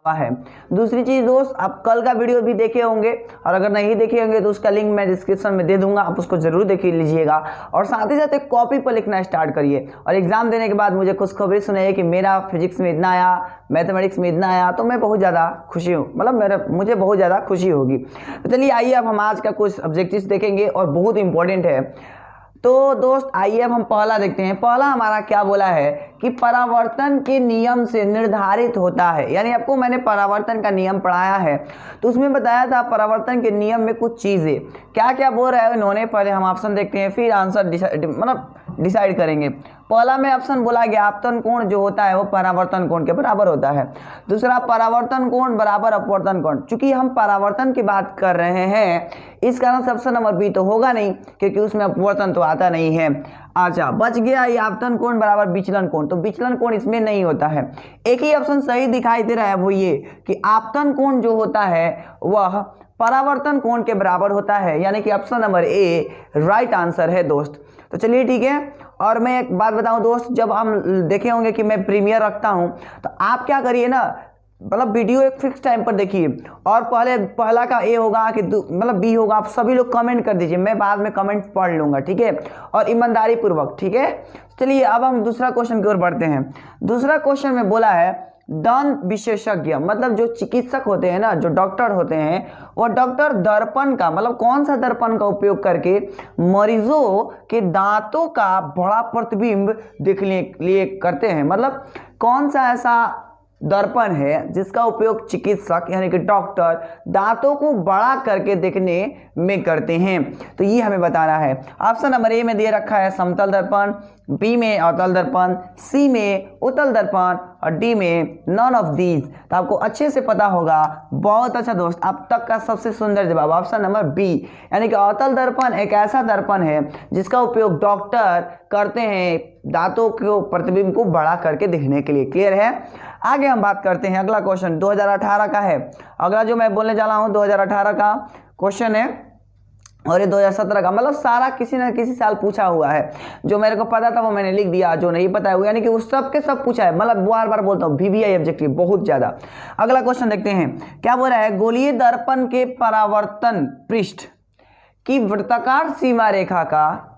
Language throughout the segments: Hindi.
है। दूसरी चीज दोस्त, आप कल का वीडियो भी देखे होंगे और अगर नहीं देखे होंगे तो उसका लिंक मैं डिस्क्रिप्शन में दे दूंगा, आप उसको जरूर देख लीजिएगा और साथ ही साथ एक कॉपी पर लिखना स्टार्ट करिए। और एग्जाम देने के बाद मुझे खुशखबरी सुनाइए कि मेरा फिजिक्स में इतना आया, मैथमेटिक्स में इतना आया, तो मैं बहुत ज़्यादा खुशी हूँ, मतलब मुझे बहुत ज़्यादा खुशी होगी। तो चलिए आइए अब हम आज का कुछ ऑब्जेक्टिव्स देखेंगे और बहुत इंपॉर्टेंट है। तो दोस्त आइए अब हम पहला देखते हैं। पहला हमारा क्या बोला है कि परावर्तन के नियम से निर्धारित होता है, यानी आपको मैंने परावर्तन का नियम पढ़ाया है तो उसमें बताया था परावर्तन के नियम में कुछ चीज़ें क्या क्या बोल रहा है उन्होंने। पहले हम ऑप्शन देखते हैं फिर आंसर डिसाइड करेंगे। पहला में ऑप्शन बोला गया आपतन कोण जो होता है वो परावर्तन कोण के बराबर होता है। दूसरा परावर्तन कोण बराबर अपवर्तन कोण। चूंकि हम परावर्तन की बात कर रहे हैं इस कारण से ऑप्शन नंबर बी तो होगा नहीं क्योंकि उसमें अपवर्तन तो आता नहीं है। अच्छा बच गया ये आपतन कोण बराबर विचलन कोण, तो विचलन कोण इसमें नहीं होता है। एक ही ऑप्शन सही दिखाई दे रहा है वो ये कि आपतन कोण जो होता है वह परावर्तन कोण के बराबर होता है, यानी कि ऑप्शन नंबर ए राइट आंसर है दोस्त। तो चलिए ठीक है। और मैं एक बात बताऊं दोस्त, जब हम देखे होंगे कि मैं प्रीमियर रखता हूं तो आप क्या करिए ना, मतलब वीडियो एक फिक्स टाइम पर देखिए और पहला का ए होगा कि मतलब बी होगा, आप सभी लोग कमेंट कर दीजिए, मैं बाद में कमेंट पढ़ लूंगा, ठीक है, और ईमानदारी पूर्वक, ठीक है। चलिए अब हम दूसरा क्वेश्चन की ओर बढ़ते हैं। दूसरा क्वेश्चन में बोला है दंत विशेषज्ञ, मतलब जो चिकित्सक होते हैं ना, जो डॉक्टर होते हैं, वो डॉक्टर दर्पण का मतलब कौन सा दर्पण का उपयोग करके मरीजों के दांतों का बड़ा प्रतिबिंब देखने के लिए करते हैं। मतलब कौन सा ऐसा दर्पण है जिसका उपयोग चिकित्सक यानी कि डॉक्टर दांतों को बड़ा करके देखने में करते हैं, तो ये हमें बताना है। ऑप्शन नंबर ए में दे रखा है समतल दर्पण, बी में अवतल दर्पण, सी में उत्तल दर्पण और डी में नॉन ऑफ दीज। तो आपको अच्छे से पता होगा, बहुत अच्छा दोस्त, अब तक का सबसे सुंदर जवाब ऑप्शन नंबर बी, यानी कि अवतल दर्पण एक ऐसा दर्पण है जिसका उपयोग डॉक्टर करते हैं दांतों को प्रतिबिंब को बड़ा करके देखने के लिए। क्लियर है। आगे हम बात करते हैं, अगला क्वेश्चन 2018 का है। अगला जो मैं बोलने जा रहा हूं 2018 का क्वेश्चन है और ये 2017 का, मतलब सारा किसी न किसी साल पूछा हुआ है। जो मेरे को पता था वो मैंने लिख दिया, जो नहीं पता है वो यानी कि वो सब के सब पूछा है, मतलब बार बार बोलता हूँ VVI ऑब्जेक्टिव बहुत ज्यादा। अगला क्वेश्चन देखते हैं क्या बोल रहा है, गोलीय दर्पण के परावर्तन पृष्ठ की वृत्ताकार सीमा रेखा का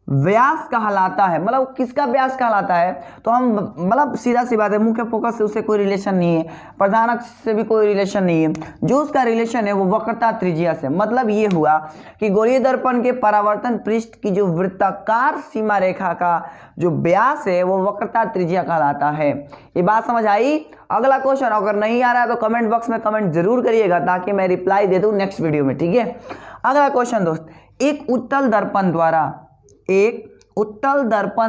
व्यास कहलाता है। मतलब किसका व्यास कहलाता है, तो हम मतलब सीधा सी बात है, मुख्य फोकस से उससे कोई रिलेशन नहीं है, प्रधान अक्ष से भी कोई रिलेशन नहीं है, जो उसका रिलेशन है वो वक्रता त्रिज्या से। मतलब ये हुआ कि गोलीय दर्पण के परावर्तन पृष्ठ की जो वृत्ताकार सीमा रेखा का जो व्यास है वो वक्रता त्रिज्या कहलाता है। ये बात समझ आई। अगला क्वेश्चन अगर नहीं आ रहा है तो कमेंट बॉक्स में कमेंट जरूर करिएगा ताकि मैं रिप्लाई दे दूं नेक्स्ट वीडियो में, ठीक है। अगला क्वेश्चन दोस्त, एक उत्तल दर्पण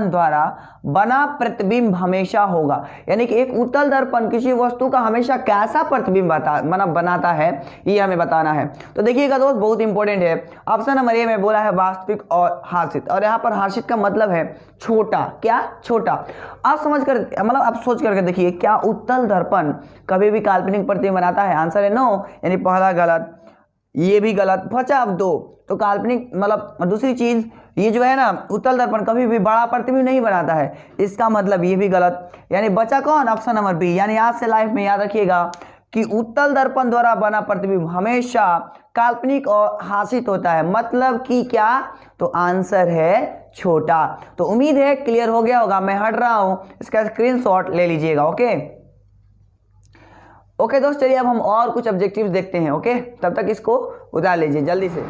द्वारा बना प्रतिबिंब हमेशा होगा, यानी कि एक उत्तल दर्पण किसी वस्तु का हमेशा कैसा प्रतिबिंब बनाता है ये हमें बताना है। तो देखिएगा दोस्त बहुत इंपॉर्टेंट है। ऑप्शन नंबर ए में बोला है वास्तविक और हर्षित, और यहाँ पर हर्षित का मतलब है छोटा। क्या छोटा? आप समझ कर मतलब आप सोच करके देखिए, क्या उत्तल दर्पण कभी भी काल्पनिक प्रतिबिंब बनाता है? आंसर है नो, यानी पहला गलत, ये भी गलत, बचा अब दो। तो काल्पनिक मतलब दूसरी चीज ये जो है ना, उत्तल दर्पण कभी भी बड़ा प्रतिबिंब नहीं बनाता है, इसका मतलब ये भी गलत, यानी बचा कौन? Option number B. यानी आज से लाइफ में याद रखिएगा कि उत्तल दर्पण द्वारा बना प्रतिबिंब हमेशा काल्पनिक और हासित होता है। मतलब कि क्या? तो आंसर है छोटा। तो उम्मीद है क्लियर हो गया होगा। मैं हट रहा हूं, इसका स्क्रीनशॉट ले लीजिएगा। ओके दोस्त, चलिए अब हम और कुछ ऑब्जेक्टिव्स देखते हैं। ओके, तब तक इसको उतार लीजिए जल्दी से।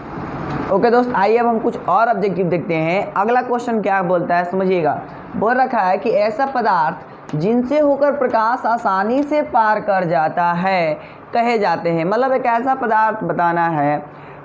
ओके दोस्त, आइए अब हम कुछ और ऑब्जेक्टिव देखते हैं। अगला क्वेश्चन क्या बोलता है समझिएगा। बोल रखा है कि ऐसा पदार्थ जिनसे होकर प्रकाश आसानी से पार कर जाता है कहे जाते हैं। मतलब एक ऐसा पदार्थ बताना है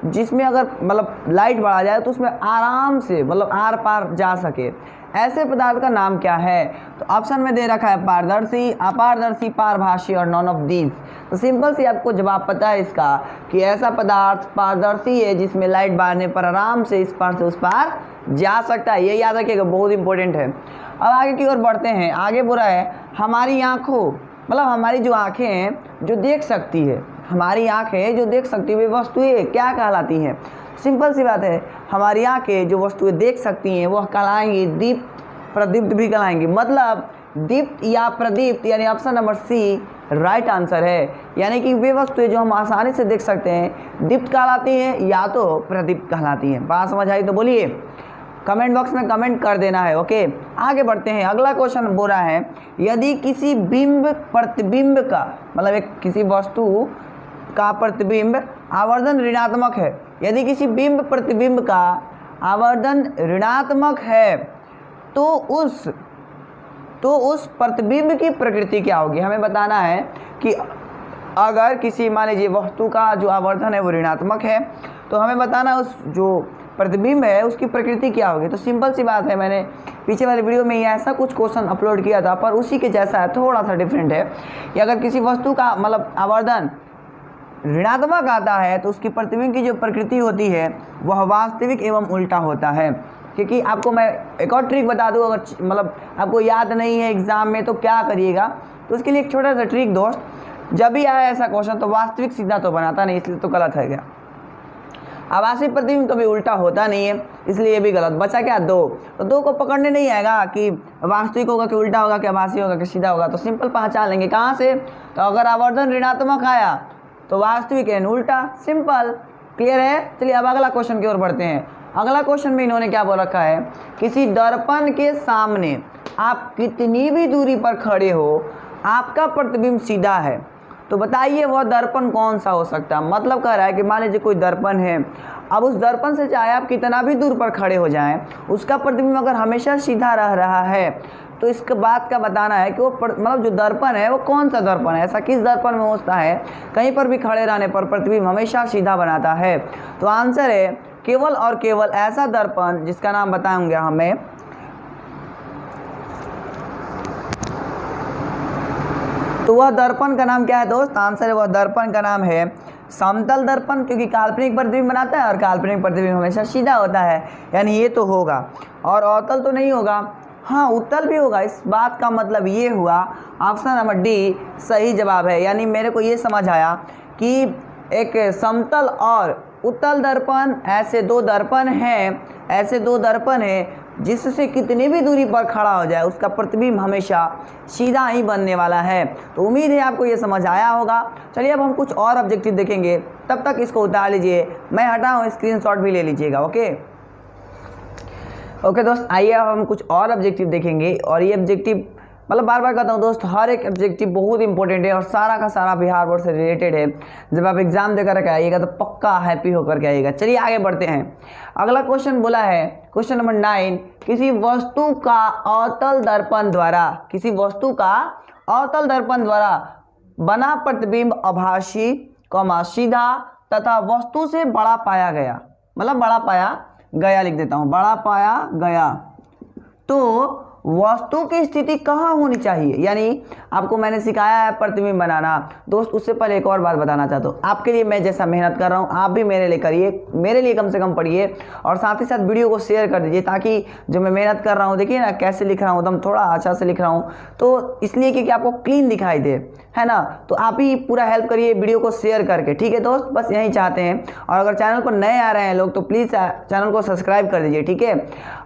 जिसमें अगर मतलब लाइट बढ़ा जाए तो उसमें आराम से मतलब आर पार जा सके, ऐसे पदार्थ का नाम क्या है? तो ऑप्शन में दे रखा है पारदर्शी, अपारदर्शी, पारभासी और नॉन ऑफ दीज। तो सिंपल सी आपको जवाब पता है इसका कि ऐसा पदार्थ पारदर्शी है जिसमें लाइट बारने पर आराम से इस पार से उस पार जा सकता है। ये याद रखिएगा, बहुत इंपॉर्टेंट है। अब आगे की ओर बढ़ते हैं। आगे बुरा है हमारी आंखों, मतलब हमारी जो आंखें हैं जो देख सकती है, हमारी आंखें जो देख सकती हुई वस्तुएं क्या कहलाती हैं? सिंपल सी बात है, हमारी आंखें जो वस्तुएं देख सकती हैं वह कहलाएंगी दीप्त, प्रदीप्त भी कहलाएंगी। मतलब दीप्त या प्रदीप्त, यानी option number C right answer है। यानी कि वे वस्तुएं जो हम आसानी से देख सकते हैं दीप्त कहलाती हैं या तो प्रदीप्त कहलाती हैं। बात समझ आई तो बोलिए, कमेंट बॉक्स में कमेंट कर देना है। ओके, आगे बढ़ते हैं। अगला क्वेश्चन बोल रहा है यदि किसी बिंब प्रतिबिंब का मतलब एक किसी वस्तु का प्रतिबिंब आवर्धन ऋणात्मक है, यदि किसी बिंब प्रतिबिंब का आवर्धन ऋणात्मक है तो उस प्रतिबिंब की प्रकृति क्या होगी। हमें बताना है कि अगर किसी मान लीजिए वस्तु का जो आवर्धन है वो ऋणात्मक है तो हमें बताना उस जो प्रतिबिंब है उसकी प्रकृति क्या होगी। तो सिंपल सी बात है, मैंने पीछे वाले वीडियो में ये ऐसा कुछ क्वेश्चन अपलोड किया था पर उसी के जैसा है, थोड़ा सा डिफरेंट है कि अगर किसी वस्तु का मतलब आवर्धन ऋणात्मक आता है तो उसकी प्रतिबिंब की जो प्रकृति होती है वह वास्तविक एवं उल्टा होता है। क्योंकि आपको मैं एक और ट्रिक बता दूं, अगर मतलब आपको याद नहीं है एग्जाम में तो क्या करिएगा, तो उसके लिए एक छोटा सा ट्रिक दोस्त, जब भी आया ऐसा क्वेश्चन तो वास्तविक सीधा तो बनाता नहीं, इसलिए तो गलत है। क्या आभासी प्रतिबिंब कभी उल्टा होता नहीं है, इसलिए ये भी गलत। बचा क्या? दो। तो दो को पकड़ने नहीं आएगा कि वास्तविक होगा कि उल्टा होगा कि आभासी होगा कि सीधा होगा, तो सिंपल पहचान लेंगे कहाँ से। तो अगर आवर्धन ऋणात्मक आया तो वास्तविक एंड उल्टा, सिंपल। क्लियर है? चलिए अब अगला क्वेश्चन की ओर बढ़ते हैं। अगला क्वेश्चन में इन्होंने क्या बोल रखा है, किसी दर्पण के सामने आप कितनी भी दूरी पर खड़े हो आपका प्रतिबिंब सीधा है, तो बताइए वह दर्पण कौन सा हो सकता है। मतलब कह रहा है कि मान लीजिए कोई दर्पण है, अब उस दर्पण से चाहे आप कितना भी दूर पर खड़े हो जाएं उसका प्रतिबिंब अगर हमेशा सीधा रह रहा है तो इसके बात का बताना है कि वो मतलब जो दर्पण है वो कौन सा दर्पण है, ऐसा किस दर्पण में होता है कहीं पर भी खड़े रहने पर प्रतिबिंब हमेशा सीधा बनाता है। तो आंसर है केवल और केवल ऐसा दर्पण जिसका नाम बताएंगे हमें तो वह दर्पण का नाम क्या है दोस्त? आंसर है वह दर्पण का नाम है समतल दर्पण, क्योंकि काल्पनिक प्रतिबिंब बनाता है और काल्पनिक प्रतिबिंब हमेशा सीधा होता है, यानी ये तो होगा। और अवतल तो नहीं होगा, हाँ उत्तल भी होगा। इस बात का मतलब ये हुआ ऑप्शन नंबर डी सही जवाब है। यानी मेरे को ये समझ आया कि एक समतल और उत्तल दर्पण ऐसे दो दर्पण हैं जिससे कितनी भी दूरी पर खड़ा हो जाए उसका प्रतिबिंब हमेशा सीधा ही बनने वाला है। तो उम्मीद है आपको ये समझ आया होगा। चलिए अब हम कुछ और ऑब्जेक्टिव देखेंगे, तब तक इसको उतार लीजिए, मैं हटाऊँ स्क्रीनशॉट भी ले लीजिएगा। ओके दोस्त, आइए अब हम कुछ और ऑब्जेक्टिव देखेंगे। और ये ऑब्जेक्टिव मतलब बार बार कहता हूँ दोस्त, हर एक ऑब्जेक्टिव बहुत इंपॉर्टेंट है और सारा का सारा बिहार बोर्ड से रिलेटेड है। जब आप एग्जाम देकर के आइएगा तो पक्का हैप्पी होकर के आइएगा। चलिए आगे बढ़ते हैं। अगला क्वेश्चन बोला है क्वेश्चन नंबर 9, किसी वस्तु का अवतल दर्पण द्वारा बना प्रतिबिंब आभासी सीधा तथा वस्तु से बड़ा पाया गया, मतलब बड़ा पाया गया लिख देता हूँ, बड़ा पाया गया, तो वस्तु की स्थिति कहाँ होनी चाहिए। यानी आपको मैंने सिखाया है प्रतिबिंब बनाना दोस्त। उससे पहले एक और बात बताना चाहता हूँ, आपके लिए मैं जैसा मेहनत कर रहा हूँ आप भी मेरे लिए करिए, मेरे लिए कम से कम पढ़िए और साथ ही साथ वीडियो को शेयर कर दीजिए, ताकि जो मैं मेहनत कर रहा हूँ देखिए ना कैसे लिख रहा हूँ, एकदम थोड़ा अच्छा से लिख रहा हूँ, तो इसलिए क्योंकि आपको क्लीन दिखाई दे, है ना। तो आप ही पूरा हेल्प करिए वीडियो को शेयर करके, ठीक है दोस्त, बस यही चाहते हैं। और अगर चैनल पर नए आ रहे हैं लोग तो प्लीज़ चैनल को सब्सक्राइब कर दीजिए, ठीक है।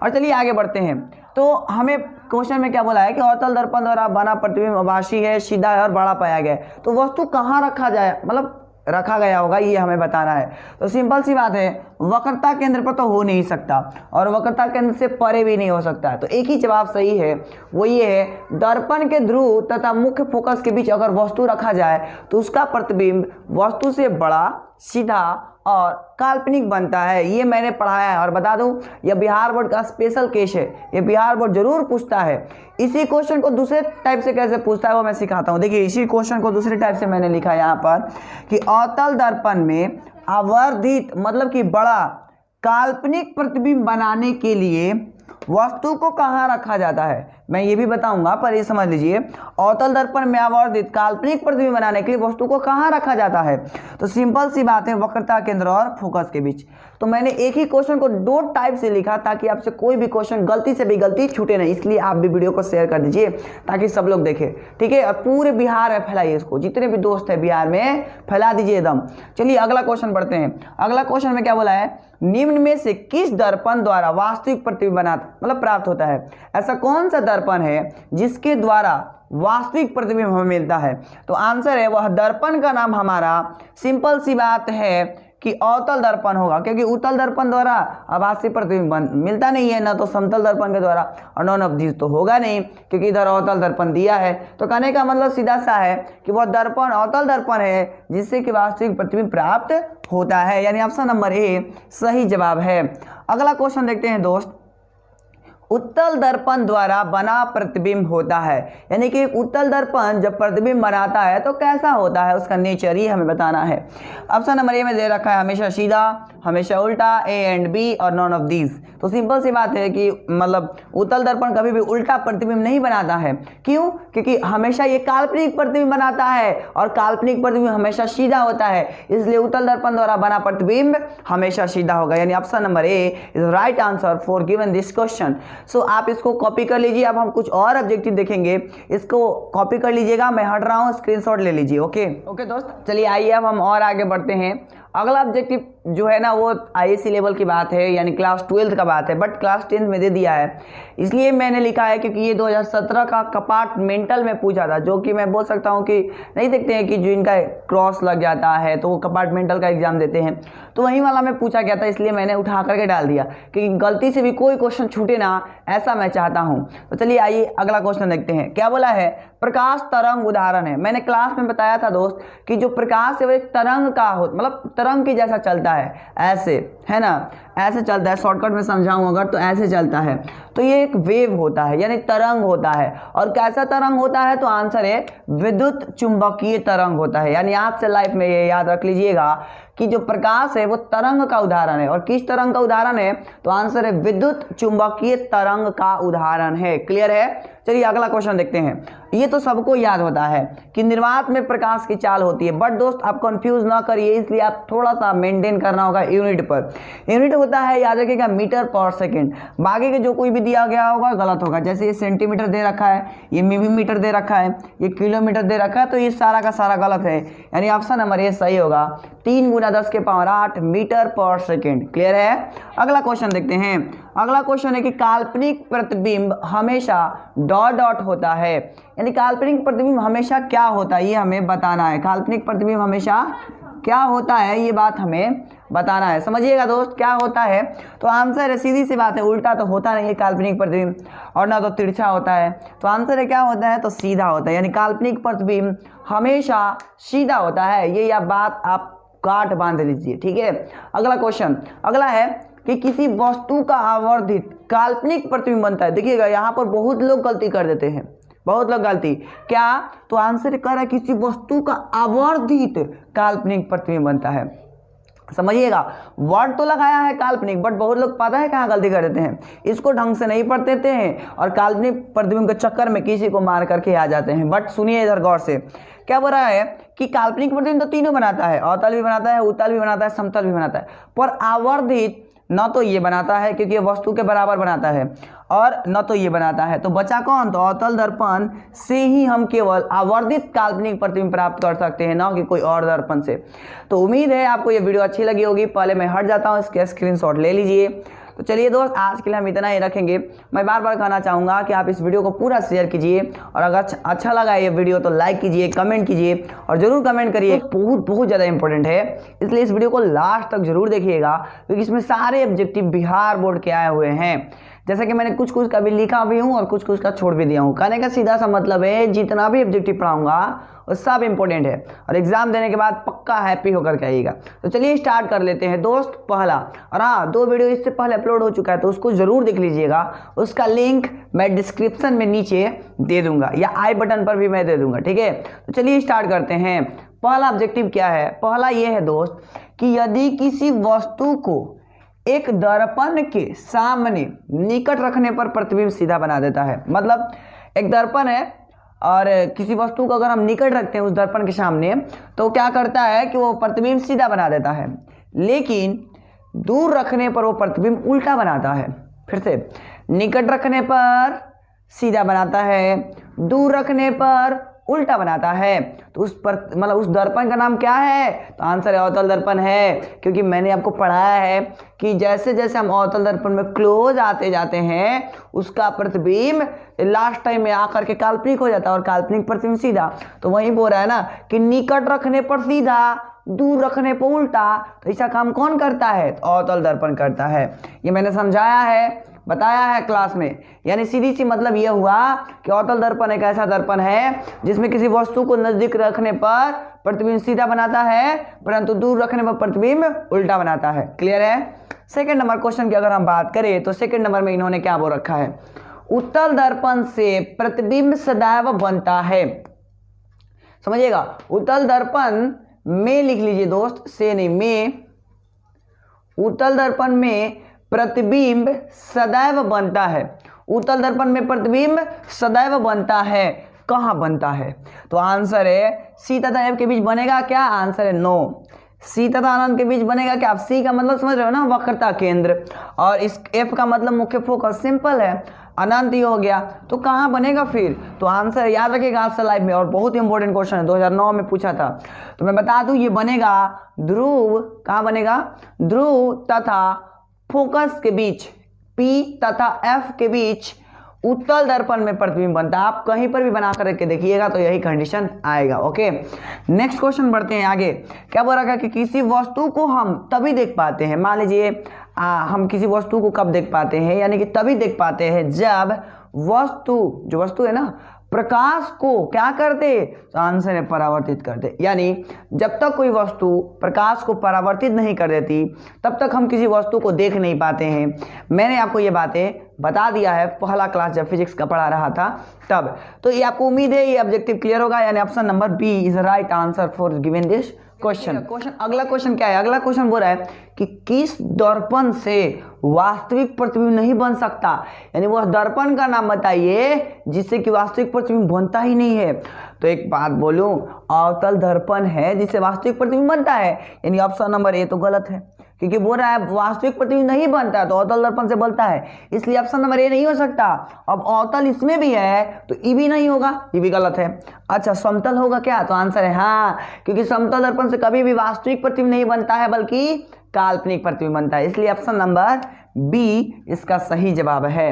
और चलिए आगे बढ़ते हैं। तो हमें क्वेश्चन में क्या बोला है कि अवतल दर्पण द्वारा बना प्रतिबिंब आभासी है, सीधा है और बड़ा पाया गया, तो वस्तु कहाँ रखा जाए, मतलब रखा गया होगा, ये हमें बताना है। तो सिंपल सी बात है, वक्रता केंद्र पर तो हो नहीं सकता और वक्रता केंद्र से परे भी नहीं हो सकता है। तो एक ही जवाब सही है, वो ये है दर्पण के ध्रुव तथा मुख्य फोकस के बीच अगर वस्तु रखा जाए तो उसका प्रतिबिंब वस्तु से बड़ा, सीधा और काल्पनिक बनता है। ये मैंने पढ़ाया है और बता दूं यह बिहार बोर्ड का स्पेशल केस है, ये बिहार बोर्ड जरूर पूछता है। इसी क्वेश्चन को दूसरे टाइप से कैसे पूछता है वो मैं सिखाता हूं। देखिए इसी क्वेश्चन को दूसरे टाइप से मैंने लिखा यहाँ पर कि अवतल दर्पण में आवर्धित मतलब कि बड़ा काल्पनिक प्रतिबिंब बनाने के लिए वस्तु को कहाँ रखा जाता है, मैं ये भी बताऊंगा, पर ये समझ लीजिए अवतल दर्पण में आवर्धित काल्पनिक प्रतिबिंब बनाने के लिए वस्तु को कहाँ रखा जाता है। तो सिंपल सी बात है, वक्रता केंद्र और फोकस के बीच। तो मैंने एक ही क्वेश्चन को दो टाइप से लिखा ताकि आपसे कोई भी क्वेश्चन गलती से भी गलती छूटे नहीं, इसलिए आप भी वीडियो को शेयर कर दीजिए ताकि सब लोग देखें, ठीक है। और पूरे बिहार में फैलाइए इसको, जितने भी दोस्त हैं बिहार में फैला दीजिए एकदम। चलिए अगला क्वेश्चन बढ़ते हैं। अगला क्वेश्चन में क्या बोला है, निम्न में से किस दर्पण द्वारा वास्तविक प्रतिबिंब मतलब प्राप्त होता है। ऐसा कौन सा दर्पण है जिसके द्वारा वास्तविक प्रतिबिंब हमें मिलता है? तो आंसर है वह दर्पण का नाम हमारा सिंपल सी बात है कि अवतल दर्पण होगा, क्योंकि उत्तल दर्पण द्वारा आभासी प्रतिबिंब मिलता नहीं है, ना तो समतल दर्पण के द्वारा, और नॉन ऑफ दिस तो होगा नहीं क्योंकि इधर अवतल दर्पण दिया है। तो कहने का मतलब सीधा सा है कि वह दर्पण अवतल दर्पण है जिससे कि वास्तविक प्रतिबिंब प्राप्त होता है, यानी ऑप्शन नंबर ए सही जवाब है। अगला क्वेश्चन देखते हैं दोस्त। उत्तल दर्पण द्वारा बना प्रतिबिंब होता है, यानी कि उत्तल दर्पण जब प्रतिबिंब बनाता है तो कैसा होता है, उसका नेचर ही हमें बताना है। ऑप्शन नंबर ए में दे रखा है हमेशा सीधा, हमेशा उल्टा, ए एंड बी और नॉन ऑफ दीज। तो सिंपल सी बात है कि मतलब उत्तल दर्पण कभी भी उल्टा प्रतिबिंब नहीं बनाता है। क्यों? क्योंकि हमेशा ये काल्पनिक प्रतिबिंब बनाता है और काल्पनिक प्रतिबिंब हमेशा सीधा होता है, इसलिए उत्तल दर्पण द्वारा बना प्रतिबिंब हमेशा सीधा होगा, यानी option number A is right answer for given this question. So आप इसको कॉपी कर लीजिए। अब हम कुछ और ऑब्जेक्टिव देखेंगे, इसको कॉपी कर लीजिएगा, मैं हट रहा हूँ, स्क्रीनशॉट ले लीजिए। ओके दोस्त, चलिए आइए अब हम और आगे बढ़ते हैं। अगला ऑब्जेक्टिव जो है ना वो आईएससी लेवल की बात है, यानी क्लास 12 का बात है, बट क्लास 10 में दे दिया है, इसलिए मैंने लिखा है क्योंकि ये 2017 का कंपार्टमेंटल में पूछा था, जो कि मैं बोल सकता हूँ कि नहीं देखते हैं कि जो इनका क्रॉस लग जाता है तो वो कंपार्टमेंटल का एग्जाम देते हैं, तो वही वाला मैं पूछा गया था, इसलिए मैंने उठा करके डाल दिया कि गलती से भी कोई क्वेश्चन छूटे ना, ऐसा मैं चाहता हूँ। तो चलिए आइए अगला क्वेश्चन देखते हैं। क्या बोला है? प्रकाश तरंग उदाहरण है। मैंने क्लास में बताया था दोस्त कि जो प्रकाश है वो एक तरंग का हो, मतलब तरंग की जैसा चलता है, ऐसे है ना, ऐसे चलता है, शॉर्टकट में समझाऊं अगर तो ऐसे चलता है, तो ये एक वेव होता है, यानी तरंग होता है। और कैसा तरंग होता है? तो आंसर है विद्युत चुंबकीय तरंग होता है, यानी आज से लाइफ में ये याद रख लीजिएगा कि जो प्रकाश है वो तरंग का उदाहरण है। और किस तरंग का उदाहरण है? तो आंसर है विद्युत चुंबकीय तरंग का उदाहरण है। क्लियर है? चलिए अगला क्वेश्चन देखते हैं। ये तो सबको याद होता है कि निर्वात में प्रकाश की चाल होती है, बट दोस्त आप कंफ्यूज ना करिए, इसलिए आप थोड़ा सा मेंटेन करना होगा यूनिट पर। यूनिट होता है, याद रखिएगा, मीटर पर सेकेंड। बाकी के जो कोई भी दिया गया होगा गलत होगा, जैसे ये सेंटीमीटर दे रखा है, ये मिलीमीटर दे रखा है, ये किलोमीटर दे रखा है, तो ये सारा का सारा गलत है, यानी ऑप्शन नंबर ए सही होगा। 3 × 10⁸ मीटर पर सेकेंड। क्लियर है? अगला क्वेश्चन देखते हैं। अगला क्वेश्चन है कि काल्पनिक प्रतिबिंब हमेशा डॉट डॉट होता है, यानी काल्पनिक प्रतिबिंब हमेशा क्या होता है ये हमें बताना है। काल्पनिक प्रतिबिंब हमेशा क्या होता है ये बात हमें बताना है। समझिएगा दोस्त, क्या होता है? तो आंसर है, सीधी सी बात है, उल्टा तो होता नहीं है काल्पनिक प्रतिबिंब, और ना तो तिरछा होता है। तो आंसर है क्या होता है? तो सीधा होता है, यानी काल्पनिक प्रतिबिंब हमेशा सीधा होता है। ये या बात आप काट बांध लीजिए, ठीक है। अगला क्वेश्चन अगला है कि किसी वस्तु का आवर्धित काल्पनिक प्रतिबिंब बनता है। देखिएगा यहाँ पर बहुत लोग गलती कर देते हैं, बहुत लोग गलती क्या? तो आंसर कर रहा है किसी वस्तु का आवर्धित काल्पनिक प्रतिबिंब बनता है। समझिएगा, वर्ड तो लगाया है काल्पनिक, बट बहुत लोग पता है कहाँ गलती कर देते हैं, इसको ढंग से नहीं पढ़ देते हैं और काल्पनिक प्रतिबिंब के चक्कर में किसी को मार करके आ जाते हैं। बट सुनिए इधर गौर से, क्या बोल रहा है कि काल्पनिक प्रतिबिंब तो तीनों बनाता है, अवतल भी बनाता है, उत्तल भी बनाता है, समतल भी बनाता है, पर आवर्धित न तो ये बनाता है क्योंकि ये वस्तु के बराबर बनाता है, और न तो ये बनाता है, तो बचा कौन? तो अवतल दर्पण से ही हम केवल आवर्धित काल्पनिक प्रतिबिंब प्राप्त कर सकते हैं, ना कि कोई और दर्पण से। तो उम्मीद है आपको ये वीडियो अच्छी लगी होगी। पहले मैं हट जाता हूँ, इसके स्क्रीनशॉट ले लीजिए। तो चलिए दोस्त, आज के लिए हम इतना ही रखेंगे। मैं बार बार कहना चाहूँगा कि आप इस वीडियो को पूरा शेयर कीजिए, और अगर अच्छा लगा ये वीडियो तो लाइक कीजिए, कमेंट कीजिए, और ज़रूर कमेंट करिए, बहुत ज़्यादा इंपॉर्टेंट है, इसलिए इस वीडियो को लास्ट तक जरूर देखिएगा, क्योंकि इसमें सारे ऑब्जेक्टिव बिहार बोर्ड के आए हुए हैं। जैसे कि मैंने कुछ का भी लिखा भी हूँ और कुछ का छोड़ भी दिया हूँ। कहने का सीधा सा मतलब है जितना भी ऑब्जेक्टिव पढ़ाऊंगा वो सब इंपॉर्टेंट है, और एग्जाम देने के बाद पक्का हैप्पी होकर के आइएगा। तो चलिए स्टार्ट कर लेते हैं दोस्त। पहला, और हाँ 2 वीडियो इससे पहले अपलोड हो चुका है, तो उसको जरूर देख लीजिएगा, उसका लिंक मैं डिस्क्रिप्शन में नीचे दे दूंगा, या आई बटन पर भी मैं दे दूंगा, ठीक है। तो चलिए स्टार्ट करते हैं। पहला ऑब्जेक्टिव क्या है? पहला ये है दोस्त कि यदि किसी वस्तु को एक दर्पण के सामने निकट रखने पर प्रतिबिंब सीधा बना देता है। मतलब एक दर्पण है और किसी वस्तु को अगर हम निकट रखते हैं उस दर्पण के सामने, तो क्या करता है कि वो प्रतिबिंब सीधा बना देता है, लेकिन दूर रखने पर वो प्रतिबिंब उल्टा बनाता है। फिर से, निकट रखने पर सीधा बनाता है, दूर रखने पर उल्टा बनाता है। तो उस पर मतलब उस दर्पण का नाम क्या है? तो आंसर है अवतल दर्पण है, क्योंकि मैंने आपको पढ़ाया है कि जैसे जैसे हम अवतल दर्पण में क्लोज आते जाते हैं उसका प्रतिबिंब लास्ट टाइम में आकर के काल्पनिक हो जाता है और काल्पनिक प्रतिबिंब सीधा। तो वही बोल रहा है ना कि निकट रखने पर सीधा, दूर रखने पर उल्टा। तो ऐसा काम कौन करता है? तो अवतल दर्पण करता है। ये मैंने समझाया है, बताया है क्लास में। यानी सीधी सी मतलब यह हुआ कि अवतल दर्पण एक ऐसा दर्पण है जिसमें किसी वस्तु को नजदीक रखने पर प्रतिबिंब सीधा बनाता है, परंतु दूर रखने पर प्रतिबिंब उल्टा बनाता है। क्लियर है? सेकंड नंबर क्वेश्चन की अगर हम बात करें तो सेकंड नंबर में इन्होंने क्या बोल रखा है? उत्तल दर्पण से प्रतिबिंब सदैव बनता है। समझिएगा, उत्तल दर्पण में लिख लीजिए दोस्त, से नहीं में। उत्तल दर्पण में प्रतिबिंब सदैव बनता है। उत्तल दर्पण में प्रतिबिंब सदैव बनता है। कहाँ बनता है? तो आंसर है सी तथा एफ के बीच बनेगा क्या? आंसर है नो। सी तथा अनंत के बीच बनेगा क्या? आप सी का मतलब समझ रहे हो ना, वक्रता केंद्र, और इस एफ का मतलब मुख्य फोकस। सिंपल है, अनंत ही हो गया। तो कहाँ बनेगा फिर? तो आंसर याद रखिएगा आज से लाइव में, और बहुत इंपॉर्टेंट क्वेश्चन है, 2009 में पूछा था। तो मैं बता दूं ये बनेगा ध्रुव। कहाँ बनेगा? ध्रुव तथा फोकस के बीच, पी तथा एफ के बीच उत्तल दर्पण में प्रतिबिंब बनता है। आप कहीं पर भी बना करके देखिएगा तो यही कंडीशन आएगा। ओके, नेक्स्ट क्वेश्चन बढ़ते हैं आगे। क्या बोल रखा है कि किसी वस्तु को हम तभी देख पाते हैं। मान लीजिए हम किसी वस्तु को कब देख पाते हैं? यानी कि तभी देख पाते हैं जब वस्तु, जो वस्तु है ना, प्रकाश को क्या करते? तो आंसर है परावर्तित करते। यानी जब तक कोई वस्तु प्रकाश को परावर्तित नहीं कर देती तब तक हम किसी वस्तु को देख नहीं पाते हैं। मैंने आपको ये बातें बता दिया है पहला क्लास जब फिजिक्स का पढ़ा रहा था तब। तो ये आपको उम्मीद है ये ऑब्जेक्टिव क्लियर होगा। यानी option number B is right answer for given this question. अगला क्वेश्चन क्या है? अगला क्वेश्चन बोल रहा है कि किस दर्पण से वास्तविक प्रतिबिंब नहीं बन सकता। यानी वह दर्पण का नाम बताइए जिससे कि वास्तविक प्रतिबिंब बनता ही नहीं है। तो एक बात बोलूं, अवतल दर्पण है जिससे वास्तविक प्रतिबिंब बनता है। यानी ऑप्शन नंबर ए तो गलत है, क्योंकि बोल रहा है वास्तविक प्रतिबिंब नहीं बनता तो अवतल दर्पण से बनता है, इसलिए ऑप्शन नंबर ए नहीं हो सकता। अब अवतल इसमें भी है तो ई भी नहीं होगा, ये भी गलत है। अच्छा, समतल होगा क्या? तो आंसर है हाँ, क्योंकि समतल दर्पण से कभी भी वास्तविक प्रतिबिंब नहीं बनता है बल्कि काल्पनिक प्रतिबिंब बनता है, इसलिए ऑप्शन नंबर बी इसका सही जवाब है।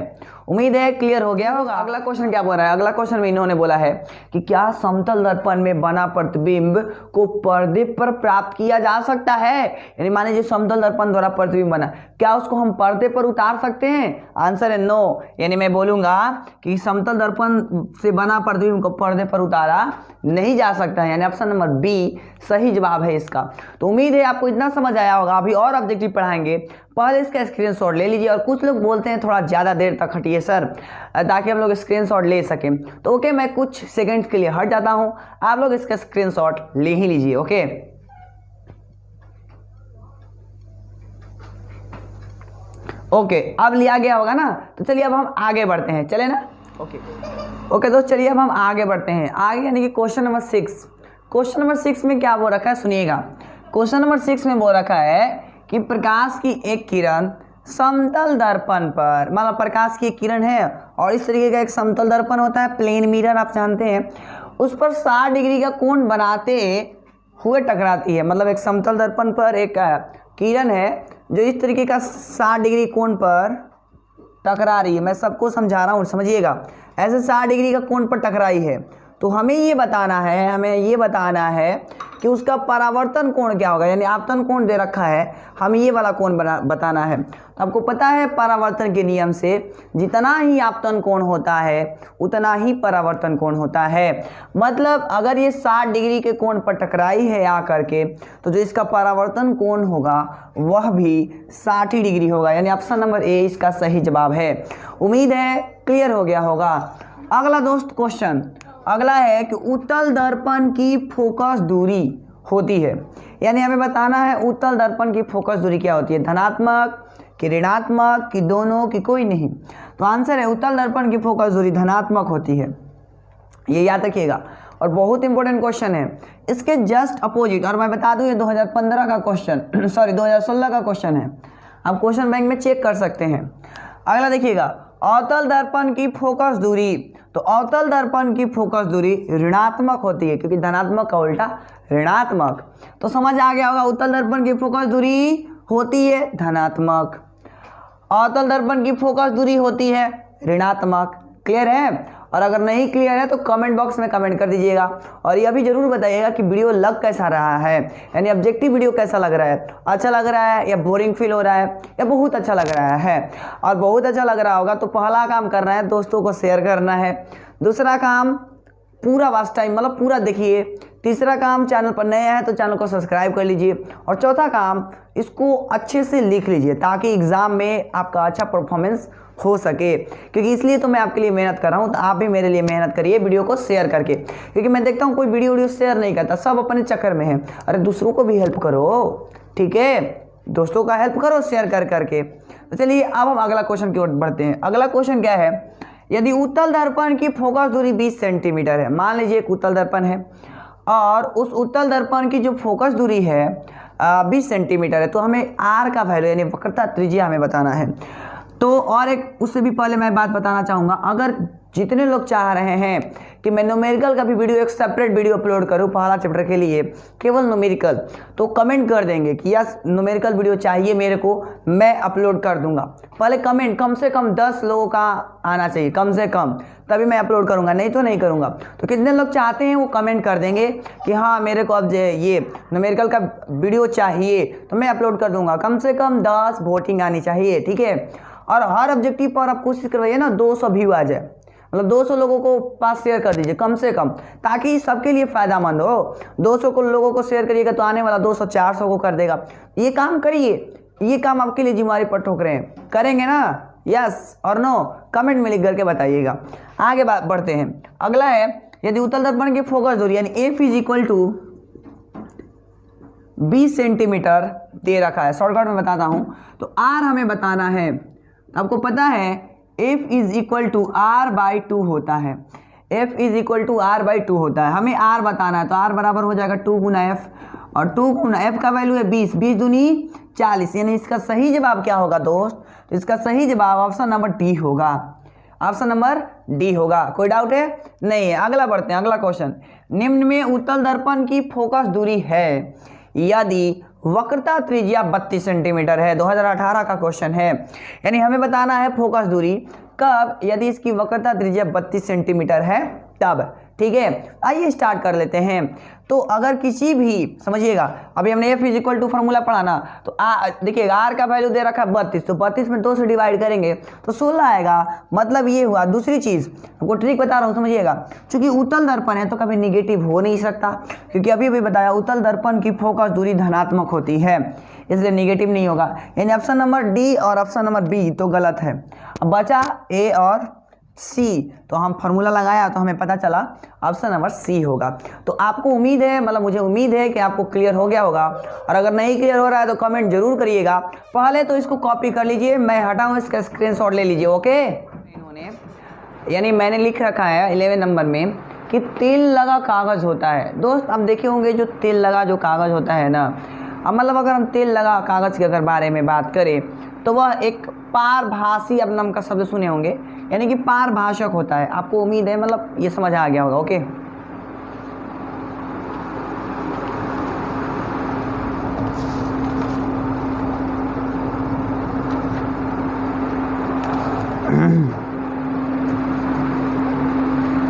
उम्मीद है क्लियर हो गया होगा। अगला क्वेश्चन क्या बोल रहा है? अगला क्वेश्चन में इन्होंने बोला है कि क्या समतल दर्पण में बना प्रतिबिंब को पर्दे पर प्राप्त किया जा सकता है। यानी मान लीजिए समतल दर्पण द्वारा प्रतिबिंब बना, क्या उसको हम पर्दे पर उतार सकते हैं? आंसर है नो। यानी मैं बोलूंगा कि समतल दर्पण से बना प्रतिबिंब को पर्दे पर उतारा नहीं जा सकता है, यानी ऑप्शन नंबर बी सही जवाब है इसका। तो उम्मीद है आपको इतना समझ आया होगा। अभी और ऑब्जेक्टिव पढ़ाएंगे, पहले इसका स्क्रीनशॉट ले लीजिए। और कुछ लोग बोलते हैं थोड़ा ज़्यादा देर तक हटिए सर, ताकि हम लोग स्क्रीनशॉट ले सकें। तो ओके, मैं कुछ सेकंड्स के लिए हट जाता हूं, आप लोग इसका स्क्रीनशॉट ले ही लीजिए। ओके, ओके, अब लिया गया होगा ना। तो चलिए अब हम आगे बढ़ते हैं, चले ना। ओके दोस्त, चलिए अब हम आगे बढ़ते हैं। आगे यानी कि क्वेश्चन नंबर 6। क्वेश्चन नंबर 6 में क्या बोल रखा है सुनिएगा। क्वेश्चन नंबर 6 में बोल रखा है कि प्रकाश की एक किरण समतल दर्पण पर, मतलब प्रकाश की एक किरण है और इस तरीके का एक समतल दर्पण होता है, प्लेन मिरर आप जानते हैं, उस पर 60 डिग्री का कोण बनाते हुए टकराती है। मतलब एक समतल दर्पण पर एक किरण है जो इस तरीके का 60 डिग्री कोण पर टकरा रही है। मैं सबको समझा रहा हूँ, समझिएगा। ऐसे 60 डिग्री का कोण पर टकराई है तो हमें ये बताना है कि उसका परावर्तन कोण क्या होगा। यानी आपतन कोण दे रखा है, हमें ये वाला कोण बताना है। तो आपको पता है परावर्तन के नियम से जितना ही आपतन कोण होता है उतना ही परावर्तन कोण होता है। मतलब अगर ये 60 डिग्री के कोण पर टकराई है आकर के, तो जो इसका परावर्तन कोण होगा वह भी 60 डिग्री होगा। यानी ऑप्शन नंबर ए इसका सही जवाब है। उम्मीद है क्लियर हो गया होगा। अगला दोस्त क्वेश्चन अगला है कि उत्तल दर्पण की फोकस दूरी होती है। यानी हमें बताना है उत्तल दर्पण की फोकस दूरी क्या होती है, धनात्मक कि ऋणात्मक कि दोनों कि कोई नहीं। तो आंसर है उत्तल दर्पण की फोकस दूरी धनात्मक होती है, ये याद रखिएगा। और बहुत इंपॉर्टेंट क्वेश्चन है इसके जस्ट अपोजिट। और मैं बता दूं ये 2015 का क्वेश्चन, सॉरी 2016 का क्वेश्चन है, आप क्वेश्चन बैंक में चेक कर सकते हैं। अगला देखिएगा, अवतल दर्पण की फोकस दूरी, तो अवतल दर्पण की फोकस दूरी ऋणात्मक होती है, क्योंकि धनात्मक का उल्टा ऋणात्मक। तो समझ आ गया होगा, उत्तल दर्पण की फोकस दूरी होती है धनात्मक, अवतल दर्पण की फोकस दूरी होती है ऋणात्मक। क्लियर है? और अगर नहीं क्लियर है तो कमेंट बॉक्स में कमेंट कर दीजिएगा। और यह भी जरूर बताइएगा कि वीडियो लग कैसा रहा है, यानी ऑब्जेक्टिव वीडियो कैसा लग रहा है, अच्छा लग रहा है या बोरिंग फील हो रहा है या बहुत अच्छा लग रहा है। और बहुत अच्छा लग रहा होगा तो पहला काम करना है, दोस्तों को शेयर करना है। दूसरा काम, पूरा वास्ट टाइम मतलब पूरा देखिए। तीसरा काम, चैनल पर नए हैं तो चैनल को सब्सक्राइब कर लीजिए। और चौथा काम, इसको अच्छे से लिख लीजिए ताकि एग्ज़ाम में आपका अच्छा परफॉर्मेंस हो सके, क्योंकि इसलिए तो मैं आपके लिए मेहनत कर रहा हूँ। तो आप भी मेरे लिए मेहनत करिए वीडियो को शेयर करके, क्योंकि मैं देखता हूँ कोई वीडियो शेयर नहीं करता, सब अपने चक्कर में है। अरे दूसरों को भी हेल्प करो, ठीक है, दोस्तों का हेल्प करो शेयर कर करके। तो चलिए अब हम अगला क्वेश्चन की ओर बढ़ते हैं। अगला क्वेश्चन क्या है, यदि उत्तल दर्पण की फोकस दूरी 20 सेंटीमीटर है, मान लीजिए एक उत्तल दर्पण है और उस उत्तल दर्पण की जो फोकस दूरी है 20 सेंटीमीटर है, तो हमें आर का वैल्यू यानी वक्रता त्रिज्या हमें बताना है। तो और एक उससे भी पहले मैं बात बताना चाहूँगा, अगर जितने लोग चाह रहे हैं कि मैं न्यूमेरिकल का भी वीडियो एक सेपरेट वीडियो अपलोड करूँ पहला चैप्टर के लिए केवल न्यूमेरिकल, तो कमेंट कर देंगे कि यस न्यूमेरिकल वीडियो चाहिए मेरे को, मैं अपलोड कर दूंगा। पहले कमेंट कम से कम 10 लोगों का आना चाहिए कम से कम, तभी मैं अपलोड करूंगा, नहीं तो नहीं करूंगा। तो कितने लोग चाहते हैं वो कमेंट कर देंगे कि हाँ मेरे को अब ये न्यूमेरिकल का वीडियो चाहिए, तो मैं अपलोड कर दूंगा। कम से कम 10 वोटिंग आनी चाहिए, ठीक है। और हर ऑब्जेक्टिव पर आप कोशिश करवाइए ना 200 व्यू आ जाए, मतलब 200 लोगों को पास शेयर कर दीजिए कम से कम, ताकि सबके लिए फ़ायदामंद हो। 200 को लोगों को शेयर करिएगा तो आने वाला 200-400 को कर देगा। ये काम करिए, ये काम आपके लिए जिम्मेवारी पर ठोक रहे हैं, करेंगे ना? यस और नो कमेंट में लिख करके बताइएगा। आगे बात बढ़ते हैं। अगला है, यदि उत्तल दर्पण की फोकस दूरी यानी F is equal to 20 centimetre दे रखा है, शॉर्टकट में बताता हूँ। तो आर हमें बताना है, आपको पता है f is equal to r by 2 होता है, f is equal to r by 2 होता है। हमें r बताना है तो r बराबर हो जाएगा 2 गुना f, और 2 गुना f का वैल्यू है 20, 20 दूनी 40, यानी इसका सही जवाब क्या होगा दोस्त? तो इसका सही जवाब ऑप्शन नंबर डी होगा, ऑप्शन नंबर डी होगा। कोई डाउट है? नहीं है। अगला बढ़ते हैं, अगला क्वेश्चन, निम्न में उत्तल दर्पण की फोकस दूरी है यदि वक्रता त्रिज्या 32 सेंटीमीटर है। 2018 का क्वेश्चन है, यानी हमें बताना है फोकस दूरी कब, यदि इसकी वक्रता त्रिज्या 32 सेंटीमीटर है तब, ठीक है। आइए स्टार्ट कर लेते हैं। तो अगर किसी भी, समझिएगा अभी हमने f is equal to formula पढ़ाना, तो देखिएगा आर का वैल्यू दे रखा है 32, तो 32 में 2 से डिवाइड करेंगे तो 16 आएगा, मतलब ये हुआ। दूसरी चीज़ आपको ट्रिक बता रहा हूँ, समझिएगा, चूंकि उत्तल दर्पण है तो कभी निगेटिव हो नहीं सकता, क्योंकि अभी भी बताया उत्तल दर्पण की फोकस दूरी धनात्मक होती है, इसलिए निगेटिव नहीं होगा। यानी ऑप्शन नंबर डी और ऑप्शन नंबर बी तो गलत है। अब बचा ए और सी, तो हम फार्मूला लगाया तो हमें पता चला ऑप्शन नंबर सी होगा। तो आपको उम्मीद है, मतलब मुझे उम्मीद है कि आपको क्लियर हो गया होगा, और अगर नहीं क्लियर हो रहा है तो कमेंट जरूर करिएगा। पहले तो इसको कॉपी कर लीजिए, मैं हटाऊँ इसका स्क्रीनशॉट ले लीजिए, ओके। इन्होंने यानी मैंने लिख रखा है 11 नंबर में कि तेल लगा कागज़ होता है। दोस्त आप देखे होंगे जो तेल लगा जो कागज़ होता है ना, अब मतलब अगर हम तेल लगा कागज़ के अगर बारे में बात करें तो वह एक पारभाषी अब नाम का शब्द सुने होंगे, यानी कि पारभाषक होता है। आपको उम्मीद है मतलब ये समझ आ गया होगा, ओके।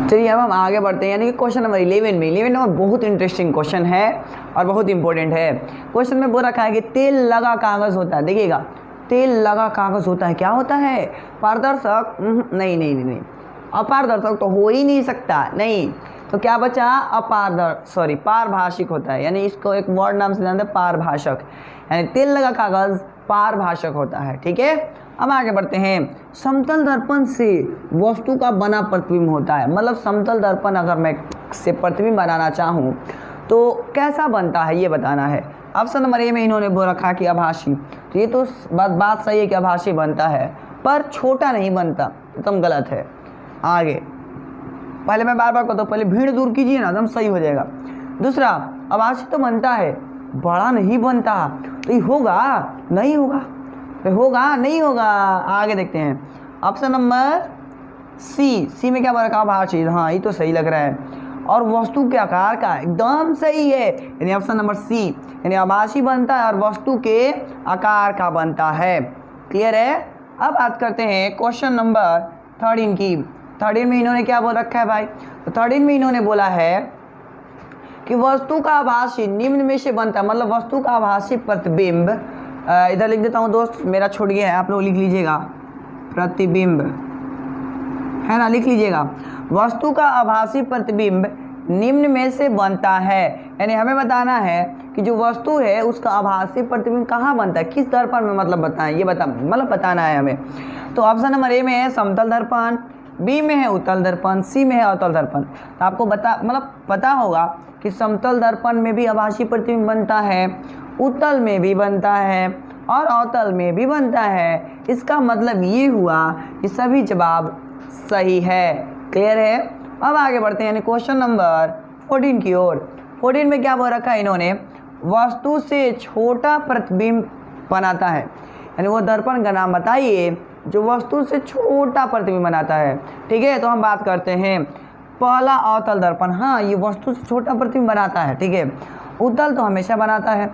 चलिए अब हम आगे बढ़ते हैं, यानी कि क्वेश्चन नंबर 11 में। 11 नंबर बहुत इंटरेस्टिंग क्वेश्चन है और बहुत इंपॉर्टेंट है। क्वेश्चन में बोल रखा है कि तेल लगा कागज़ होता है। देखिएगा तेल लगा कागज़ होता है, क्या होता है? पारदर्शक? नहीं, अपारदर्शक तो हो ही नहीं सकता, नहीं। तो क्या बचा? पारभाषिक होता है, यानी इसको एक वर्ड नाम से जानते हैं, पारभाषक, यानी तेल लगा कागज़ पारभाषक होता है, ठीक है। अब आगे बढ़ते हैं। समतल दर्पण से वस्तु का बना प्रतिबिंब होता है, मतलब समतल दर्पण अगर मैं से प्रतिबिंब बनाना चाहूँ तो कैसा बनता है ये बताना है। ऑप्शन नंबर ए में इन्होंने बोल रखा कि आभासी, तो ये तो बात सही है कि आभासी बनता है, पर छोटा नहीं बनता, एकदम गलत है। आगे पहले मैं बार कहता हूँ, पहले भीड़ दूर कीजिए ना, एकदम सही हो जाएगा। दूसरा, आभासी तो बनता है, बड़ा नहीं बनता, तो ये होगा नहीं होगा, तो होगा नहीं होगा। आगे देखते हैं। ऑप्शन नंबर सी में क्या बोल रखा आभासी, हाँ ये तो सही लग रहा है। और वस्तु के आकार का एकदम सही है, यानी ऑप्शन नंबर सी, यानी आभासी बनता है और वस्तु के आकार का बनता है। क्लियर है। अब बात करते हैं क्वेश्चन नंबर 13 की। 13 में इन्होंने क्या बोल रखा है भाई, तो 13 में इन्होंने बोला है कि वस्तु का आभासी निम्न में से बनता है, मतलब वस्तु का आभासी प्रतिबिंब, इधर लिख देता हूँ दोस्त, मेरा छूट गया है, आप लोग लिख लीजिएगा, प्रतिबिंब है ना, लिख लीजिएगा। वस्तु का आभासी प्रतिबिंब निम्न में से बनता है, यानी हमें बताना है कि जो वस्तु है उसका आभासी प्रतिबिंब कहाँ बनता है, किस दर्पण में, मतलब बताएं, ये बताना है हमें। तो ऑप्शन नंबर ए में है समतल दर्पण, बी में है उत्तल दर्पण, सी में है अवतल दर्पण। तो आपको पता होगा कि समतल दर्पण में भी आभासी प्रतिबिंब बनता है, उत्तल में भी बनता है और अवतल में भी बनता है। इसका मतलब ये हुआ कि सभी जवाब सही है। क्लियर है। अब आगे बढ़ते हैं यानी क्वेश्चन नंबर 14 की ओर। 14 में क्या बोल रखा है इन्होंने, वस्तु से छोटा प्रतिबिंब बनाता है, यानी वो दर्पण का नाम बताइए जो वस्तु से छोटा प्रतिबिंब बनाता है। ठीक है, तो हम बात करते हैं पहला अवतल दर्पण, हाँ ये वस्तु से छोटा प्रतिबिंब बनाता है। ठीक है, उत्तल तो हमेशा बनाता है,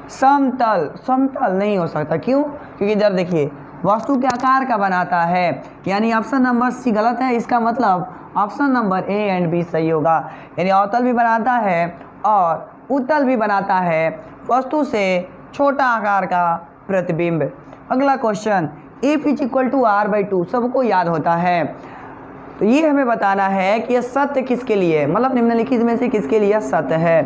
समतल नहीं हो सकता। क्यों? क्योंकि इधर देखिए वस्तु के आकार का बनाता है, यानी ऑप्शन नंबर सी गलत है। इसका मतलब option number A and B सही होगा, यानी अवतल भी बनाता है और उत्तल भी बनाता है, वस्तु से छोटा आकार का प्रतिबिंब। अगला क्वेश्चन, F = R/2 सबको याद होता है, तो ये हमें बताना है कि यह सत्य किसके लिए, मतलब निम्नलिखित में से किसके लिए सत्य है।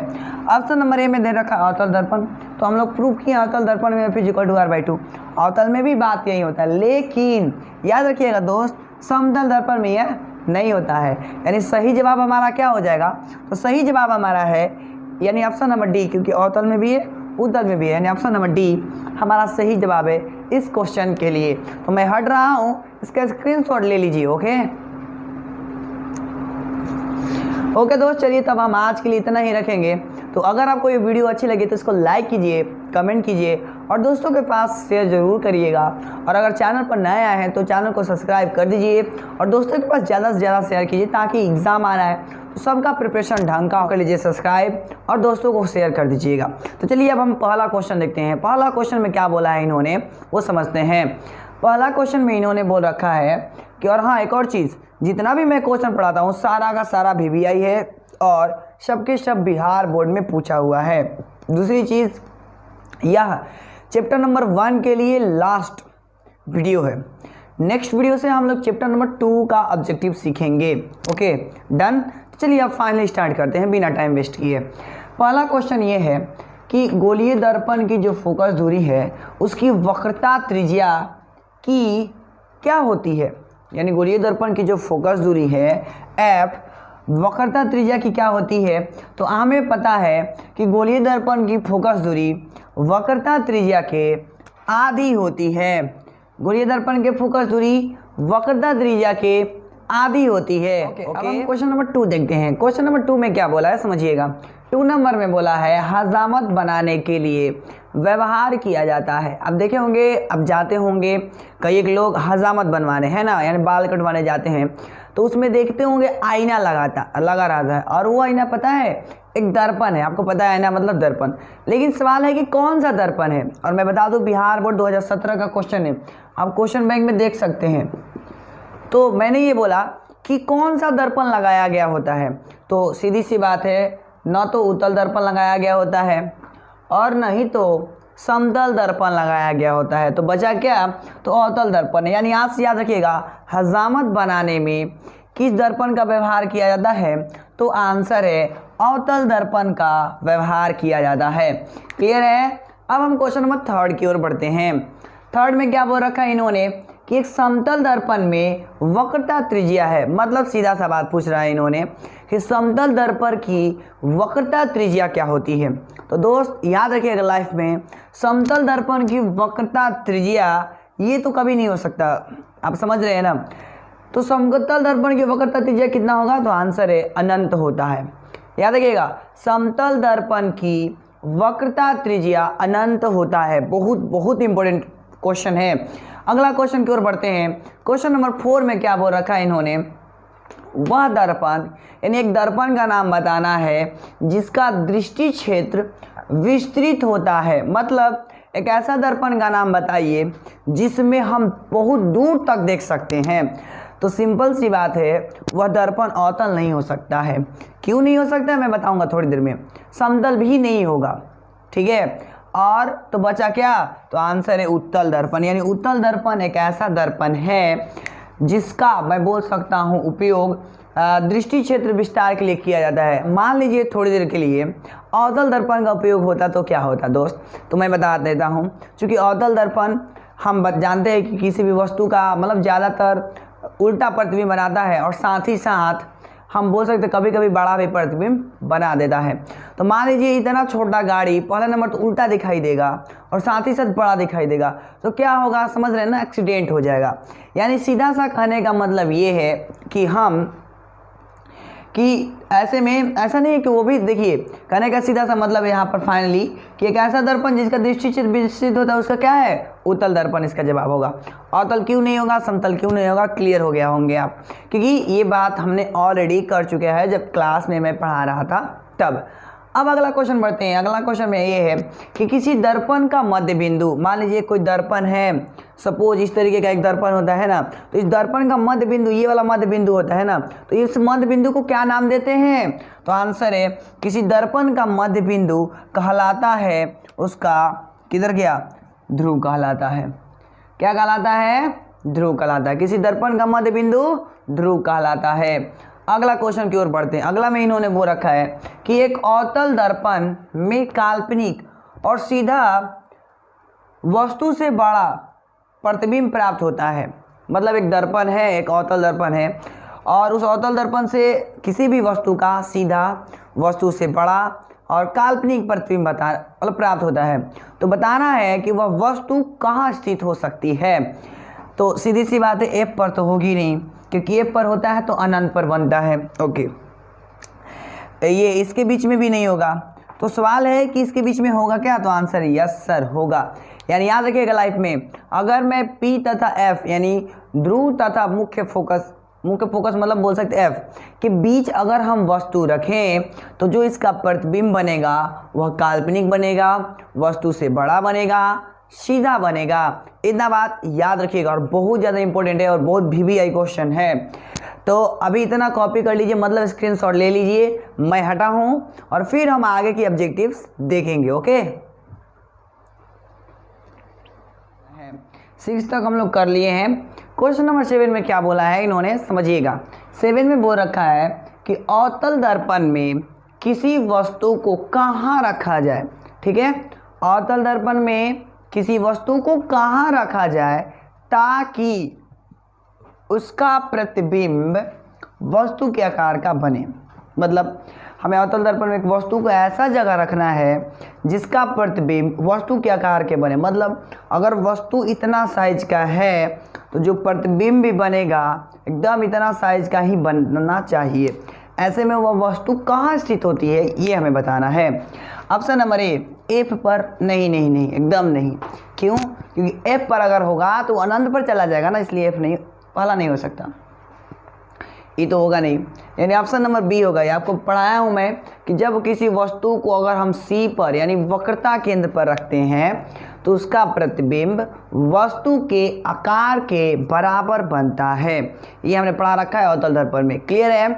ऑप्शन नंबर ए में दे रखा अवतल दर्पण, तो हम लोग प्रूफ किए अवतल दर्पण में F = R/2, अवतल में भी बात यही होता है। लेकिन याद रखिएगा दोस्त, समतल दर्पण में यह नहीं होता है, यानी सही जवाब हमारा क्या हो जाएगा, तो सही जवाब हमारा है यानी ऑप्शन नंबर डी, क्योंकि अवतल में भी है उत्तल में भी है, यानी ऑप्शन नंबर डी हमारा सही जवाब है इस क्वेश्चन के लिए। तो मैं हट रहा हूँ, इसका स्क्रीनशॉट ले लीजिए। ओके दोस्त, चलिए तब हम आज के लिए इतना ही रखेंगे। तो अगर आपको ये वीडियो अच्छी लगी तो इसको लाइक कीजिए, कमेंट कीजिए और दोस्तों के पास शेयर ज़रूर करिएगा। और अगर चैनल पर नए आए हैं तो चैनल को सब्सक्राइब कर दीजिए और दोस्तों के पास ज़्यादा से ज़्यादा शेयर कीजिए, ताकि एग्ज़ाम आ रहा है तो सबका प्रिपरेशन ढंग का कर लीजिए। सब्सक्राइब और दोस्तों को शेयर कर दीजिएगा। तो चलिए अब हम पहला क्वेश्चन देखते हैं। पहला क्वेश्चन में क्या बोला है इन्होंने वो समझते हैं। पहला क्वेश्चन में इन्होंने बोल रखा है कि, और हाँ एक और चीज़, जितना भी मैं क्वेश्चन पढ़ाता हूँ सारा का सारा VVI है और सबके सब बिहार बोर्ड में पूछा हुआ है। दूसरी चीज़, यह चैप्टर नंबर 1 के लिए लास्ट वीडियो है। नेक्स्ट वीडियो से हम लोग चैप्टर नंबर 2 का ऑब्जेक्टिव सीखेंगे। Okay done. चलिए अब फाइनली स्टार्ट करते हैं बिना टाइम वेस्ट किए। पहला क्वेश्चन ये है कि गोलीय दर्पण की जो फोकस दूरी है उसकी वक्रता त्रिज्या की क्या होती है, यानी गोलीय दर्पण की जो फोकस दूरी है F, वक्रता त्रिज्या की क्या होती है। तो हमें पता है कि गोलीय दर्पण की फोकस दूरी वक्रता त्रिज्या के आधी होती है। गोलीय दर्पण के फोकस दूरी वक्रता त्रिज्या के आधी होती है। अब हम क्वेश्चन नंबर 2 देखते हैं। क्वेश्चन नंबर 2 में क्या बोला है समझिएगा। 2 नंबर में बोला है हजामत बनाने के लिए व्यवहार किया जाता है। अब देखे होंगे, अब जाते होंगे कई एक लोग हजामत बनवाने, है ना, यानी बाल कटवाने जाते हैं, तो उसमें देखते होंगे आईना लगा रहता है, और वो आईना पता है एक दर्पण है। आपको पता है आईना मतलब दर्पण, लेकिन सवाल है कि कौन सा दर्पण है। और मैं बता दूं बिहार बोर्ड 2017 का क्वेश्चन है, आप क्वेश्चन बैंक में देख सकते हैं। तो मैंने ये बोला कि कौन सा दर्पण लगाया गया होता है, तो सीधी सी बात है, न तो उत्तल दर्पण लगाया गया होता है और नहीं तो समतल दर्पण लगाया गया होता है। तो बचा क्या, तो अवतल दर्पण है। यानी आज से याद रखिएगा, हजामत बनाने में किस दर्पण का व्यवहार किया जाता है, तो आंसर है अवतल दर्पण का व्यवहार किया जाता है। क्लियर है। अब हम क्वेश्चन नंबर 3 की ओर बढ़ते हैं। 3 में क्या बोल रखा है इन्होंने कि एक समतल दर्पण में वक्रता त्रिज्या है, मतलब सीधा सा बात पूछ रहा है इन्होंने कि समतल दर्पण की वक्रता त्रिज्या क्या होती है। तो दोस्त याद रखिएगा, लाइफ में समतल दर्पण की वक्रता त्रिज्या ये तो कभी नहीं हो सकता, आप समझ रहे हैं ना। तो समतल दर्पण की वक्रता त्रिज्या कितना होगा, तो आंसर है अनंत होता है। याद रखिएगा, समतल दर्पण की वक्रता त्रिज्या अनंत होता है। बहुत बहुत इंपॉर्टेंट क्वेश्चन है। अगला क्वेश्चन की ओर बढ़ते हैं। क्वेश्चन नंबर 4 में क्या बोल रखा है इन्होंने, वह दर्पण यानी एक दर्पण का नाम बताना है जिसका दृष्टि क्षेत्र विस्तृत होता है। मतलब एक ऐसा दर्पण का नाम बताइए जिसमें हम बहुत दूर तक देख सकते हैं। तो सिंपल सी बात है, वह दर्पण अवतल नहीं हो सकता है। क्यों नहीं हो सकता है मैं बताऊंगा थोड़ी देर में। समतल भी नहीं होगा, ठीक है। और तो बचा क्या, तो आंसर है उत्तल दर्पण। यानी उत्तल दर्पण एक ऐसा दर्पण है जिसका मैं बोल सकता हूँ उपयोग दृष्टि क्षेत्र विस्तार के लिए किया जाता है। मान लीजिए थोड़ी देर के लिए अवतल दर्पण का उपयोग होता तो क्या होता दोस्त, तो मैं बता देता हूँ। क्योंकि अवतल दर्पण हम जानते हैं कि किसी भी वस्तु का मतलब ज़्यादातर उल्टा प्रतिबिंब बनाता है और साथ ही साथ हम बोल सकते कभी कभी बड़ा भी प्रतिबिंब बना देता है। तो मान लीजिए इतना छोटा गाड़ी पहला नंबर तो उल्टा दिखाई देगा और साथ ही साथ बड़ा दिखाई देगा, तो क्या होगा समझ रहे हैं ना, एक्सीडेंट हो जाएगा। यानी सीधा सा कहने का मतलब ये है कि ऐसे में ऐसा नहीं है कि वो भी देखिए, कहने का सीधा सा मतलब यहाँ पर फाइनली कि एक ऐसा दर्पण जिसका दृष्टि क्षेत्र विस्तृत होता है उसका क्या है, उत्तल दर्पण इसका जवाब होगा। अवतल क्यों नहीं होगा, समतल क्यों नहीं होगा, क्लियर हो गया होंगे आप, क्योंकि ये बात हमने ऑलरेडी कर चुके हैं जब क्लास में मैं पढ़ा रहा था तब। अब अगला क्वेश्चन बढ़ते हैं। अगला क्वेश्चन में ये है कि किसी दर्पण का मध्य बिंदु, मान लीजिए कोई दर्पण है, सपोज इस तरीके का एक दर्पण होता है ना, तो इस दर्पण का मध्य बिंदु ये वाला मध्य बिंदु होता है ना, तो इस मध्य बिंदु को क्या नाम देते हैं, तो आंसर है किसी दर्पण का मध्य बिंदु कहलाता है उसका, किधर गया, ध्रुव कहलाता है। क्या कहलाता है, ध्रुव कहलाता है। किसी दर्पण का मध्य बिंदु ध्रुव कहलाता है। अगला क्वेश्चन की ओर बढ़ते हैं। अगला में इन्होंने वो रखा है कि एक अवतल दर्पण में काल्पनिक और सीधा वस्तु से बड़ा प्रतिबिंब प्राप्त होता है। मतलब एक दर्पण है, एक अवतल दर्पण है और उस अवतल दर्पण से किसी भी वस्तु का सीधा वस्तु से बड़ा और काल्पनिक प्रतिबिंब मतलब प्राप्त होता है। तो बताना है कि वह वस्तु कहाँ स्थित हो सकती है। तो सीधी सी बात है, एफ पर तो होगी नहीं, क्योंकि एफ पर होता है तो अनंत पर बनता है। ओके, ये इसके बीच में भी नहीं होगा। तो सवाल है कि इसके बीच में होगा क्या, तो आंसर यस सर होगा। यानी याद रखिएगा लाइफ में अगर मैं पी तथा एफ यानी ध्रुव तथा मुख्य फोकस मतलब बोल सकते एफ के बीच अगर हम वस्तु रखें तो जो इसका प्रतिबिंब बनेगा वह काल्पनिक बनेगा, वस्तु से बड़ा बनेगा, सीधा बनेगा। इतना बात याद रखिएगा और बहुत ज़्यादा इंपॉर्टेंट है और बहुत VVI क्वेश्चन है। तो अभी इतना कॉपी कर लीजिए, मतलब स्क्रीनशॉट ले लीजिए, मैं हटा हूँ और फिर हम आगे की ऑब्जेक्टिव्स देखेंगे। ओके, 6 तक हम लोग कर लिए हैं। क्वेश्चन नंबर 7 में क्या बोला है इन्होंने, समझिएगा। 7 में बोल रखा है कि अवतल दर्पण में किसी वस्तु को कहाँ रखा जाए। ठीक है, अवतल दर्पण में किसी वस्तु को कहाँ रखा जाए ताकि उसका प्रतिबिंब वस्तु के आकार का बने। मतलब हमें अवतल दर्पण में एक वस्तु को ऐसा जगह रखना है जिसका प्रतिबिंब वस्तु के आकार के बने। मतलब अगर वस्तु इतना साइज का है तो जो प्रतिबिंब भी बनेगा एकदम इतना साइज का ही बनना चाहिए। ऐसे में वह वस्तु कहाँ स्थित होती है ये हमें बताना है। ऑप्शन नंबर ए, एफ पर नहीं, एकदम नहीं। क्यों, क्योंकि एफ पर अगर होगा तो अनंत पर चला जाएगा ना, इसलिए एफ नहीं, पहला नहीं हो सकता, ये तो होगा नहीं। यानी ऑप्शन नंबर बी होगा। ये आपको पढ़ाया हूँ मैं कि जब किसी वस्तु को अगर हम सी पर यानी वक्रता केंद्र पर रखते हैं तो उसका प्रतिबिंब वस्तु के आकार के बराबर बनता है। ये हमने पढ़ा रखा है अवतल दर्पण में, क्लियर है।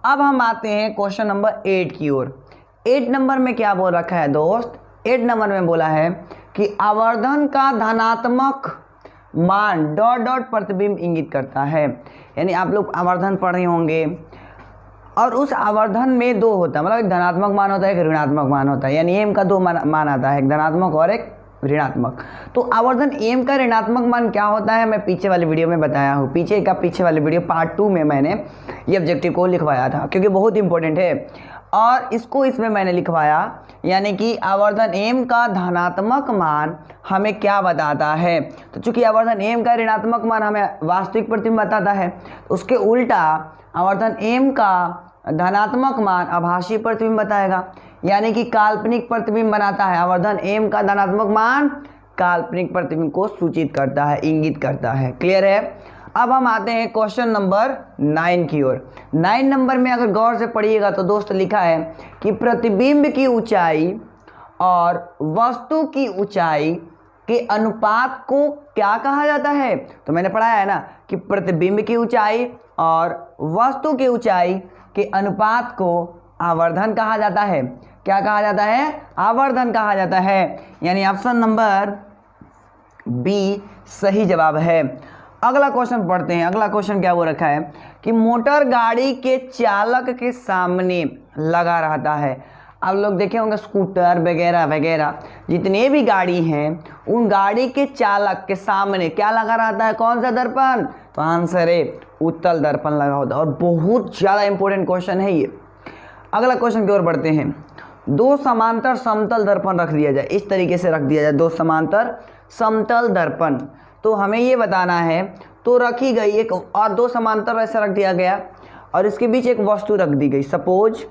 अब हम आते हैं क्वेश्चन नंबर 8 की ओर। 8 नंबर में क्या बोल रखा है दोस्त, 8 नंबर में बोला है कि आवर्धन का धनात्मक मान डॉट डॉट प्रतिबिंब इंगित करता है। यानी आप लोग आवर्धन पढ़े होंगे और उस आवर्धन में दो होता है, मतलब एक धनात्मक मान होता है, एक ऋणात्मक मान होता है। यानी एम का दो मान आता है, एक धनात्मक और एक ऋणात्मक। तो आवर्धन एम का ऋणात्मक मान क्या होता है मैं पीछे वाले वीडियो में बताया हूँ। पीछे वाले वीडियो पार्ट 2 में मैंने ये ऑब्जेक्टिव को लिखवाया था क्योंकि बहुत इंपॉर्टेंट है और इसको इसमें मैंने लिखवाया। यानी कि आवर्धन एम का धनात्मक मान हमें क्या बताता है। तो चूंकि आवर्धन एम का ऋणात्मक मान हमें वास्तविक प्रतिबिंब बताता है, तो उसके उल्टा आवर्धन एम का धनात्मक मान आभासी प्रतिबिंब बताएगा, यानी कि काल्पनिक प्रतिबिंब बनाता है। आवर्धन एम का धनात्मक मान काल्पनिक प्रतिबिंब को सूचित करता है, इंगित करता है। क्लियर है। अब हम आते हैं क्वेश्चन नंबर 9 की ओर। 9 नंबर में अगर गौर से पढ़िएगा तो दोस्त लिखा है कि प्रतिबिंब की ऊंचाई और वस्तु की ऊंचाई के अनुपात को क्या कहा जाता है। तो मैंने पढ़ाया है ना कि प्रतिबिंब की ऊंचाई और वस्तु की ऊंचाई के अनुपात को आवर्धन कहा जाता है। क्या कहा जाता है? आवर्धन कहा जाता है। यानी ऑप्शन नंबर बी सही जवाब है। अगला क्वेश्चन पढ़ते हैं। अगला क्वेश्चन क्या वो रखा है कि मोटर गाड़ी के चालक के सामने लगा रहता है। आप लोग देखे होंगे स्कूटर वगैरह वगैरह जितने भी गाड़ी हैं उन गाड़ी के चालक के सामने क्या लगा रहता है? कौन सा दर्पण? तो आंसर है उत्तल दर्पण लगा होता है। और बहुत ज़्यादा इंपॉर्टेंट क्वेश्चन है ये। अगला क्वेश्चन की ओर बढ़ते हैं। दो समांतर समतल दर्पण रख दिया जाए, इस तरीके से रख दिया जाए, दो समांतर समतल दर्पण। तो हमें ये बताना है, तो रखी गई एक और दो समांतर ऐसा रख दिया गया और इसके बीच एक वस्तु रख दी गई सपोज,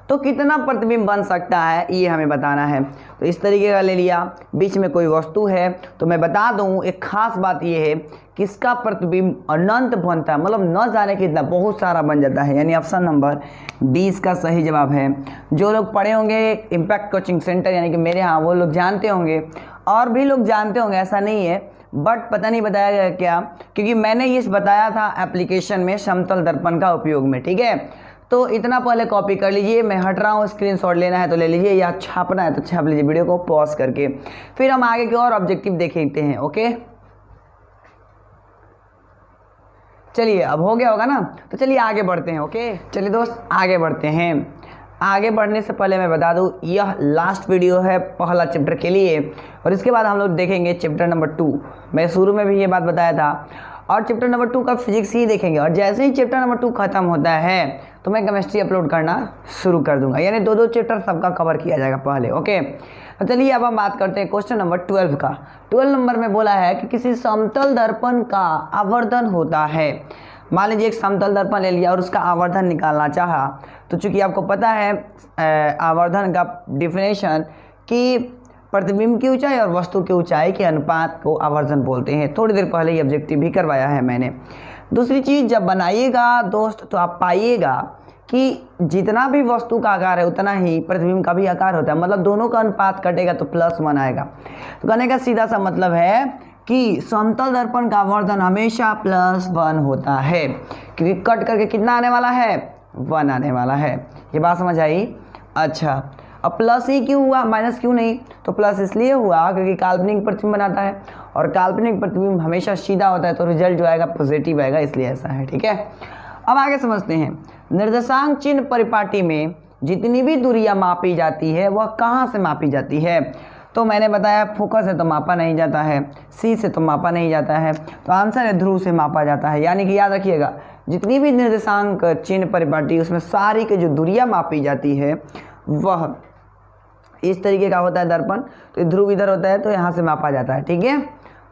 तो कितना प्रतिबिंब बन सकता है ये हमें बताना है। तो इस तरीके का ले लिया, बीच में कोई वस्तु है। तो मैं बता दूं एक खास बात ये है कि इसका प्रतिबिंब अनंत बनता है, मतलब न जाने कितना, बहुत सारा बन जाता है। यानी ऑप्शन नंबर डी इसका सही जवाब है। जो लोग पढ़े होंगे इम्पैक्ट कोचिंग सेंटर यानी कि मेरे यहाँ, वो लोग जानते होंगे और भी लोग जानते होंगे, ऐसा नहीं है, बट पता नहीं बताया गया क्या, क्योंकि मैंने ये बताया था एप्लीकेशन में समतल दर्पण का उपयोग में। ठीक है, तो इतना पहले कॉपी कर लीजिए। मैं हट रहा हूँ, स्क्रीनशॉट लेना है तो ले लीजिए या छापना है तो छाप लीजिए वीडियो को पॉज करके। फिर हम आगे के और ऑब्जेक्टिव देखते हैं। ओके, चलिए अब हो गया होगा ना, तो चलिए आगे बढ़ते हैं। ओके चलिए दोस्त आगे बढ़ते हैं। आगे बढ़ने से पहले मैं बता दूं यह लास्ट वीडियो है पहला चैप्टर के लिए, और इसके बाद हम लोग देखेंगे चैप्टर नंबर 2। मैं शुरू में भी ये बात बताया था, और चैप्टर नंबर 2 का फिजिक्स ही देखेंगे। और जैसे ही चैप्टर नंबर 2 खत्म होता है तो मैं केमिस्ट्री अपलोड करना शुरू कर दूंगा, यानी दो चैप्टर सबका कवर किया जाएगा पहले। ओके, तो चलिए अब हम बात करते हैं क्वेश्चन नंबर 12 का। 12 नंबर में बोला है कि किसी समतल दर्पण का आवर्धन होता है। मान लीजिए एक समतल दर्पण ले लिया और उसका आवर्धन निकालना चाहा, तो चूंकि आपको पता है आवर्धन का डिफिनेशन कि प्रतिबिंब की ऊंचाई और वस्तु की ऊंचाई के अनुपात को आवर्धन बोलते हैं। थोड़ी देर पहले ये ऑब्जेक्टिव भी करवाया है मैंने। दूसरी चीज़, जब बनाइएगा दोस्त तो आप पाइएगा कि जितना भी वस्तु का आकार है उतना ही प्रतिबिंब का भी आकार होता है, मतलब दोनों का अनुपात कटेगा तो +1 आएगा। तो कहने का सीधा सा मतलब है कि समतल दर्पण का आवर्धन हमेशा +1 होता है, क्योंकि कट करके कितना आने वाला है? 1 आने वाला है। ये बात समझ आई? अच्छा, अब प्लस ही क्यों हुआ, माइनस क्यों नहीं? तो प्लस इसलिए हुआ क्योंकि काल्पनिक प्रतिबिंब बनाता है, और काल्पनिक प्रतिबिंब हमेशा सीधा होता है, तो रिजल्ट जो आएगा पॉजिटिव आएगा, इसलिए ऐसा है। ठीक है, अब आगे समझते हैं। निर्देशांक चिन्ह परिपाटी में जितनी भी दूरियां मापी जाती है वह कहाँ से मापी जाती है? तो मैंने बताया फोकस से तो मापा नहीं जाता है, सी से तो मापा नहीं जाता है, तो आंसर है ध्रुव से मापा जाता है। यानी कि याद रखिएगा, जितनी भी निर्देशांक चिन्ह परिपाटी उसमें सारी की जो दूरियां मापी जाती है वह इस तरीके का होता है दर्पण, तो ध्रुव इधर होता है तो यहाँ से मापा जाता है। ठीक है,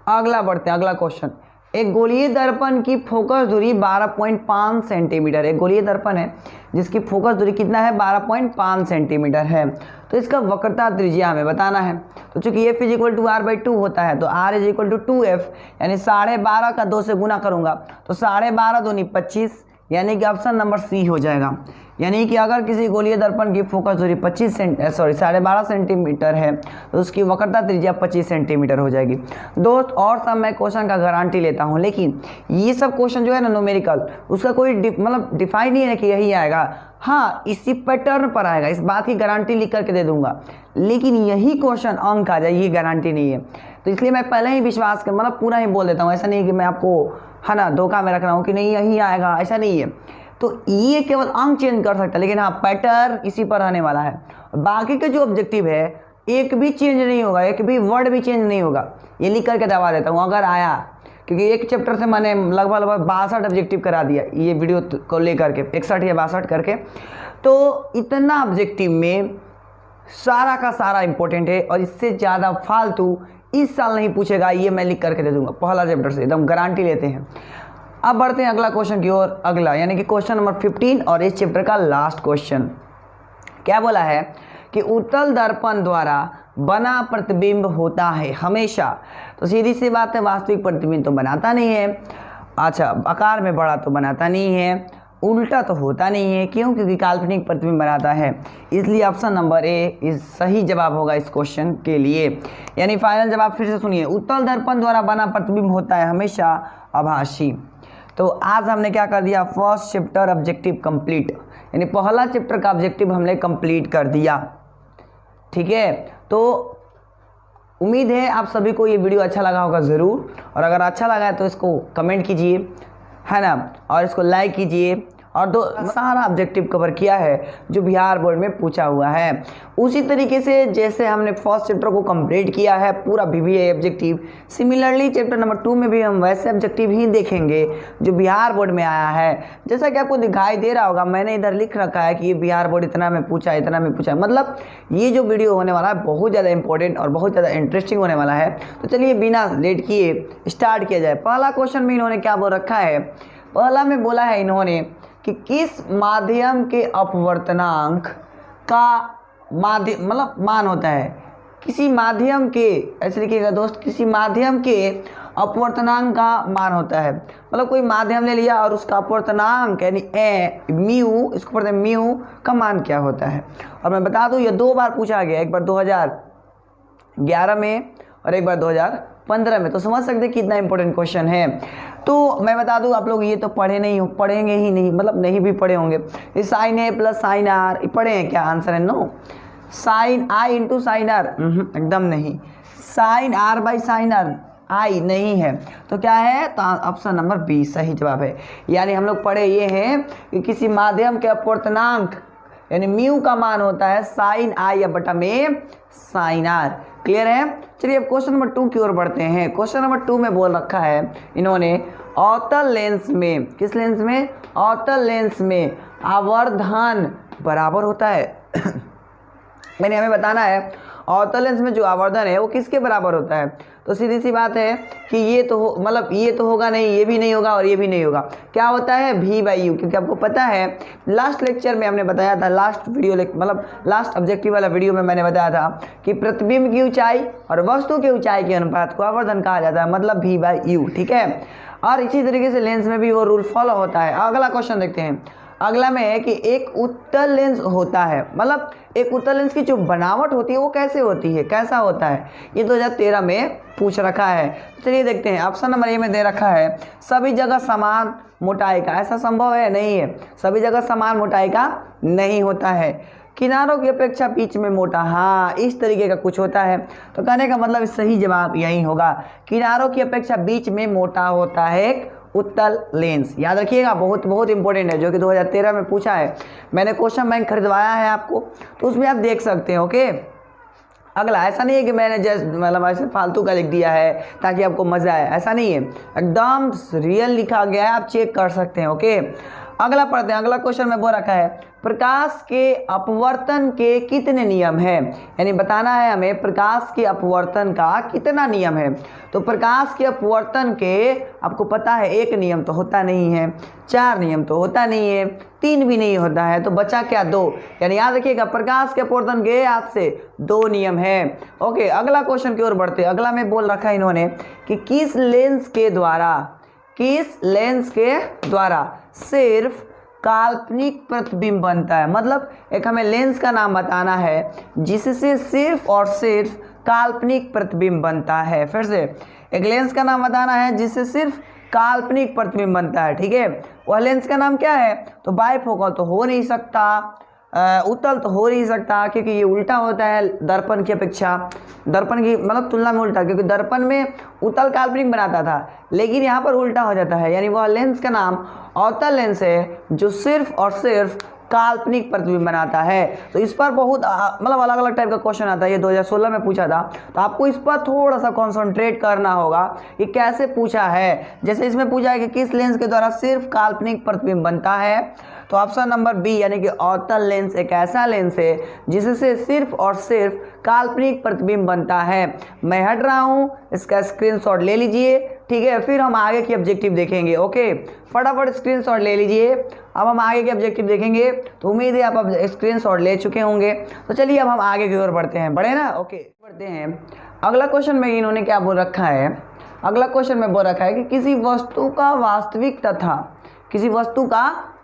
अगला बढ़ते हैं। अगला क्वेश्चन, एक गोलीय दर्पण की फोकस दूरी 12.5 सेंटीमीटर। एक गोलीय दर्पण है जिसकी फोकस दूरी कितना है? 12.5 सेंटीमीटर है। तो इसका वक्रता त्रिज्या हमें बताना है। तो चूंकि f = r/2 होता है तो r = 2f, यानी 12.5 का 2 से गुना करूंगा तो 12.5 दूनी 25, यानी कि ऑप्शन नंबर सी हो जाएगा। यानी कि अगर किसी गोलीय दर्पण की फोकस दूरी 12.5 सेंटीमीटर है तो उसकी वक्रता त्रिज्या 25 सेंटीमीटर हो जाएगी। दोस्त और सब मैं क्वेश्चन का गारंटी लेता हूं, लेकिन ये सब क्वेश्चन जो है ना न्यूमेरिकल, उसका कोई मतलब डिफाइन नहीं है कि यही आएगा। हाँ, इसी पैटर्न पर आएगा, इस बात की गारंटी लिख करके दे दूंगा, लेकिन यही क्वेश्चन अंक आ जाए ये गारंटी नहीं है। तो इसलिए मैं पहले ही विश्वास कर मतलब पूरा ही बोल देता हूँ। ऐसा नहीं है कि मैं आपको है ना धोखा में रख रहा हूँ कि नहीं यही आएगा, ऐसा नहीं है। तो ये केवल अंक चेंज कर सकता है, लेकिन हाँ पैटर्न इसी पर आने वाला है। बाकी के जो ऑब्जेक्टिव है एक भी चेंज नहीं होगा, एक भी वर्ड भी चेंज नहीं होगा, ये लिख करके दबा देता हूँ अगर आया, क्योंकि एक चैप्टर से मैंने लगभग 62 ऑब्जेक्टिव करा दिया ये वीडियो को लेकर के, 61 या 62 करके। तो इतना ऑब्जेक्टिव में सारा का सारा इंपॉर्टेंट है, और इससे ज़्यादा फालतू इस साल नहीं पूछेगा, ये मैं लिख करके दे दूंगा पहला चैप्टर से, एकदम गारंटी लेते हैं। अब बढ़ते हैं अगला क्वेश्चन की ओर। अगला यानी कि क्वेश्चन नंबर 15 और इस चैप्टर का लास्ट क्वेश्चन। क्या बोला है कि उत्तल दर्पण द्वारा बना प्रतिबिंब होता है हमेशा? तो सीधी सी बात है, वास्तविक प्रतिबिंब तो बनाता नहीं है। अच्छा, आकार में बड़ा तो बनाता नहीं है, उल्टा तो होता नहीं है। क्यों? क्योंकि काल्पनिक प्रतिबिंब बनाता है। इसलिए ऑप्शन नंबर ए इस सही जवाब होगा इस क्वेश्चन के लिए। यानी फाइनल जवाब फिर से सुनिए, उत्तल दर्पण द्वारा बना प्रतिबिंब होता है हमेशा आभासी। तो आज हमने क्या कर दिया, फर्स्ट चैप्टर ऑब्जेक्टिव कंप्लीट, यानी पहला चैप्टर का ऑब्जेक्टिव हमने कंप्लीट कर दिया। ठीक है, तो उम्मीद है आप सभी को ये वीडियो अच्छा लगा होगा ज़रूर, और अगर अच्छा लगा है तो इसको कमेंट कीजिए, है ना, और इसको लाइक कीजिए। और दो सारा ऑब्जेक्टिव कवर किया है जो बिहार बोर्ड में पूछा हुआ है। उसी तरीके से जैसे हमने फर्स्ट चैप्टर को कंप्लीट किया है पूरा BBA objective, similarly chapter number 2 में भी हम वैसे ऑब्जेक्टिव ही देखेंगे जो बिहार बोर्ड में आया है। जैसा कि आपको दिखाई दे रहा होगा, मैंने इधर लिख रखा है कि ये बिहार बोर्ड इतना में पूछा, इतना में पूछा। मतलब ये जो वीडियो होने वाला है बहुत ज़्यादा इंपॉर्टेंट और बहुत ज़्यादा इंटरेस्टिंग होने वाला है। तो चलिए बिना लेट किए स्टार्ट किया जाए। पहला क्वेश्चन में इन्होंने क्या बोल रखा है, पहला में बोला है इन्होंने कि किस माध्यम के अपवर्तनांक का माध्यम मतलब मान होता है, किसी माध्यम के, ऐसे लिखिएगा दोस्त, किसी माध्यम के अपवर्तनांक का मान होता है। मतलब कोई माध्यम ले लिया और उसका अपवर्तनांक यानी म्यू, इसको पढ़ते हैं म्यू का मान क्या होता है। और मैं बता दूं ये 2 बार पूछा गया, एक बार 2011 में और एक बार 2015 में। तो समझ सकते हैं कितना इंपॉर्टेंट क्वेश्चन है। तो मैं बता दूं आप लोग ये तो पढ़ेंगे ही नहीं, मतलब नहीं भी पढ़े होंगे। ये sine a plus sine r पढ़े हैं क्या? आंसर है no. Sine i into sine r एकदम नहीं। Sine r by sine r i नहीं है। तो क्या है? तो ऑप्शन नंबर बी सही जवाब है। यानी हम लोग पढ़े ये हैं कि किसी माध्यम के अपवर्तनांक यानी म्यू का मान होता है साइन आई या बटा में साइन आर। क्लियर है? चलिए अब क्वेश्चन नंबर 2 की ओर बढ़ते हैं। क्वेश्चन नंबर 2 में बोल रखा है इन्होंने, अवतल लेंस में, किस लेंस में? अवतल लेंस में आवर्धन बराबर होता है। मैंने हमें बताना है अवतल लेंस में जो आवर्धन है वो किसके बराबर होता है। तो सीधी सी बात है कि ये तो मतलब ये तो होगा नहीं, ये भी नहीं होगा और ये भी नहीं होगा। क्या होता है? v by you. क्योंकि आपको पता है लास्ट लेक्चर में हमने बताया था, लास्ट वीडियो मतलब लास्ट ऑब्जेक्टिव वाला वीडियो में मैंने बताया था कि प्रतिबिंब की ऊंचाई और वस्तु की ऊंचाई के अनुपात को आवर्धन कहा जाता है, मतलब v बाई यू। ठीक है, और इसी तरीके से लेंस में भी वो रूल फॉलो होता है। अगला क्वेश्चन देखते हैं। अगला में है कि एक उत्तल लेंस होता है, मतलब एक उत्तल लेंस की जो बनावट होती है वो कैसे होती है, कैसा होता है, ये 2013 में पूछ रखा है। चलिए देखते हैं। ऑप्शन नंबर ए में दे रखा है सभी जगह समान मोटाई का। ऐसा संभव है? नहीं है। सभी जगह समान मोटाई का नहीं होता है। किनारों की अपेक्षा बीच में मोटा, हाँ इस तरीके का कुछ होता है। तो कहने का मतलब सही जवाब यही होगा, किनारों की अपेक्षा बीच में मोटा होता है एक उत्तल लेंस। याद रखिएगा, बहुत बहुत इंपॉर्टेंट है, जो कि 2013 में पूछा है। मैंने क्वेश्चन बैंक खरीदवाया है आपको, तो उसमें आप देख सकते हैं। ओके, अगला ऐसा नहीं है कि मैंने जस्ट मतलब ऐसे फालतू का लिख दिया है ताकि आपको मज़ा आए, ऐसा नहीं है, एकदम रियल लिखा गया है, आप चेक कर सकते हैं। ओके, अगला पढ़ते हैं। अगला क्वेश्चन में बोल रखा है प्रकाश के अपवर्तन के कितने नियम हैं, यानी बताना है हमें प्रकाश के अपवर्तन का कितना नियम है। तो प्रकाश के अपवर्तन के आपको पता है एक नियम तो होता नहीं है, 4 नियम तो होता नहीं है, 3 भी नहीं होता है, तो बचा क्या? 2। यानी याद रखिएगा प्रकाश के अपवर्तन के आपसे 2 नियम है। ओके, अगला क्वेश्चन की ओर बढ़ते हैं। अगला में बोल रखा है इन्होंने कि किस लेंस के द्वारा सिर्फ काल्पनिक प्रतिबिंब बनता है। मतलब एक हमें लेंस का नाम बताना है जिससे सिर्फ और सिर्फ काल्पनिक प्रतिबिंब बनता है। फिर से एक लेंस का नाम बताना है जिससे सिर्फ काल्पनिक प्रतिबिंब बनता है। ठीक है, वह लेंस का नाम क्या है? तो बाइफोकल तो हो नहीं सकता, उत्तल तो हो नहीं सकता, क्योंकि ये उल्टा होता है दर्पण की अपेक्षा, दर्पण की मतलब तुलना में उल्टा, क्योंकि दर्पण में उत्तल काल्पनिक बनाता था, लेकिन यहाँ पर उल्टा हो जाता है। यानी वह लेंस का नाम अवतल लेंस है जो सिर्फ और सिर्फ काल्पनिक प्रतिबिंब बनाता है। तो इस पर बहुत मतलब अलग अलग टाइप का क्वेश्चन आता है, ये 2016 में पूछा था, तो आपको इस पर थोड़ा सा कॉन्सेंट्रेट करना होगा कि कैसे पूछा है। जैसे इसमें पूछा है कि किस लेंस के द्वारा सिर्फ काल्पनिक प्रतिबिंब बनता है, तो ऑप्शन नंबर बी यानी कि अवतल लेंस एक ऐसा लेंस है जिससे सिर्फ और सिर्फ काल्पनिक प्रतिबिंब बनता है। मैं हट रहा हूँ, इसका स्क्रीनशॉट ले लीजिए, ठीक है, फिर हम आगे की ऑब्जेक्टिव देखेंगे। ओके, फटाफट स्क्रीनशॉट ले लीजिए, अब हम आगे के ऑब्जेक्टिव देखेंगे। तो उम्मीद है आप अब स्क्रीनशॉट ले चुके होंगे। तो चलिए अब हम आगे की ओर बढ़ते हैं, बढ़े ना। ओके, बढ़ते हैं। अगला क्वेश्चन में इन्होंने क्या बोल रखा है, अगला क्वेश्चन में बोल रखा है कि किसी वस्तु का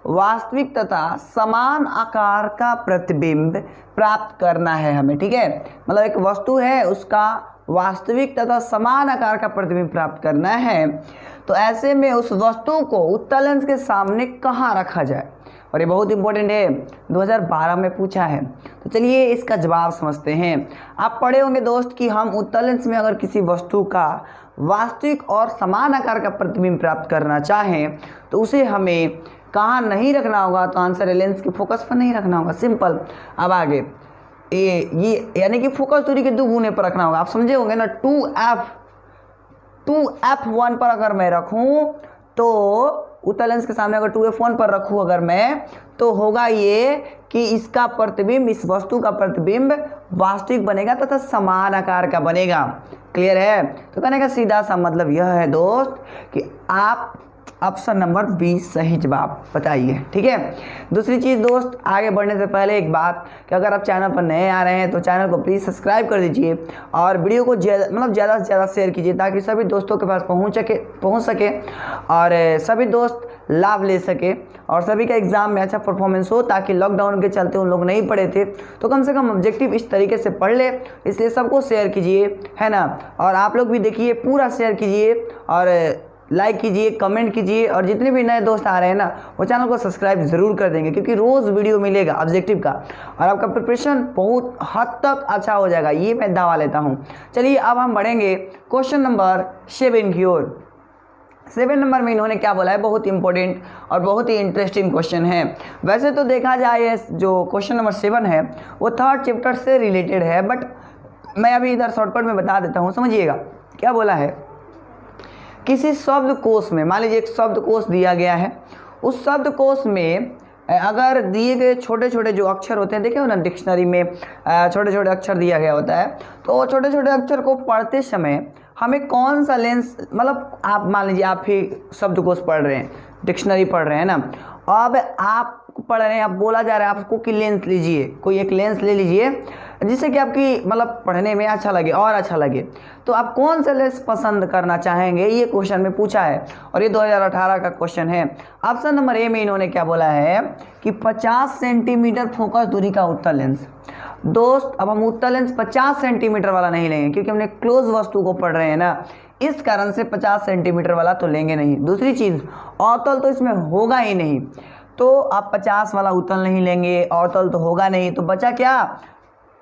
वास्तविक तथा समान आकार का प्रतिबिंब प्राप्त करना है हमें, ठीक है। मतलब एक वस्तु है, उसका वास्तविक तथा समान आकार का प्रतिबिंब प्राप्त करना है। तो ऐसे में उस वस्तु को उत्तल लेंस के सामने कहाँ रखा जाए, और ये बहुत इंपॉर्टेंट है, 2012 में पूछा है। तो चलिए इसका जवाब समझते हैं। आप पढ़े होंगे दोस्त कि हम उत्तल लेंस में अगर किसी वस्तु का वास्तविक और समान आकार का प्रतिबिंब प्राप्त करना चाहें तो उसे हमें कहाँ नहीं रखना होगा, तो आंसर है लेंस के फोकस पर नहीं रखना होगा, सिंपल। अब आगे ये यानी कि फोकस दूरी के 2 गुने पर रखना होगा। आप समझे होंगे ना, 2f1 पर अगर मैं रखूं तो उत्तल लेंस के सामने अगर 2f1 पर रखूं अगर मैं, तो होगा ये कि इसका प्रतिबिंब, इस वस्तु का प्रतिबिंब वास्तविक बनेगा तथा समान आकार का बनेगा। क्लियर है। तो कहने का सीधा सा मतलब यह है दोस्त कि आप ऑप्शन नंबर बी सही जवाब बताइए, ठीक है। दूसरी चीज़ दोस्त, आगे बढ़ने से पहले एक बात कि अगर आप चैनल पर नए आ रहे हैं तो चैनल को प्लीज़ सब्सक्राइब कर दीजिए और वीडियो को ज़्यादा से ज़्यादा शेयर कीजिए ताकि सभी दोस्तों के पास पहुंच सके और सभी दोस्त लाभ ले सके और सभी का एग्ज़ाम में अच्छा परफॉर्मेंस हो, ताकि लॉकडाउन के चलते उन लोग नहीं पढ़े थे तो कम से कम ऑब्जेक्टिव इस तरीके से पढ़ ले। इसलिए सबको शेयर कीजिए, है ना। और आप लोग भी देखिए, पूरा शेयर कीजिए और लाइक कीजिए, कमेंट कीजिए, और जितने भी नए दोस्त आ रहे हैं ना वो चैनल को सब्सक्राइब ज़रूर कर देंगे, क्योंकि रोज़ वीडियो मिलेगा ऑब्जेक्टिव का और आपका प्रिपरेशन बहुत हद तक अच्छा हो जाएगा, ये मैं दावा लेता हूँ। चलिए अब हम बढ़ेंगे क्वेश्चन नंबर 7 की ओर। 7 नंबर में इन्होंने क्या बोला है, बहुत इंपॉर्टेंट और बहुत ही इंटरेस्टिंग क्वेश्चन है। वैसे तो देखा जाए जो क्वेश्चन नंबर 7 है वो 3rd चैप्टर से रिलेटेड है, बट मैं अभी इधर शॉर्टकट में बता देता हूँ, समझिएगा। क्या बोला है, किसी शब्दकोश में, मान लीजिए एक शब्दकोश दिया गया है, उस शब्दकोश में अगर दिए गए छोटे छोटे जो अक्षर होते हैं, देखे हो ना डिक्शनरी में छोटे छोटे अक्षर दिया गया होता है, तो छोटे छोटे अक्षर को पढ़ते समय हमें कौन सा लेंस, मतलब आप मान लीजिए आप ही शब्दकोश पढ़ रहे हैं, डिक्शनरी पढ़ रहे हैं ना, अब आप पढ़ रहे हैं, आप बोला जा रहा है आपको कि लेंस लीजिए, कोई एक लेंस ले लीजिए जिससे कि आपकी मतलब पढ़ने में अच्छा लगे और अच्छा लगे। तो आप कौन सा लेंस पसंद करना चाहेंगे, ये क्वेश्चन में पूछा है और ये 2018 का क्वेश्चन है। ऑप्शन नंबर ए में इन्होंने क्या बोला है कि 50 सेंटीमीटर फोकस दूरी का उत्तल लेंस। दोस्त अब हम उत्तल लेंस 50 सेंटीमीटर वाला नहीं लेंगे, क्योंकि हमने क्लोज वस्तु को पढ़ रहे हैं ना, इस कारण से 50 सेंटीमीटर वाला तो लेंगे नहीं। दूसरी चीज़, अवतल तो इसमें होगा ही नहीं, तो आप 50 वाला उत्तल नहीं लेंगे, अवतल तो होगा नहीं, तो बचा क्या,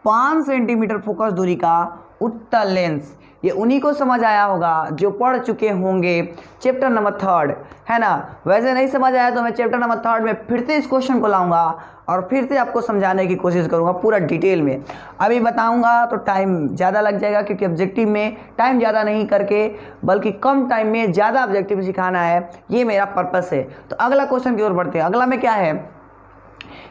5 सेंटीमीटर फोकस दूरी का उत्तल लेंस। ये उन्हीं को समझ आया होगा जो पढ़ चुके होंगे चैप्टर नंबर 3, है ना। वैसे नहीं समझ आया तो मैं चैप्टर नंबर 3 में फिर से इस क्वेश्चन को लाऊंगा और फिर से आपको समझाने की कोशिश करूंगा पूरा डिटेल में। अभी बताऊंगा तो टाइम ज़्यादा लग जाएगा, क्योंकि ऑब्जेक्टिव में टाइम ज़्यादा नहीं करके बल्कि कम टाइम में ज़्यादा ऑब्जेक्टिव सिखाना है, ये मेरा पर्पस है। तो अगला क्वेश्चन की ओर बढ़ते हैं। अगला में क्या है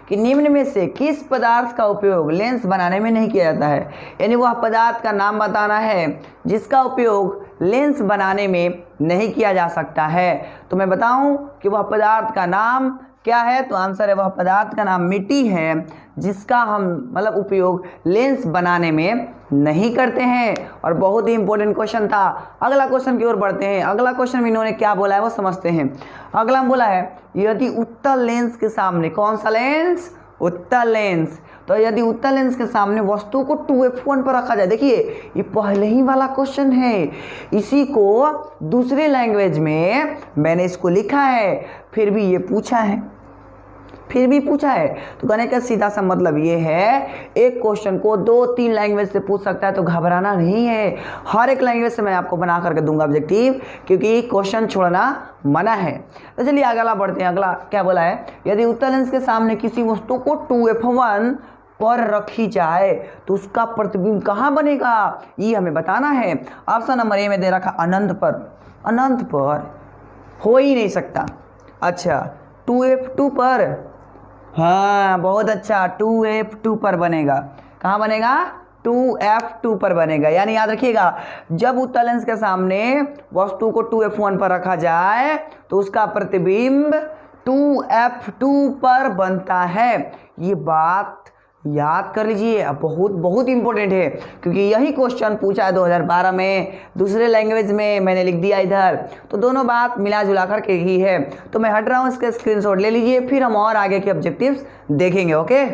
कि निम्न में से किस पदार्थ का उपयोग लेंस बनाने में नहीं किया जाता है, यानी वह पदार्थ का नाम बताना है जिसका उपयोग लेंस बनाने में नहीं किया जा सकता है। तो मैं बताऊं कि वह पदार्थ का नाम क्या है, तो आंसर है वह पदार्थ का नाम मिट्टी है, जिसका हम मतलब उपयोग लेंस बनाने में नहीं करते हैं। और बहुत ही इंपॉर्टेंट क्वेश्चन था। अगला क्वेश्चन की ओर बढ़ते हैं। अगला क्वेश्चन में इन्होंने क्या बोला है वो समझते हैं। अगला में बोला है यदि उत्तल लेंस के सामने, कौन सा लेंस, उत्तल लेंस, तो यदि उत्तल लेंस के सामने वस्तु को 2f1 पर रखा जाए, देखिए ये पहले ही वाला क्वेश्चन है, इसी को दूसरे लैंग्वेज में मैंने इसको लिखा है, फिर भी ये पूछा है, फिर भी पूछा है। तो कहने का सीधा सा मतलब ये है, एक क्वेश्चन को 2-3 लैंग्वेज से पूछ सकता है, तो घबराना नहीं है। हर एक लैंग्वेज से मैं आपको बना करके दूंगा ऑब्जेक्टिव, क्योंकि क्वेश्चन छोड़ना मना है। तो चलिए अगला बढ़ते हैं। अगला क्या बोला है, यदि उत्तल लेंस के सामने किसी वस्तु को 2f1 पर रखी जाए तो उसका प्रतिबिंब कहाँ बनेगा, ये हमें बताना है। ऑप्शन नंबर ए में दे रखा अनंत पर। अनंत पर हो ही नहीं सकता। अच्छा 2f2 पर, हाँ बहुत अच्छा, 2F2 पर बनेगा। कहाँ बनेगा? 2F2 पर बनेगा। यानी याद रखिएगा, जब उत्तल लेंस के सामने वस्तु को 2F1 पर रखा जाए तो उसका प्रतिबिंब 2F2 पर बनता है। ये बात याद कर लीजिए, बहुत बहुत इंपॉर्टेंट है, क्योंकि यही क्वेश्चन पूछा है 2012 में, दूसरे लैंग्वेज में मैंने लिख दिया इधर, तो दोनों बात मिला जुला करके ही है। तो मैं हट रहा हूँ, इसका स्क्रीनशॉट ले लीजिए, फिर हम और आगे के ऑब्जेक्टिव्स देखेंगे। ओके,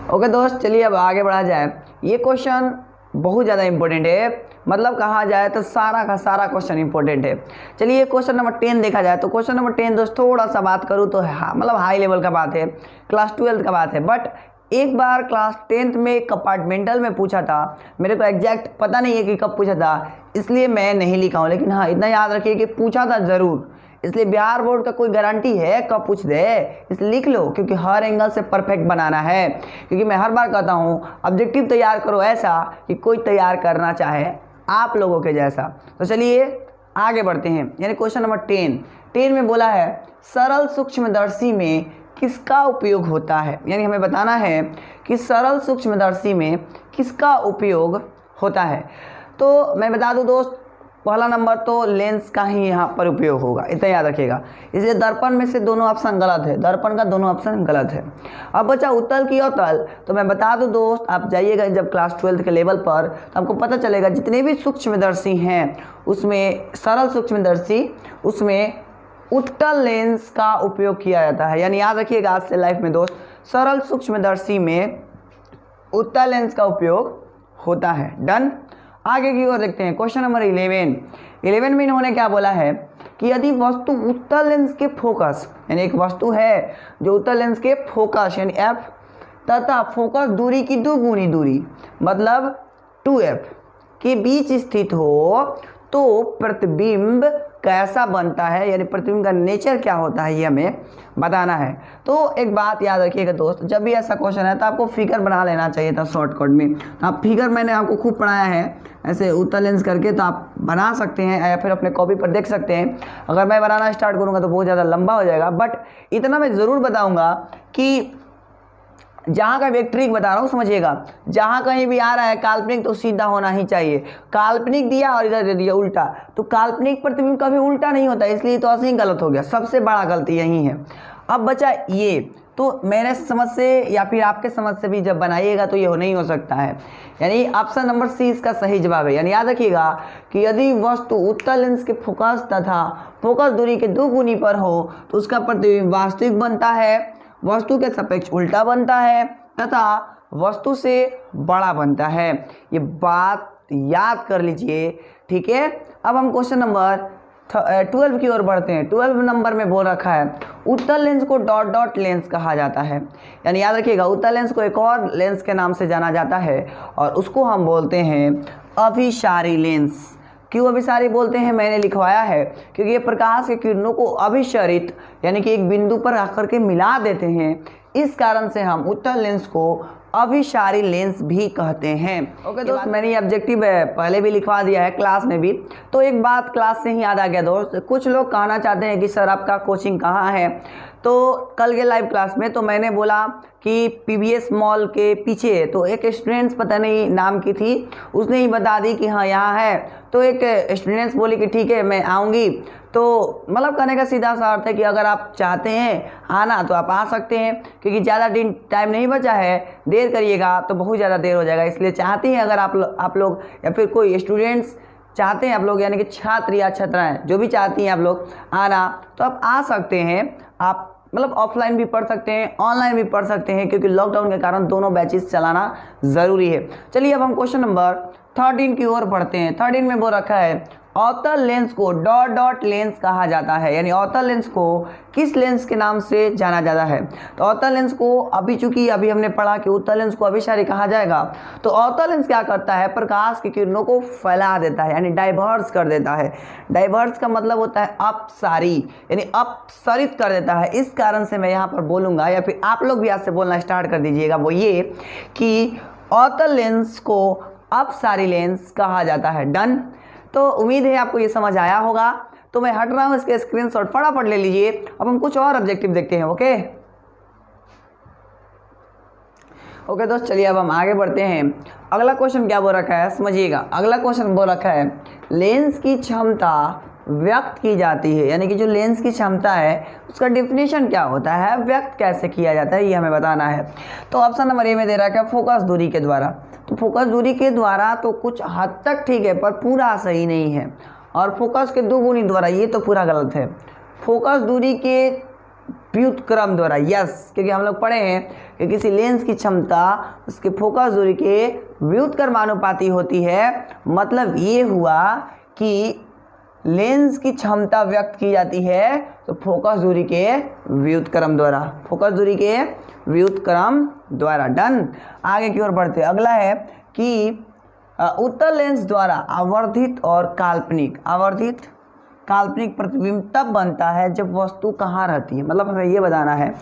ओके दोस्त, चलिए अब आगे बढ़ा जाए। ये क्वेश्चन बहुत ज़्यादा इंपॉर्टेंट है, मतलब कहा जाए तो सारा का सारा क्वेश्चन इंपॉर्टेंट है। चलिए क्वेश्चन नंबर 10 देखा जाए तो क्वेश्चन नंबर 10 दोस्त थोड़ा सा बात करूँ तो मतलब हाई लेवल का बात है, क्लास 12 का बात है, बट एक बार क्लास 10th में कंपार्टमेंटल में पूछा था, मेरे को एग्जैक्ट पता नहीं है कि कब पूछा था, इसलिए मैं नहीं लिखा हूँ, लेकिन हाँ इतना याद रखिए कि पूछा था ज़रूर। इसलिए बिहार बोर्ड का कोई गारंटी है कब पूछ दे, इसलिए लिख लो, क्योंकि हर एंगल से परफेक्ट बनाना है। क्योंकि मैं हर बार कहता हूँ ऑब्जेक्टिव तैयार करो ऐसा कि कोई तैयार करना चाहे आप लोगों के जैसा। तो चलिए आगे बढ़ते हैं। यानी क्वेश्चन नंबर 10 में बोला है सरल सूक्ष्मदर्शी में किसका उपयोग होता है। यानी हमें बताना है कि सरल सूक्ष्मदर्शी में किसका उपयोग होता है। तो मैं बता दूं दोस्त, पहला नंबर तो लेंस का ही यहाँ पर उपयोग होगा, इतना याद रखिएगा। इसलिए दर्पण में से दोनों ऑप्शन गलत है, दर्पण का दोनों ऑप्शन गलत है। अब बचा उत्तल की अवतल, तो मैं बता दूं दोस्त, आप जाइएगा जब क्लास 12 के लेवल पर तो आपको पता चलेगा जितने भी सूक्ष्मदर्शी हैं उसमें सरल सूक्ष्मदर्शी उसमें उत्तल लेंस का उपयोग किया जाता है। यानी याद रखिएगा आज से लाइफ में दोस्त, सरल सूक्ष्मदर्शी में उत्तल लेंस का उपयोग होता है। डन। आगे की ओर देखते हैं क्वेश्चन नंबर 11 में इन्होंने क्या बोला है कि यदि वस्तु उत्तल लेंस के फोकस, यानी एक वस्तु है जो उत्तल लेंस के फोकस यानी F तथा फोकस दूरी की दुगुनी दूरी मतलब 2F के बीच स्थित हो तो प्रतिबिंब कैसा बनता है, यानी प्रतिबिंब का नेचर क्या होता है, ये हमें बताना है। तो एक बात याद रखिएगा दोस्त, जब भी ऐसा क्वेश्चन है तो आपको फिगर बना लेना चाहिए था शॉर्टकट में। तो आप फिगर मैंने आपको खूब पढ़ाया है ऐसे उत्तल लेंस करके, तो आप बना सकते हैं या फिर अपने कॉपी पर देख सकते हैं। अगर मैं बनाना स्टार्ट करूँगा तो बहुत ज़्यादा लंबा हो जाएगा, बट इतना मैं ज़रूर बताऊँगा कि जहाँ का ट्रिक बता रहा हूँ समझिएगा, जहाँ कहीं भी आ रहा है काल्पनिक तो सीधा होना ही चाहिए। काल्पनिक दिया और इधर दे दिया उल्टा, तो काल्पनिक प्रतिबिंब कभी उल्टा नहीं होता, इसलिए तो ऐसे ही गलत हो गया, सबसे बड़ा गलती यही है। अब बचा ये, तो मेरे समझ से या फिर आपके समझ से भी जब बनाइएगा तो ये नहीं हो सकता है। यानी ऑप्शन नंबर सी इसका सही जवाब है। यानी याद रखिएगा कि यदि वस्तु उत्तल लेंस के फोकस तथा फोकस दूरी के दुगुनी पर हो तो उसका प्रतिबिंब वास्तविक बनता है, वस्तु के सापेक्ष उल्टा बनता है तथा वस्तु से बड़ा बनता है। ये बात याद कर लीजिए, ठीक है। अब हम क्वेश्चन नंबर 12 की ओर बढ़ते हैं। 12 नंबर में बोल रखा है उत्तल lens co dot dot lens कहा जाता है। यानी याद रखिएगा उत्तल लेंस को एक और लेंस के नाम से जाना जाता है और उसको हम बोलते हैं अभिसारी लेंस। क्यों अभिसारी बोलते हैं, मैंने लिखवाया है, क्योंकि ये प्रकाश के किरणों को अभिसरित यानी कि एक बिंदु पर आकर के मिला देते हैं, इस कारण से हम उत्तल लेंस को अभिसारी लेंस भी कहते हैं। ओके दोस्त, मैंने ये ऑब्जेक्टिव पहले भी लिखवा दिया है क्लास में भी। तो एक बात क्लास से ही याद आ गया दोस्त, कुछ लोग कहना चाहते हैं कि सर आपका कोचिंग कहाँ है। तो कल के लाइव क्लास में तो मैंने बोला कि पीवीएस मॉल के पीछे है, तो एक स्टूडेंट्स पता नहीं नाम की थी, उसने ही बता दी कि हाँ यहाँ है। तो एक स्टूडेंट्स बोली कि ठीक है मैं आऊँगी। तो मतलब कहने का सीधा सा अर्थ है कि अगर आप चाहते हैं आना तो आप आ सकते हैं, क्योंकि ज़्यादा दिन टाइम नहीं बचा है, देर करिएगा तो बहुत ज़्यादा देर हो जाएगा। इसलिए चाहते हैं अगर आप लोग या फिर कोई स्टूडेंट्स चाहते हैं आप लोग, यानी कि छात्र या छात्राएं जो भी चाहती हैं आप लोग आना, तो आप आ सकते हैं। आप मतलब ऑफलाइन भी पढ़ सकते हैं, ऑनलाइन भी पढ़ सकते हैं, क्योंकि लॉकडाउन के कारण दोनों बैचेस चलाना ज़रूरी है। चलिए अब हम क्वेश्चन नंबर 13 की ओर बढ़ते हैं। 13 में वो रखा है अवतल lens co dot dot lens कहा जाता है। यानी अवतल लेंस को किस लेंस के नाम से जाना जाता है। तो अवतल लेंस को चूंकि अभी हमने पढ़ा कि उत्तल लेंस को अभिसारी कहा जाएगा, तो अवतल लेंस क्या करता है, प्रकाश की किरणों को फैला देता है, यानी डाइवर्स कर देता है। डाइवर्स का मतलब होता है अपसारी, यानी अपसरित कर देता है। इस कारण से मैं यहाँ पर बोलूँगा, या फिर आप लोग भी आज से बोलना स्टार्ट कर दीजिएगा, वो ये कि अवतल लेंस को अपसारी लेंस कहा जाता है। डन। तो उम्मीद है आपको ये समझ आया होगा। तो मैं हट रहा हूँ, इसके स्क्रीनशॉट फटाफट ले लीजिए। अब हम कुछ और ऑब्जेक्टिव देखते हैं। ओके ओके दोस्त, चलिए अब हम आगे बढ़ते हैं। अगला क्वेश्चन क्या बोल रखा है समझिएगा। अगला क्वेश्चन बोल रखा है लेंस की क्षमता व्यक्त की जाती है, यानी कि जो लेंस की क्षमता है उसका डेफिनेशन क्या होता है, व्यक्त कैसे किया जाता है, ये हमें बताना है। तो ऑप्शन नंबर ए में दे रखा है फोकस दूरी के द्वारा। तो फोकस दूरी के द्वारा तो कुछ हद तक ठीक है पर पूरा सही नहीं है, और फोकस के दोगुनी द्वारा ये तो पूरा गलत है। फोकस दूरी के व्युत्क्रम द्वारा, यस, क्योंकि हम लोग पढ़े हैं कि किसी लेंस की क्षमता उसके फोकस दूरी के व्युत्क्रमानुपाती होती है। मतलब ये हुआ कि लेंस की क्षमता व्यक्त की जाती है तो फोकस दूरी के व्युत्क्रम द्वारा, फोकस दूरी के व्युत्क्रम द्वारा। डन। आगे की ओर बढ़ते। अगला है कि उत्तल लेंस द्वारा आवर्धित और आवर्धित काल्पनिक प्रतिबिंब तब बनता है जब वस्तु कहाँ रहती है। मतलब हमें ये बताना है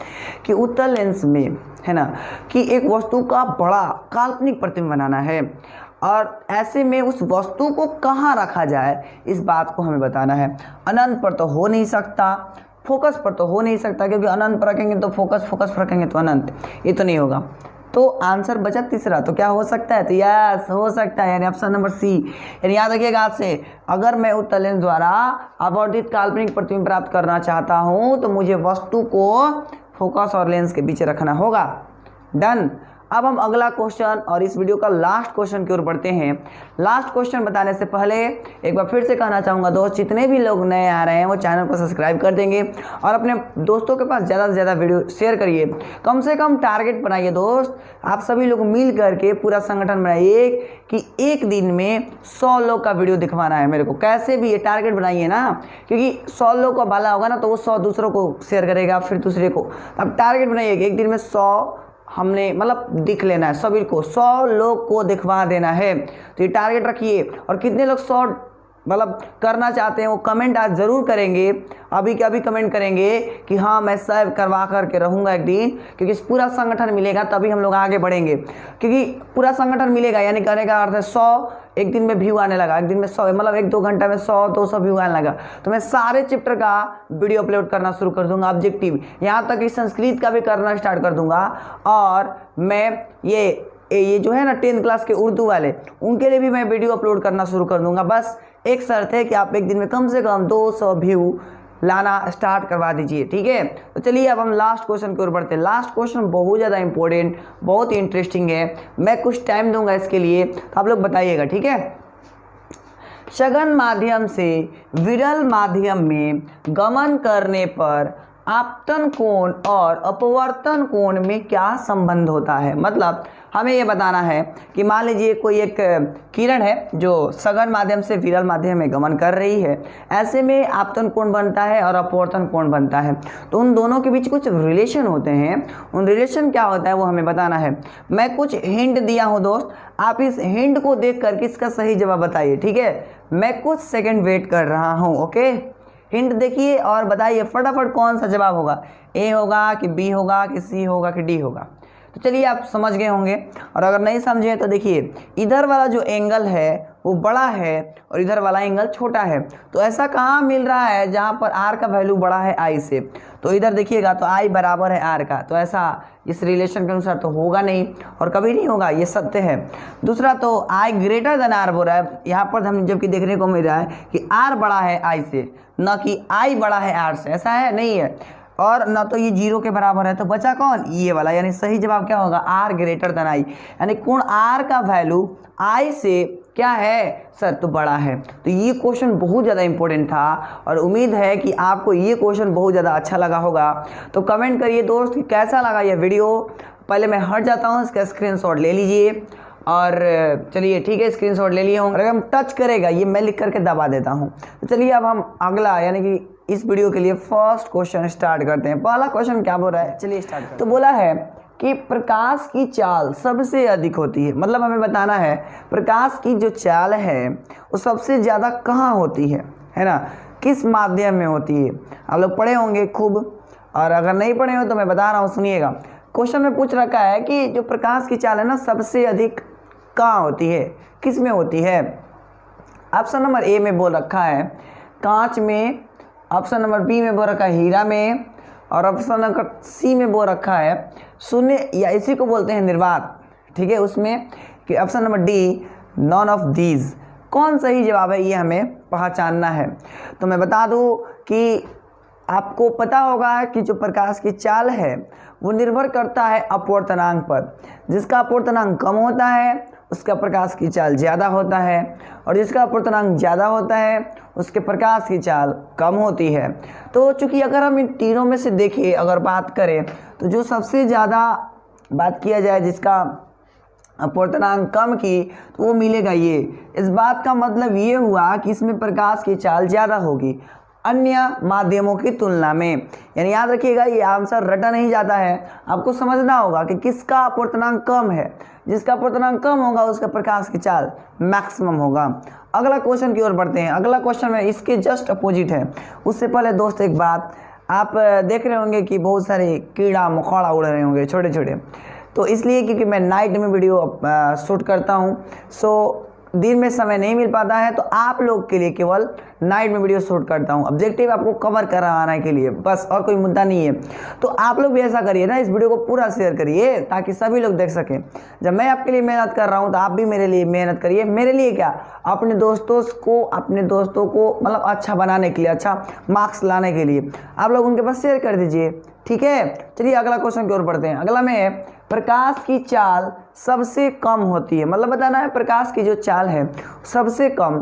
कि उत्तल लेंस में है ना कि एक वस्तु का बड़ा काल्पनिक प्रतिबिंब बनाना है, और ऐसे में उस वस्तु को कहाँ रखा जाए इस बात को हमें बताना है। अनंत पर तो हो नहीं सकता, फोकस पर तो हो नहीं सकता, क्योंकि अनंत पर रखेंगे तो फोकस, फोकस पर रखेंगे तो अनंत, ये तो नहीं होगा। तो आंसर बचा तीसरा, तो क्या हो सकता है, तो यस हो सकता है, यानी ऑप्शन नंबर सी। यानी याद रखिएगा आज से, अगर मैं उत्तल लेंस द्वारा आवर्धित काल्पनिक प्रतिबिंब प्राप्त करना चाहता हूं तो मुझे वस्तु को फोकस और लेंस के बीच रखना होगा। डन। अब हम अगला क्वेश्चन और इस वीडियो का लास्ट क्वेश्चन की ओर बढ़ते हैं। लास्ट क्वेश्चन बताने से पहले एक बार फिर से कहना चाहूँगा दोस्त, जितने भी लोग नए आ रहे हैं वो चैनल को सब्सक्राइब कर देंगे और अपने दोस्तों के पास ज़्यादा से ज़्यादा वीडियो शेयर करिए। कम से कम टारगेट बनाइए दोस्त, आप सभी लोग मिल करके पूरा संगठन बनाइए कि एक दिन में 100 लोग का वीडियो दिखवाना है मेरे को। कैसे भी ये टारगेट बनाइए ना, क्योंकि 100 लोग का भला होगा ना तो वो 100 दूसरों को शेयर करेगा, फिर दूसरे को। अब टारगेट बनाइए कि एक दिन में 100 हमने मतलब दिख लेना है, सभी को 100 लोग को दिखवा देना है। तो ये टारगेट रखिए। और कितने लोग 100 मतलब करना चाहते हैं वो कमेंट आज ज़रूर करेंगे, अभी के अभी कमेंट करेंगे कि हाँ मैं सब करवा करके रहूँगा एक दिन, क्योंकि पूरा संगठन मिलेगा तभी हम लोग आगे बढ़ेंगे। क्योंकि पूरा संगठन मिलेगा यानी कहने का अर्थ है 100 एक दिन में व्यू आने लगा, एक दिन में 100 मतलब 1-2 घंटा में 100-200 व्यू आने लगा, तो मैं सारे चैप्टर का वीडियो अपलोड करना शुरू कर दूंगा, ऑब्जेक्टिव, यहाँ तक कि संस्कृत का भी करना स्टार्ट कर दूंगा। और मैं ये जो है ना 10th क्लास के उर्दू वाले, उनके लिए भी मैं वीडियो अपलोड करना शुरू कर दूंगा। बस एक शर्त है कि आप एक दिन में कम से कम 200 व्यू लाना स्टार्ट करवा दीजिए, ठीक है। तो चलिए अब हम लास्ट क्वेश्चन की ओर बढ़ते हैं। लास्ट क्वेश्चन बहुत ज़्यादा इंपॉर्टेंट, बहुत इंटरेस्टिंग है, मैं कुछ टाइम दूंगा इसके लिए, तो आप लोग बताइएगा, ठीक है। सघन माध्यम से विरल माध्यम में गमन करने पर आपतन कोण और अपवर्तन कोण में क्या संबंध होता है। मतलब हमें ये बताना है कि मान लीजिए कोई एक किरण है जो सघन माध्यम से विरल माध्यम में गमन कर रही है, ऐसे में आपतन कोण बनता है और अपवर्तन कोण बनता है, तो उन दोनों के बीच कुछ रिलेशन होते हैं। उन रिलेशन क्या होता है वो हमें बताना है। मैं कुछ हिंट दिया हूँ दोस्त, आप इस हिंट को देख कर इसका सही जवाब बताइए, ठीक है। मैं कुछ सेकेंड वेट कर रहा हूँ, ओके। हिंट देखिए और बताइए फटाफट कौन सा जवाब होगा, ए होगा कि बी होगा कि सी होगा कि डी होगा। तो चलिए आप समझ गए होंगे, और अगर नहीं समझे तो देखिए इधर वाला जो एंगल है वो बड़ा है और इधर वाला एंगल छोटा है, तो ऐसा कहाँ मिल रहा है जहाँ पर आर का वैल्यू बड़ा है आई से। तो इधर देखिएगा तो आई बराबर है आर का, तो ऐसा इस रिलेशन के अनुसार तो होगा नहीं और कभी नहीं होगा, ये सत्य है। दूसरा तो आई ग्रेटर देन आर बोल रहा है, यहाँ पर हम जबकि देखने को मिल रहा है कि आर बड़ा है आई से, न कि आई बड़ा है आर से, ऐसा है नहीं है। और ना तो ये 0 के बराबर है, तो बचा कौन, ये वाला, यानी सही जवाब क्या होगा, आर ग्रेटर देन आई, यानी कोण आर का वैल्यू आई से क्या है सर, तो बड़ा है। तो ये क्वेश्चन बहुत ज़्यादा इंपॉर्टेंट था और उम्मीद है कि आपको ये क्वेश्चन बहुत ज़्यादा अच्छा लगा होगा। तो कमेंट करिए दोस्त कि कैसा लगा ये वीडियो। पहले मैं हट जाता हूँ, इसका स्क्रीनशॉट ले लीजिए और चलिए ठीक है, स्क्रीनशॉट ले लिए होंगे। अगर हम टच करेगा ये मैं लिख करके दबा देता हूँ। तो चलिए अब हम अगला यानी कि इस वीडियो के लिए फर्स्ट क्वेश्चन स्टार्ट करते हैं। पहला क्वेश्चन क्या बोल रहा है, चलिए स्टार्ट करते हैं। तो बोला है कि प्रकाश की चाल सबसे अधिक होती है, मतलब हमें बताना है प्रकाश की जो चाल है वो सबसे ज़्यादा कहाँ होती है ना, किस माध्यम में होती है। आप लोग पढ़े होंगे खूब, और अगर नहीं पढ़े हो तो मैं बता रहा हूँ, सुनिएगा। क्वेश्चन में पूछ रखा है कि जो प्रकाश की चाल है ना सबसे अधिक कहाँ होती है, किस में होती है। ऑप्शन नंबर ए में बोल रखा है कांच में, ऑप्शन नंबर बी में बोल रखा है हीरा में, और ऑप्शन नंबर सी में बोल रखा है शून्य या इसी को बोलते हैं निर्वात, ठीक है, उसमें कि option number D none of these. कौन सही जवाब है ये हमें पहचानना है। तो मैं बता दूं कि आपको पता होगा कि जो प्रकाश की चाल है वो निर्भर करता है अपवर्तनांक पर। जिसका अपवर्तनांक कम होता है उसका प्रकाश की चाल ज़्यादा होता है, और जिसका अपवर्तनांक ज़्यादा होता है उसके प्रकाश की चाल कम होती है। तो चूँकि अगर हम इन तीनों में से देखें, अगर बात करें तो जो सबसे ज़्यादा बात किया जाए जिसका अपवर्तनांक कम की तो वो मिलेगा ये। इस बात का मतलब ये हुआ कि इसमें प्रकाश की चाल ज़्यादा होगी अन्य माध्यमों की तुलना में। यानी याद रखिएगा ये आंसर रटा नहीं जाता है, आपको समझना होगा कि किसका अपवर्तनांक कम है। जिसका अपवर्तनांक कम होगा उसका प्रकाश की चाल मैक्सिमम होगा। अगला क्वेश्चन की ओर बढ़ते हैं। अगला क्वेश्चन में इसके जस्ट अपोजिट है। उससे पहले दोस्त एक बात, आप देख रहे होंगे कि बहुत सारे कीड़ा मकोड़ा उड़ रहे होंगे छोटे छोटे, तो इसलिए क्योंकि मैं नाइट में वीडियो शूट करता हूँ, सो दिन में समय नहीं मिल पाता है, तो आप लोग के लिए केवल नाइट में वीडियो शूट करता हूँ। ऑब्जेक्टिव आपको कवर कराने के लिए बस, और कोई मुद्दा नहीं है। तो आप लोग भी ऐसा करिए ना, इस वीडियो को पूरा शेयर करिए ताकि सभी लोग देख सकें। जब मैं आपके लिए मेहनत कर रहा हूँ तो आप भी मेरे लिए मेहनत करिए। मेरे लिए क्या, अपने दोस्तों को मतलब अच्छा बनाने के लिए, अच्छा मार्क्स लाने के लिए आप लोग उनके पास शेयर कर दीजिए, ठीक है। चलिए अगला क्वेश्चन की ओर बढ़ते हैं। अगला में प्रकाश की चाल सबसे कम होती है, मतलब बताना है प्रकाश की जो चाल है सबसे कम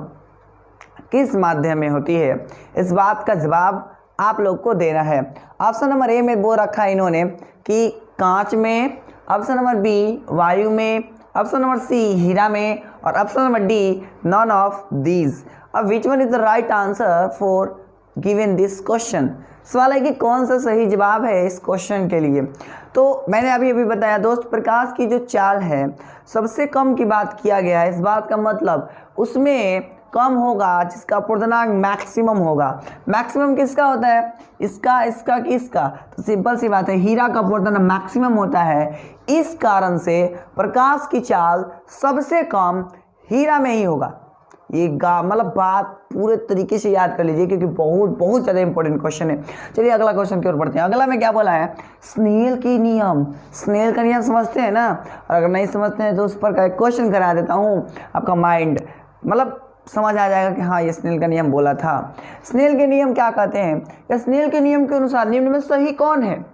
किस माध्यम में होती है। इस बात का जवाब आप लोग को देना है। ऑप्शन नंबर ए में बोल रखा है इन्होंने कि कांच में, ऑप्शन नंबर बी वायु में, ऑप्शन नंबर सी हीरा में, और option number D none of these. अब which one is the right answer for given this question. सवाल है कि कौन सा सही जवाब है इस क्वेश्चन के लिए। तो मैंने अभी बताया दोस्त, प्रकाश की जो चाल है सबसे कम की बात किया गया है। इस बात का मतलब उसमें कम होगा जिसका अपवर्तनांक मैक्सिमम होगा। मैक्सिमम किसका होता है, इसका कि इसका। तो सिंपल सी बात है, हीरा का अपवर्तनांक मैक्सिमम होता है। इस कारण से प्रकाश की चाल सबसे कम हीरा में ही होगा। ये मतलब बात पूरे तरीके से याद कर लीजिए क्योंकि बहुत ज़्यादा इंपॉर्टेंट क्वेश्चन है। चलिए अगला क्वेश्चन की ओर बढ़ते हैं। अगला में क्या बोला है, स्नेल का नियम समझते हैं ना। और अगर नहीं समझते हैं तो उस पर का क्वेश्चन करा देता हूँ, आपका माइंड मतलब समझ आ जाएगा कि हाँ ये स्नेल का नियम बोला था। स्नेल के नियम क्या कहते हैं, या स्नेल के नियम के अनुसार निम्न में सही कौन है,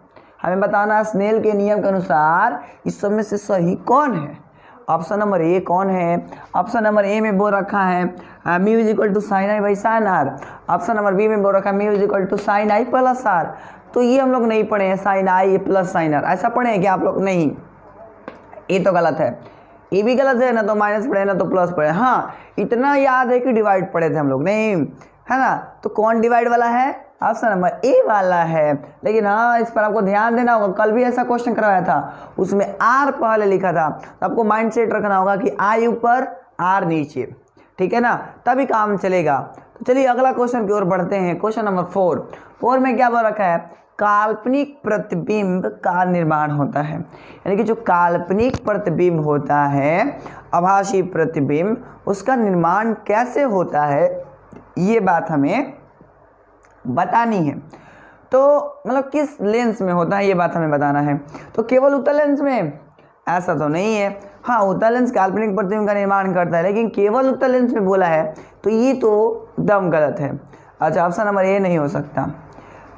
हमें बताना है। स्नेल के नियम के अनुसार इस सब में से सही कौन है। ऑप्शन नंबर ए कौन है, ऑप्शन नंबर ए में बोल रखा है mu is equal to sine i by sine r. Option number B में बोल रखा है mu is equal to sine i plus r. तो ये हम लोग नहीं पढ़े हैं, sine i plus sine r, ऐसा पढ़े हैं क्या आप लोग? नहीं, ये तो गलत है, ये भी गलत है ना। तो माइनस पढ़े ना तो प्लस पढ़े। हाँ इतना याद है कि डिवाइड पढ़े थे हम लोग, नहीं है ना। तो कौन डिवाइड वाला है, ऑप्शन नंबर ए वाला है। लेकिन हाँ इस पर आपको ध्यान देना होगा, कल भी ऐसा क्वेश्चन करवाया था, उसमें आर पहले लिखा था। तो आपको माइंड सेट रखना होगा कि आई ऊपर आर नीचे, ठीक है ना, तभी काम चलेगा। तो चलिए अगला क्वेश्चन की ओर बढ़ते हैं। क्वेश्चन नंबर 4 में क्या बोल रखा है, काल्पनिक प्रतिबिंब का निर्माण होता है। यानी कि जो काल्पनिक प्रतिबिंब होता है, आभासी प्रतिबिंब, उसका निर्माण कैसे होता है ये बात हमें बतानी है। तो मतलब किस लेंस में होता है ये बात हमें बताना है। तो केवल उत्तल लेंस में, ऐसा तो नहीं है। हाँ उत्तल लेंस काल्पनिक प्रतिबिंब का निर्माण करता है, लेकिन केवल उत्तल लेंस में बोला है तो ये तो एकदम गलत है। अच्छा ऑप्शन नंबर ए नहीं हो सकता,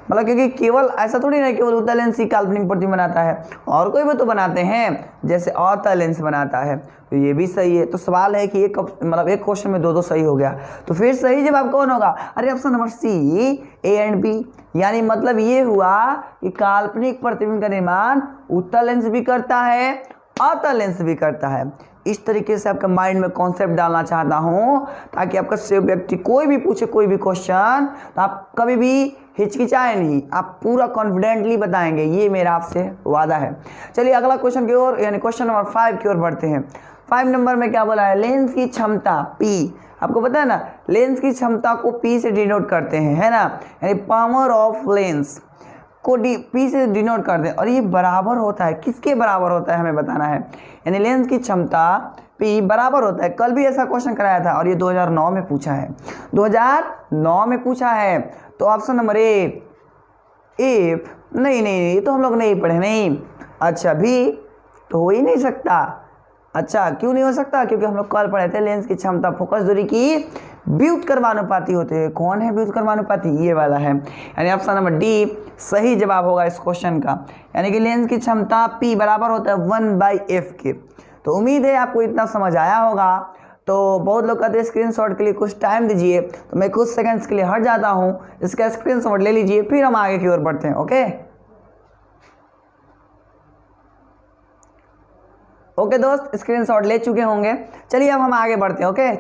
मतलब क्योंकि केवल ऐसा थोड़ी ना केवल उत्तल लेंस ही काल्पनिक प्रतिबिंब बनाता है, और कोई भी तो बनाते हैं, जैसे अवतल लेंस बनाता है, तो ये भी सही है। तो सवाल है कि एक क्वेश्चन में दो सही हो गया, तो फिर सही जवाब कौन होगा? अरे option number C A and B. यानी मतलब ये हुआ कि काल्पनिक प्रतिबिंब का निर्माण उत्तल लेंस भी करता है, अवतल लेंस भी करता है। इस तरीके से आपके माइंड में कॉन्सेप्ट डालना चाहता हूँ ताकि आपका से व्यक्ति कोई भी पूछे कोई भी क्वेश्चन तो आप कभी भी हिचकिचाए नहीं, आप पूरा कॉन्फिडेंटली बताएंगे, ये मेरा आपसे वादा है। चलिए अगला क्वेश्चन की ओर यानी क्वेश्चन नंबर 5 की ओर बढ़ते हैं। 5 नंबर में क्या बोला है, लेंस की क्षमता P, आपको पता है ना लेंस की क्षमता को P से डिनोट करते हैं, है ना, यानी पावर ऑफ लेंस को P से डिनोट कर दें, और ये बराबर होता है, किसके बराबर होता है हमें बताना है। यानी लेंस की क्षमता P बराबर होता है, कल भी ऐसा क्वेश्चन कराया था और ये 2009 में पूछा है, 2009 में पूछा है। तो ऑप्शन नंबर ए इफ, नहीं ये तो हम लोग नहीं पढ़े, नहीं। अच्छा भी तो हो ही नहीं सकता। अच्छा क्यों नहीं हो सकता? क्योंकि हम लोग कल पढ़े थे लेंस की क्षमता फोकस दूरी की व्युत्क्रमानुपाती होती है। कौन है व्युत्क्रमानुपाती? ये वाला है, यानी ऑप्शन नंबर डी सही जवाब होगा इस क्वेश्चन का। यानी कि लेंस की क्षमता P बराबर होता है 1/f के। तो उम्मीद है आपको इतना समझ आया होगा। तो बहुत लोग कहते हैं स्क्रीनशॉट के लिए कुछ टाइम दीजिए, तो मैं कुछ सेकंड्स के लिए हट जाता हूँ, इसका स्क्रीनशॉट ले लीजिए, फिर हम आगे की ओर बढ़ते हैं। ओके दोस्त, स्क्रीनशॉट ले चुके होंगे। चलिए अब हम आगे बढ़ते हैं। ओके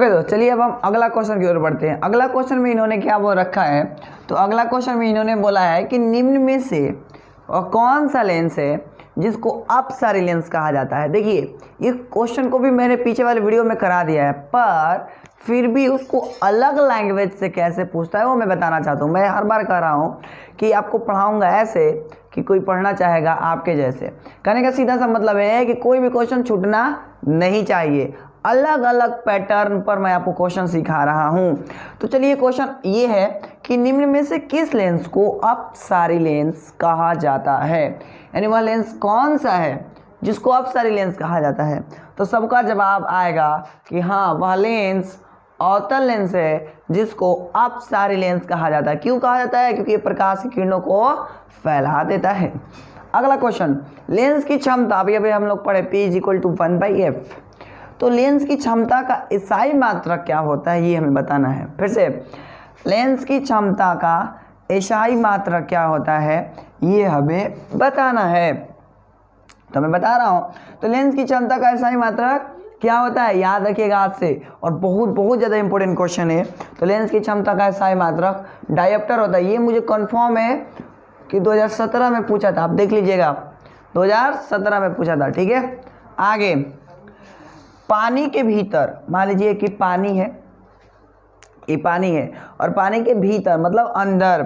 दोस्त, चलिए अब हम अगला क्वेश्चन की ओर बढ़ते हैं। अगला क्वेश्चन में इन्होंने क्या वो रखा है, तो अगला क्वेश्चन में इन्होंने बोला है कि निम्न में से कौन सा लेंस है जिसको अपसारी लेंस कहा जाता है। देखिए ये क्वेश्चन को भी मैंने पीछे वाले वीडियो में करा दिया है, पर फिर भी उसको अलग लैंग्वेज से कैसे पूछता है वो मैं बताना चाहता हूँ। मैं हर बार कह रहा हूँ कि आपको पढ़ाऊँगा ऐसे कि कोई पढ़ना चाहेगा आपके जैसे। कहने का सीधा सा मतलब है कि कोई भी क्वेश्चन छूटना नहीं चाहिए, अलग अलग पैटर्न पर मैं आपको क्वेश्चन सिखा रहा हूं। तो चलिए क्वेश्चन ये है कि निम्न में से किस लेंस को अपसारी लेंस कहा जाता है, यानी वह लेंस कौन सा है जिसको अपसारी लेंस कहा जाता है। तो सबका जवाब आएगा कि हाँ वह लेंस अवतल लेंस है जिसको अपसारी लेंस कहा जाता है। क्यों कहा जाता है? क्योंकि ये प्रकाश की किरणों को फैला देता है। अगला क्वेश्चन, लेंस की क्षमता, अभी हम लोग पढ़े P = 1/f। तो लेंस की क्षमता का इसाई मात्रक क्या होता है ये हमें बताना है। फिर से, लेंस की क्षमता का इसाई मात्रक क्या होता है ये हमें बताना है। तो मैं बता रहा हूँ, तो लेंस की क्षमता का इसाई मात्रक क्या होता है याद रखिएगा आज से, और बहुत ज़्यादा इंपॉर्टेंट क्वेश्चन है। तो लेंस की क्षमता का इसाई मात्रक डायोप्टर होता है। ये मुझे कन्फर्म है कि 2017 में पूछा था, आप देख लीजिएगा 2017 में पूछा था। ठीक है, आगे पानी के भीतर, मान लीजिए कि पानी है, ये पानी है और पानी के भीतर मतलब अंदर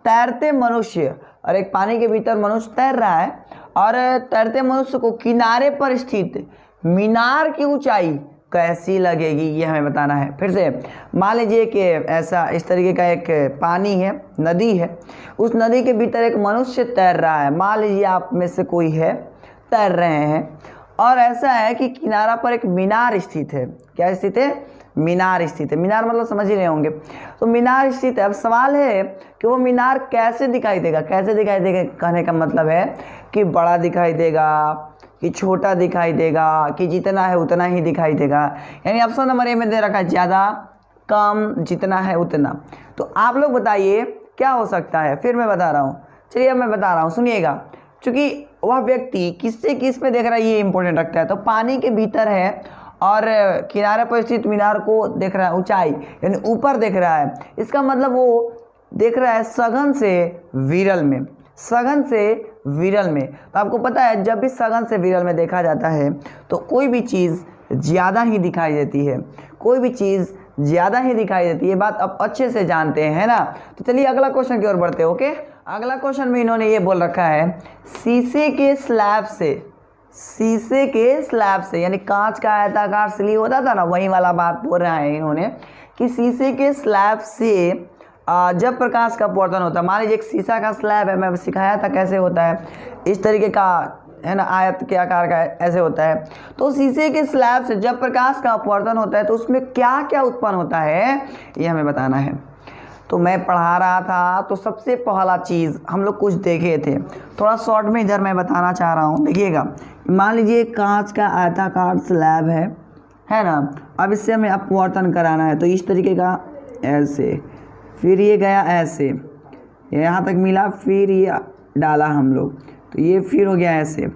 तैरते मनुष्य, और एक पानी के भीतर मनुष्य तैर रहा है और तैरते मनुष्य को किनारे पर स्थित मीनार की ऊंचाई कैसी लगेगी ये हमें बताना है। फिर से मान लीजिए कि ऐसा इस तरीके का एक पानी है, नदी है, उस नदी के भीतर एक मनुष्य तैर रहा है। मान लीजिए आप में से कोई है, तैर रहे हैं, और ऐसा है कि किनारा पर एक मीनार स्थित है। क्या स्थित है? मीनार स्थित है। मीनार मतलब समझ ही रहे होंगे। तो मीनार स्थित है। अब सवाल है कि वो मीनार कैसे दिखाई देगा। कैसे दिखाई देगा कहने का मतलब है कि बड़ा दिखाई देगा, कि छोटा दिखाई देगा, कि जितना है उतना ही दिखाई देगा। यानी ऑप्शन नंबर ए में दे रखा है ज़्यादा, कम, जितना है उतना। तो आप लोग बताइए क्या हो सकता है। फिर मैं बता रहा हूँ, चलिए अब मैं बता रहा हूँ, सुनिएगा। चूँकि वह व्यक्ति किससे किस में देख रहा है ये इंपॉर्टेंट रखता है। तो पानी के भीतर है और किनारे पर स्थित मीनार को देख रहा है, ऊंचाई यानी ऊपर देख रहा है। इसका मतलब वो देख रहा है सघन से विरल में, सघन से विरल में। तो आपको पता है जब भी सघन से विरल में देखा जाता है तो कोई भी चीज़ ज़्यादा ही दिखाई देती है, कोई भी चीज़ ज़्यादा ही दिखाई देती है। बात अब अच्छे से जानते हैं, है ना। तो चलिए अगला क्वेश्चन की ओर बढ़ते हैं। ओके, अगला क्वेश्चन में इन्होंने ये बोल रखा है शीशे के स्लैब से, शीशे के स्लैब से यानी कांच का आयताकार स्लीव होता था ना, वही वाला बात बोल रहा है इन्होंने कि शीशे के स्लैब से जब प्रकाश का अपवर्तन होता है। मान लीजिए एक शीशा का स्लैब है, मैं सिखाया था कैसे होता है, इस तरीके का है ना, आयत के आकार का ऐसे होता है। तो शीशे के स्लैब से जब प्रकाश का अपवर्तन होता है तो उसमें क्या क्या उत्पन्न होता है ये हमें बताना है। तो मैं पढ़ा रहा था, तो सबसे पहला चीज़ हम लोग कुछ देखे थे, थोड़ा शॉर्ट में इधर मैं बताना चाह रहा हूँ। देखिएगा, मान लीजिए कांच का आयताकार स्लैब है ना। अब इससे हमें अपवर्तन कराना है, तो इस तरीके का ऐसे, फिर ये गया ऐसे, यहाँ तक मिला, फिर ये डाला हम लोग, तो ये फिर हो गया ऐसे,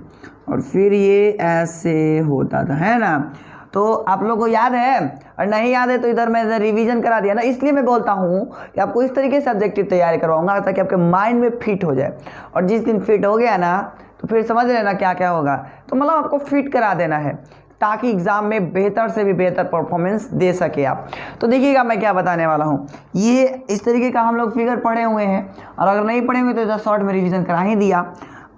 और फिर ये ऐसे होता था, है ना। तो आप लोग को याद है, और नहीं याद है तो इधर मैं रिवीजन करा दिया ना। इसलिए मैं बोलता हूँ कि आपको इस तरीके से ऑब्जेक्टिव तैयारी करवाऊंगा ताकि आपके माइंड में फिट हो जाए, और जिस दिन फिट हो गया ना तो फिर समझ लेना क्या क्या होगा। तो मतलब आपको फिट करा देना है ताकि एग्ज़ाम में बेहतर से भी बेहतर परफॉर्मेंस दे सके आप। तो देखिएगा मैं क्या बताने वाला हूँ। ये इस तरीके का हम लोग फिगर पढ़े हुए हैं, और अगर नहीं पढ़े हुए तो शॉर्ट में रिवीजन करा ही दिया।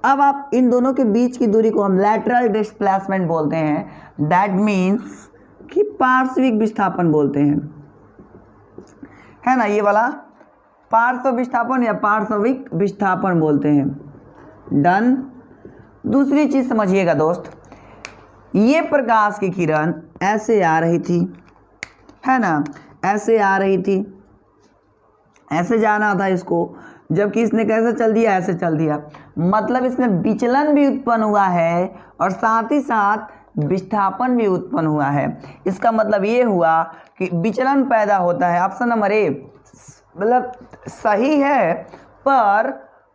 अब आप इन दोनों के बीच की दूरी को हम लैटरल डिस्प्लेसमेंट बोलते हैं। दैट मीन्स कि पार्श्विक विस्थापन बोलते हैं, है ना, ये वाला पार्श्व विस्थापन या पार्श्विक विस्थापन बोलते हैं। डन। दूसरी चीज समझिएगा दोस्त, ये प्रकाश की किरण ऐसे आ रही थी, है ना, ऐसे आ रही थी, ऐसे जाना था इसको, जबकि इसने कैसे चल दिया, ऐसे चल दिया। मतलब इसमें विचलन भी उत्पन्न हुआ है और साथ ही साथ विस्थापन भी उत्पन्न हुआ है। इसका मतलब ये हुआ कि विचलन पैदा होता है। ऑप्शन नंबर ए मतलब सही है, पर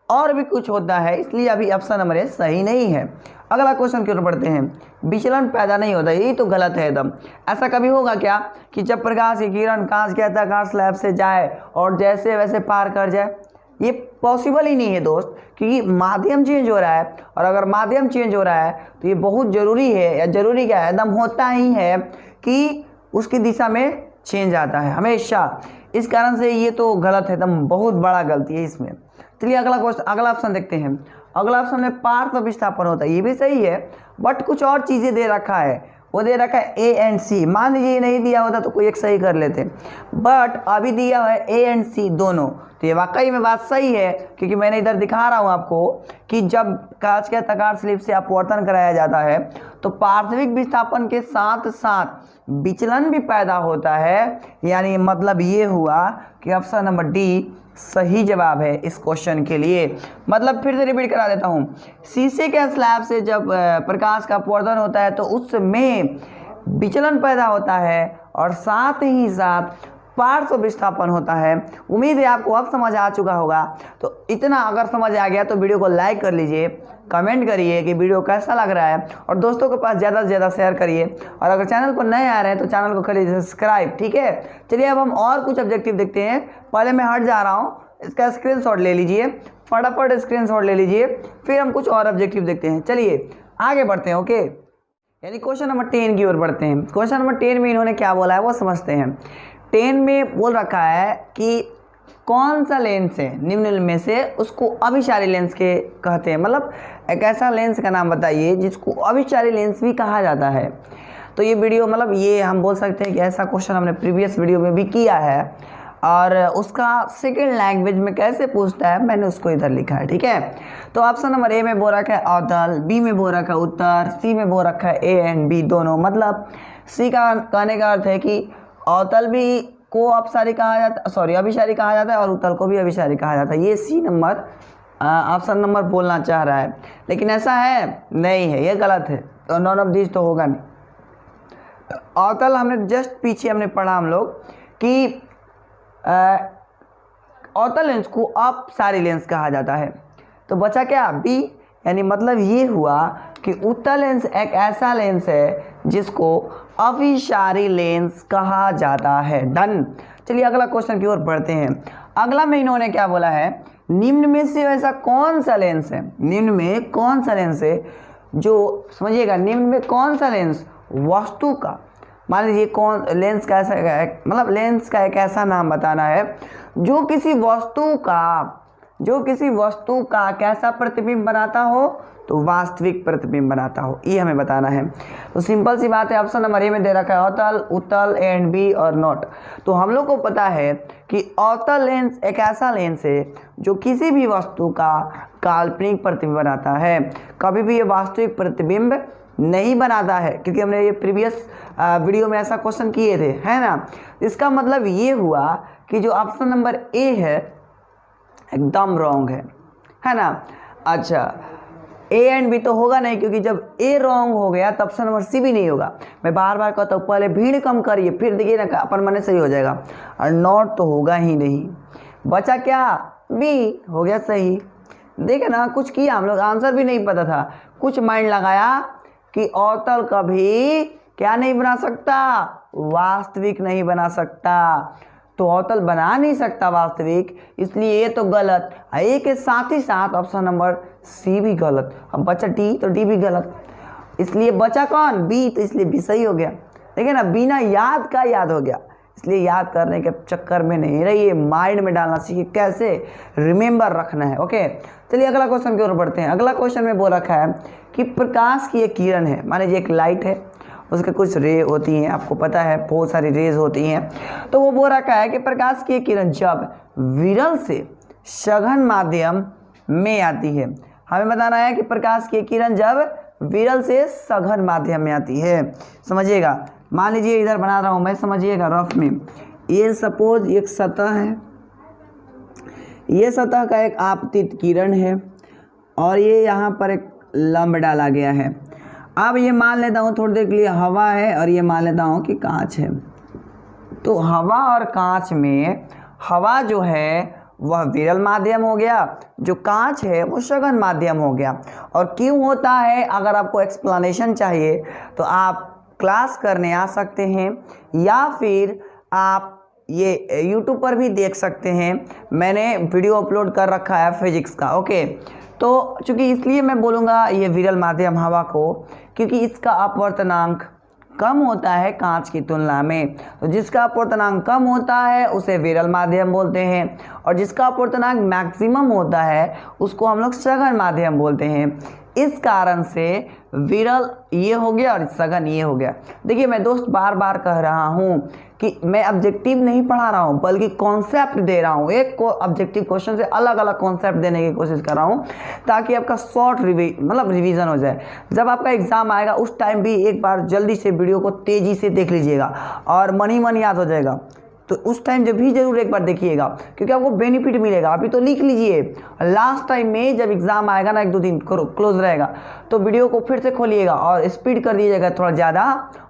और भी कुछ होता है, इसलिए अभी ऑप्शन नंबर ए सही नहीं है। अगला क्वेश्चन की ओर बढ़ते हैं। विचलन पैदा नहीं होता, यही तो गलत है एकदम। ऐसा कभी होगा क्या कि जब प्रकाश की किरण कांच के आयताकार स्लैब से जाए और जैसे वैसे पार कर जाए? ये पॉसिबल ही नहीं है दोस्त, क्योंकि माध्यम चेंज हो रहा है, और अगर माध्यम चेंज हो रहा है तो ये बहुत ज़रूरी है, या ज़रूरी क्या है, एकदम होता ही है कि उसकी दिशा में चेंज आता है हमेशा। इस कारण से ये तो गलत है, एकदम बहुत बड़ा गलती है इसमें। चलिए अगला क्वेश्चन, अगला ऑप्शन देखते हैं। अगला ऑप्शन में पार्श्व विस्थापन होता है, ये भी सही है, बट कुछ और चीज़ें दे रखा है। वो दे रखा है ए एंड सी। मान लीजिए ये नहीं दिया होता तो कोई एक सही कर लेते, बट अभी दिया है ए एंड सी दोनों, तो ये वाकई में बात सही है, क्योंकि मैंने इधर दिखा रहा हूँ आपको कि जब कांच के आयताकार स्लिप से अपवर्तन कराया जाता है तो पार्श्विक विस्थापन के साथ साथ विचलन भी पैदा होता है। यानी मतलब ये हुआ कि ऑप्शन नंबर डी सही जवाब है इस क्वेश्चन के लिए। मतलब फिर से रिपीट करा देता हूँ, शीशे के स्लैब से जब प्रकाश का अपवर्तन होता है तो उसमें विचलन पैदा होता है और साथ ही साथ पार्श्व विस्थापन होता है। उम्मीद है आपको अब समझ आ चुका होगा। तो इतना अगर समझ आ गया तो वीडियो को लाइक कर लीजिए, कमेंट करिए कि वीडियो कैसा लग रहा है, और दोस्तों के पास ज़्यादा से ज़्यादा शेयर करिए। और अगर चैनल पर नए आ रहे हैं तो चैनल को कर लीजिए सब्सक्राइब, ठीक है। चलिए अब हम और कुछ ऑब्जेक्टिव देखते हैं। पहले मैं हट जा रहा हूँ, इसका स्क्रीनशॉट ले लीजिए, फटाफट स्क्रीनशॉट ले लीजिए, फिर हम कुछ और ऑब्जेक्टिव देखते हैं। चलिए आगे बढ़ते हैं, ओके। यानी क्वेश्चन नंबर 10 की ओर बढ़ते हैं। क्वेश्चन नंबर 10 में इन्होंने क्या बोला है वो समझते हैं। 10 में बोल रखा है कि कौन सा लेंस है निम्न में से उसको अभिसारी लेंस के कहते हैं। मतलब एक ऐसा लेंस का नाम बताइए जिसको अभिसारी लेंस भी कहा जाता है। तो ये वीडियो मतलब ये हम बोल सकते हैं कि ऐसा क्वेश्चन हमने प्रीवियस वीडियो में भी किया है, और उसका सेकंड लैंग्वेज में कैसे पूछता है मैंने उसको इधर लिखा है, ठीक है। तो ऑप्शन नंबर ए में बोल रखा है अवतल, बी में बोल रखा है उत्तर, सी में बोल रखा है ए एंड बी दोनों। मतलब सी का कहने का अर्थ है कि अवतल भी को अपसारी कहा जाता, सॉरी अभिसारी कहा जाता है, और उत्तल को भी अभिसारी कहा जाता है। ये सी नंबर ऑप्शन नंबर बोलना चाह रहा है, लेकिन ऐसा है नहीं है, ये गलत है। तो नॉन ऑफ दिस तो होगा नहीं। अवतल हमने जस्ट पीछे हमने पढ़ा हम लोग कि अवतल लेंस को अपसारी लेंस कहा जाता है। तो बचा क्या, बी। यानी मतलब ये हुआ कि उत्तल लेंस एक ऐसा लेंस है जिसको अभिसारी लेंस कहा जाता है। डन। चलिए अगला क्वेश्चन की ओर बढ़ते हैं। अगला में इन्होंने क्या बोला है, निम्न में से ऐसा कौन सा लेंस है, निम्न में कौन सा लेंस है जो, समझिएगा, निम्न में कौन सा लेंस वस्तु का, मान लीजिए कौन लेंस का ऐसा, मतलब लेंस का एक ऐसा नाम बताना है जो किसी वस्तु का कैसा प्रतिबिंब बनाता हो, तो वास्तविक प्रतिबिंब बनाता हो, ये हमें बताना है। तो सिंपल सी बात है, ऑप्शन नंबर ए में दे रखा है अवतल, उत्तल एंड बी और नॉट। तो हम लोग को पता है कि अवतल लेंस एक ऐसा लेंस है जो किसी भी वस्तु का काल्पनिक प्रतिबिंब बनाता है, कभी भी ये वास्तविक प्रतिबिंब नहीं बनाता है, क्योंकि हमने ये प्रीवियस वीडियो में ऐसा क्वेश्चन किए थे, है ना। इसका मतलब ये हुआ कि जो ऑप्शन नंबर ए है एकदम रॉन्ग है ना। अच्छा, ए एंड बी तो होगा नहीं, क्योंकि जब ए रॉन्ग हो गया तब ऑप्शन नंबर सी भी नहीं होगा। मैं बार बार कहता हूँ पहले भीड़ कम करिए, फिर देखिए ना अपन मन सही हो जाएगा। और नॉट तो होगा ही नहीं। बचा क्या, बी हो गया सही। देखे ना, कुछ किया हम लोग, आंसर भी नहीं पता था, कुछ माइंड लगाया कि अवतल कभी क्या नहीं बना सकता, वास्तविक नहीं बना सकता। तो अवतल बना नहीं सकता वास्तविक, इसलिए ये तो गलत। ए के साथ ही साथ ऑप्शन नंबर सी भी गलत। अब बचा डी, तो डी भी गलत, इसलिए बचा कौन, बी। तो इसलिए बी सही हो गया। देखिए ना, बिना याद का याद हो गया, इसलिए याद करने के चक्कर में नहीं रहिए, माइंड में डालना सीखिए कैसे रिमेंबर रखना है। ओके, चलिए अगला क्वेश्चन की ओर बढ़ते हैं। अगला क्वेश्चन में बोल रखा है कि प्रकाश की एक किरण है, मान लीजिए एक लाइट है, उसके कुछ रे होती हैं, आपको पता है बहुत सारी रेज होती हैं। तो वो बोल रखा है कि प्रकाश की एक किरण जब विरल से सघन माध्यम में आती है, हमें बताना है कि प्रकाश की किरण जब विरल से सघन माध्यम में आती है। समझिएगा, मान लीजिए इधर बना रहा हूँ मैं, समझिएगा रफ में। ये सपोज एक सतह है, ये सतह का एक आपतित किरण है और ये यहाँ पर एक लंब डाला गया है। अब ये मान लेता हूँ थोड़ी देर के लिए हवा है और ये मान लेता हूँ कि कांच है। तो हवा और कांच में हवा जो है वह विरल माध्यम हो गया, जो कांच है वो सघन माध्यम हो गया। और क्यों होता है, अगर आपको एक्सप्लेनेशन चाहिए तो आप क्लास करने आ सकते हैं या फिर आप ये YouTube पर भी देख सकते हैं, मैंने वीडियो अपलोड कर रखा है फिजिक्स का। ओके, तो चूँकि इसलिए मैं बोलूँगा ये विरल माध्यम हवा को, क्योंकि इसका अपवर्तनांक कम होता है कांच की तुलना में। तो जिसका अपवर्तनांक कम होता है उसे विरल माध्यम बोलते हैं, और जिसका अपवर्तनांक मैक्सिमम होता है उसको हम लोग सघन माध्यम बोलते हैं। इस कारण से विरल ये हो गया और सघन ये हो गया। देखिए मैं दोस्त बार बार कह रहा हूँ कि मैं ऑब्जेक्टिव नहीं पढ़ा रहा हूँ बल्कि कॉन्सेप्ट दे रहा हूँ। एक ऑब्जेक्टिव क्वेश्चन से अलग अलग कॉन्सेप्ट देने की कोशिश कर रहा हूँ ताकि आपका शॉर्ट रिवीजन हो जाए। जब आपका एग्जाम आएगा उस टाइम भी एक बार जल्दी से वीडियो को तेज़ी से देख लीजिएगा और मन ही मन याद हो जाएगा। तो उस टाइम जब भी जरूर एक बार देखिएगा क्योंकि आपको बेनिफिट मिलेगा। अभी तो लिख लीजिए, लास्ट टाइम में जब एग्जाम आएगा ना, 1-2 दिन क्लोज रहेगा, तो वीडियो को फिर से खोलिएगा और स्पीड कर दीजिएगा थोड़ा ज़्यादा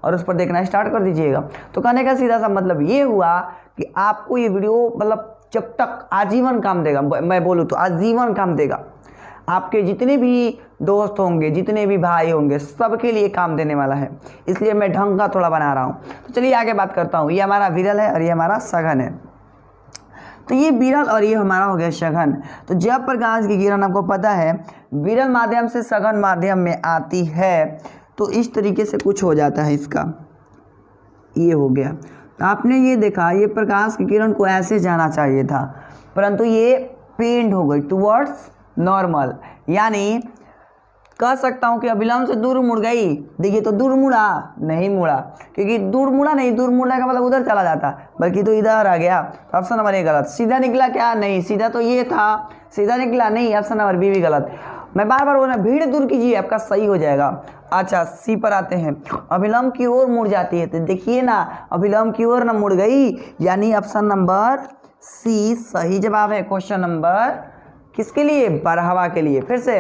और उस पर देखना स्टार्ट कर दीजिएगा। तो कहने का सीधा सा मतलब ये हुआ कि आपको ये वीडियो मतलब जब तक आजीवन काम देगा, मैं बोलूँ तो आजीवन काम देगा। आपके जितने भी दोस्त होंगे, जितने भी भाई होंगे, सबके लिए काम देने वाला है। इसलिए मैं ढंग का थोड़ा बना रहा हूँ। तो चलिए आगे बात करता हूँ। ये हमारा विरल है और ये हमारा सघन है। तो ये विरल और ये हमारा हो गया सघन। तो जब प्रकाश की किरण आपको पता है विरल माध्यम से सघन माध्यम में आती है तो इस तरीके से कुछ हो जाता है, इसका ये हो गया। तो आपने ये देखा, ये प्रकाश की किरण को ऐसे जाना चाहिए था, परंतु ये पेंड हो गई टुवर्ड्स नॉर्मल, यानी कह सकता हूँ कि अभिलंब से दूर मुड़ गई। देखिए तो दूर मुड़ा नहीं मुड़ा, क्योंकि दूर मुड़ा नहीं, दूर मुड़ने का मतलब उधर चला जाता, बल्कि तो इधर आ गया। तो ऑप्शन नंबर ए गलत। सीधा निकला क्या? नहीं, सीधा तो ये था, सीधा निकला नहीं। ऑप्शन नंबर बी भी गलत। मैं बार बार बोल रहा, भीड़ दूर कीजिए, आपका सही हो जाएगा। अच्छा, सी पर आते हैं। अभिलंब की ओर मुड़ जाती है, तो देखिए ना अभिलंब की ओर ना मुड़ गई, यानी ऑप्शन नंबर सी सही जवाब है। क्वेश्चन नंबर किसके लिए? बरहवा के लिए। फिर से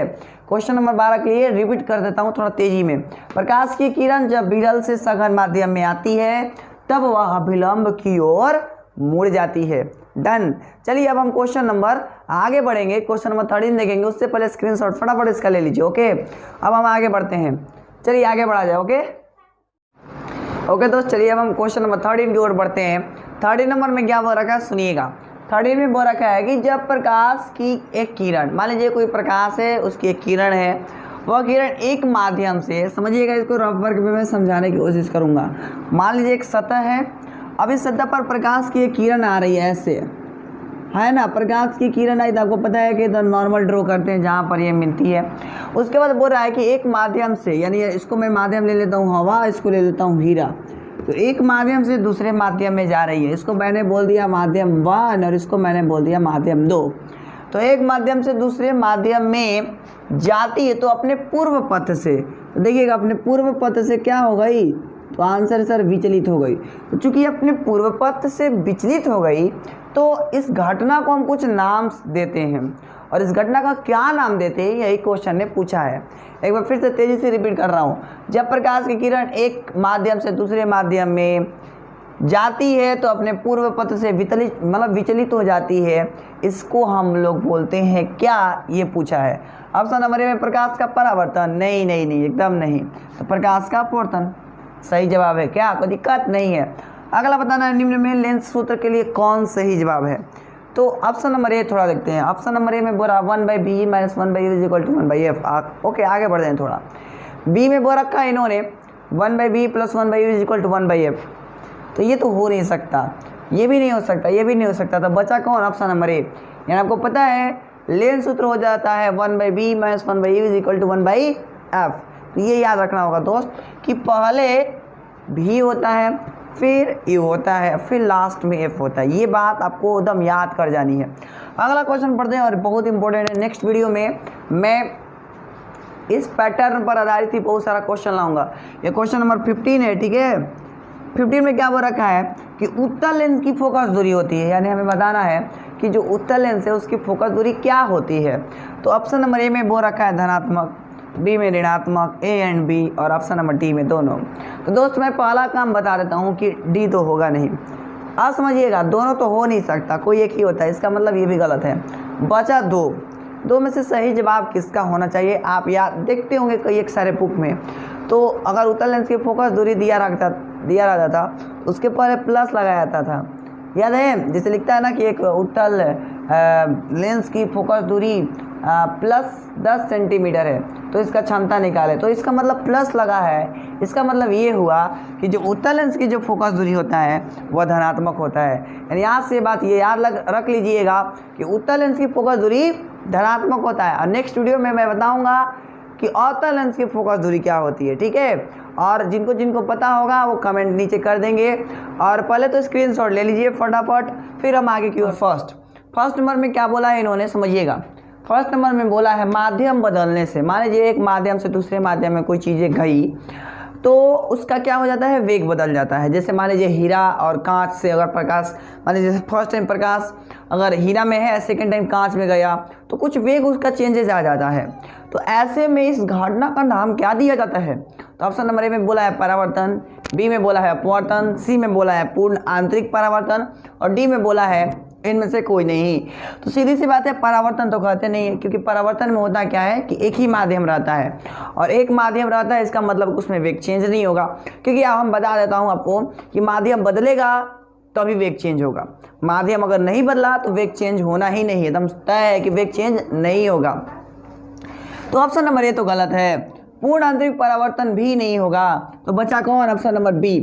क्वेश्चन नंबर 12 के लिए रिपीट कर देता हूँ थोड़ा तेजी में। प्रकाश की किरण जब विरल से सघन माध्यम में आती है तब वह अभिलंब की ओर मुड़ जाती है। डन। चलिए अब हम क्वेश्चन नंबर आगे बढ़ेंगे, क्वेश्चन नंबर 13 देखेंगे। उससे पहले स्क्रीनशॉट फटाफट इसका ले लीजिए। ओके, अब हम आगे बढ़ते हैं। चलिए आगे बढ़ा जाए। ओके दोस्त, चलिए अब हम क्वेश्चन नंबर 13 की ओर बढ़ते हैं। 13 नंबर में क्या बोल रखा है सुनिएगा। 13 में बोल रखा है कि जब प्रकाश की एक किरण, मान लीजिए कोई प्रकाश है, उसकी एक किरण है, वह किरण एक माध्यम से, समझिएगा इसको रफ वर्क में मैं समझाने की कोशिश करूंगा। मान लीजिए एक सतह है, अब इस सतह पर प्रकाश की एक किरण आ रही है, ऐसे है ना, प्रकाश की किरण आई तो आपको पता है कि तो नॉर्मल ड्रॉ करते हैं जहाँ पर ये मिलती है। उसके बाद बोल रहा है कि एक माध्यम से, यानी इसको मैं माध्यम ले लेता हूँ हवा, इसको ले लेता हूँ हीरा, तो एक माध्यम से दूसरे माध्यम में जा रही है। इसको मैंने बोल दिया माध्यम 1 और इसको मैंने बोल दिया माध्यम 2। तो एक माध्यम से दूसरे माध्यम में जाती है तो अपने पूर्व पथ से, तो देखिएगा अपने पूर्व पथ से क्या हो गई, तो आंसर सर विचलित हो गई। तो चूंकि अपने पूर्व पथ से विचलित हो गई तो इस घटना को हम कुछ नाम देते हैं, और इस घटना का क्या नाम देते हैं यही क्वेश्चन ने पूछा है। एक बार फिर से तेजी से रिपीट कर रहा हूँ। जब प्रकाश की किरण एक माध्यम से दूसरे माध्यम में जाती है तो अपने पूर्व पथ से विचलित हो जाती है, इसको हम लोग बोलते हैं क्या, ये पूछा है। ऑप्शन नंबर ए में प्रकाश का परावर्तन, नहीं नहीं नहीं, एकदम नहीं। तो प्रकाश का अपवर्तन सही जवाब है। क्या कोई दिक्कत नहीं है। अगला बताना है निम्न में लेंस सूत्र के लिए कौन सही जवाब है। तो ऑप्शन नंबर ए थोड़ा देखते हैं। ऑप्शन नंबर ए में बोला 1/b - 1/u = 1/f। ओके, आगे बढ़ जाएं थोड़ा। बी में बोल रखा है इन्होंने 1/b + 1/u = 1/f। तो ये तो हो नहीं सकता, ये भी नहीं हो सकता, ये भी नहीं हो सकता। तो बचा कौन? ऑप्शन नंबर ए। यानी आपको पता है लेंस सूत्र हो जाता है 1/b - 1/e is equal to 1/f। तो ये याद रखना होगा दोस्त कि पहले v होता है, फिर u होता है, फिर लास्ट में f होता है। ये बात आपको एकदम याद कर जानी है। अगला क्वेश्चन पढ़ते हैं और बहुत इंपॉर्टेंट है। नेक्स्ट वीडियो में मैं इस पैटर्न पर आधारित ही बहुत सारा क्वेश्चन लाऊंगा। ये क्वेश्चन नंबर 15 है, ठीक है। 15 में क्या वो रखा है कि उत्तल लेंस की फोकस दूरी होती है, यानी हमें बताना है कि जो उत्तल लेंस है उसकी फोकस दूरी क्या होती है। तो ऑप्शन नंबर ए में वो रखा है धनात्मक, बी में ऋणात्मक, ए एंड बी, और ऑप्शन नंबर डी में दोनों। तो दोस्त मैं पहला काम बता देता हूँ कि डी तो होगा नहीं। आप समझिएगा, दोनों तो हो नहीं सकता, कोई एक ही होता है, इसका मतलब ये भी गलत है। बचा दो में से सही जवाब किसका होना चाहिए? आप याद देखते होंगे कई एक सारे बुक में, तो अगर उत्तल लेंस की फोकस दूरी दिया रहता था उसके पहले प्लस लगाया जाता था, याद है? जैसे लिखता है ना कि एक उत्तल लेंस की फोकस दूरी +10 सेंटीमीटर है, तो इसका क्षमता निकाले, तो इसका मतलब प्लस लगा है। इसका मतलब ये हुआ कि जो उत्तल लेंस की जो फोकस दूरी होता है वह धनात्मक होता है। यानी यहाँ से बात ये याद रख लीजिएगा कि उत्तल लेंस की फोकस दूरी धनात्मक होता है। और नेक्स्ट वीडियो में मैं बताऊँगा कि अवतल लेंस की फोकस दूरी क्या होती है, ठीक है। और जिनको पता होगा वो कमेंट नीचे कर देंगे। और पहले तो स्क्रीनशॉट ले लीजिए फटाफट, फिर हम आगे की ओर। फर्स्ट नंबर में क्या बोला है इन्होंने, समझिएगा। फर्स्ट नंबर में बोला है माध्यम बदलने से। मान लीजिए एक माध्यम से दूसरे माध्यम में कोई चीज़ें गई तो उसका क्या हो जाता है, वेग बदल जाता है। जैसे मान लीजिए हीरा और कांच से अगर प्रकाश, मान लीजिए फर्स्ट टाइम प्रकाश अगर हीरा में है, सेकेंड टाइम कांच में गया, तो कुछ वेग उसका चेंजेस आ जाता है। तो ऐसे में इस घटना का नाम क्या दिया जाता है? तो ऑप्शन नंबर ए में बोला है परावर्तन, बी में बोला है अपवर्तन, सी में बोला है पूर्ण आंतरिक परावर्तन, और डी में बोला है इनमें से कोई नहीं। तो सीधी सी बात है, परावर्तन तो कहते नहीं है, क्योंकि परावर्तन में होता क्या है कि एक ही माध्यम रहता है, और एक माध्यम रहता है इसका मतलब उसमें वेग चेंज नहीं होगा। क्योंकि अब हम बता देता हूँ आपको कि माध्यम बदलेगा तभी वेग चेंज होगा, माध्यम अगर नहीं बदला तो वेग चेंज होना ही नहीं है, एकदम तय है कि वेग चेंज नहीं होगा। तो ऑप्शन नंबर ए तो गलत है, पूर्ण आंतरिक परावर्तन भी नहीं होगा। तो बचा कौन? Option number B.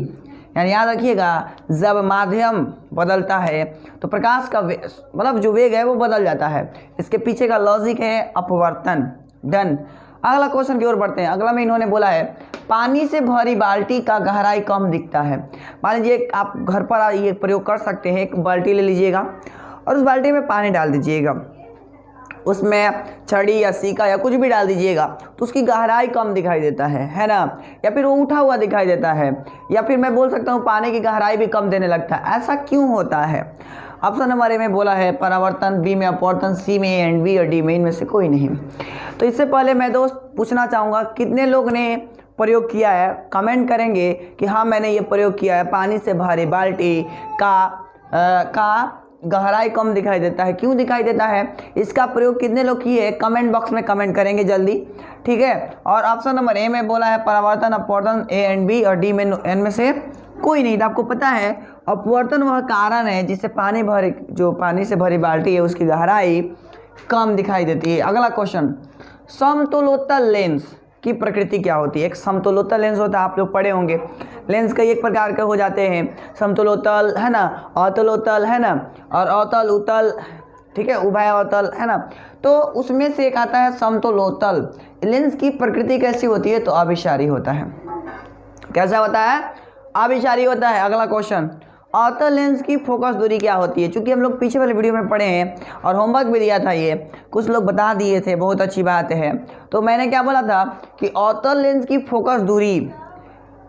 यानी याद रखिएगा, जब माध्यम बदलता है तो प्रकाश का मतलब जो वेग है वो बदल जाता है। इसके पीछे का लॉजिक है अपवर्तन। डन। अगला क्वेश्चन की ओर बढ़ते हैं। अगला में इन्होंने बोला है पानी से भरी बाल्टी का गहराई कम दिखता है। मान लीजिए आप घर पर ये प्रयोग कर सकते हैं, एक बाल्टी ले लीजिएगा और उस बाल्टी में पानी डाल दीजिएगा, उसमें छड़ी या सीका या कुछ भी डाल दीजिएगा, तो उसकी गहराई कम दिखाई देता है ना, या फिर वो उठा हुआ दिखाई देता है, या फिर मैं बोल सकता हूँ पानी की गहराई भी कम देने लगता है। ऐसा क्यों होता है? ऑप्शन नंबर ए में बोला है परावर्तन, बी में अपवर्तन, सी में ए एंड बी, और डी में इनमें से कोई नहीं। तो इससे पहले मैं दोस्त पूछना चाहूँगा कितने लोग ने प्रयोग किया है, कमेंट करेंगे कि हाँ मैंने ये प्रयोग किया है, पानी से भरी बाल्टी का गहराई कम दिखाई देता है। क्यों दिखाई देता है, इसका प्रयोग कितने लोग किए, कमेंट बॉक्स में कमेंट करेंगे जल्दी, ठीक है। और ऑप्शन नंबर ए में बोला है परावर्तन, अपवर्तन, ए एंड बी, और डी में एन में से कोई नहीं। तो आपको पता है अपवर्तन वह कारण है जिससे पानी से भरी बाल्टी है उसकी गहराई कम दिखाई देती है। अगला क्वेश्चन, समतलोत्तल लेंस की प्रकृति क्या होती है? एक समतलोत्तल लेंस होता है, आप लोग पढ़े होंगे। लेंस कई एक प्रकार के हो जाते हैं, समतलोत्तल है ना, अवतलोत्तल है ना, और अवतल उत्तल, ठीक है, उभय अवतल है ना। तो उसमें से एक आता है समतलोत्तल। लेंस की प्रकृति कैसी होती है? तो अभिसारी होता है। कैसा होता है? अभिसारी होता है। अगला क्वेश्चन, अवतल लेंस की फोकस दूरी क्या होती है? चूंकि हम लोग पीछे वाले वीडियो में पढ़े हैं और होमवर्क भी दिया था, ये कुछ लोग बता दिए थे, बहुत अच्छी बात है। तो मैंने क्या बोला था कि अवतल लेंस की फोकस दूरी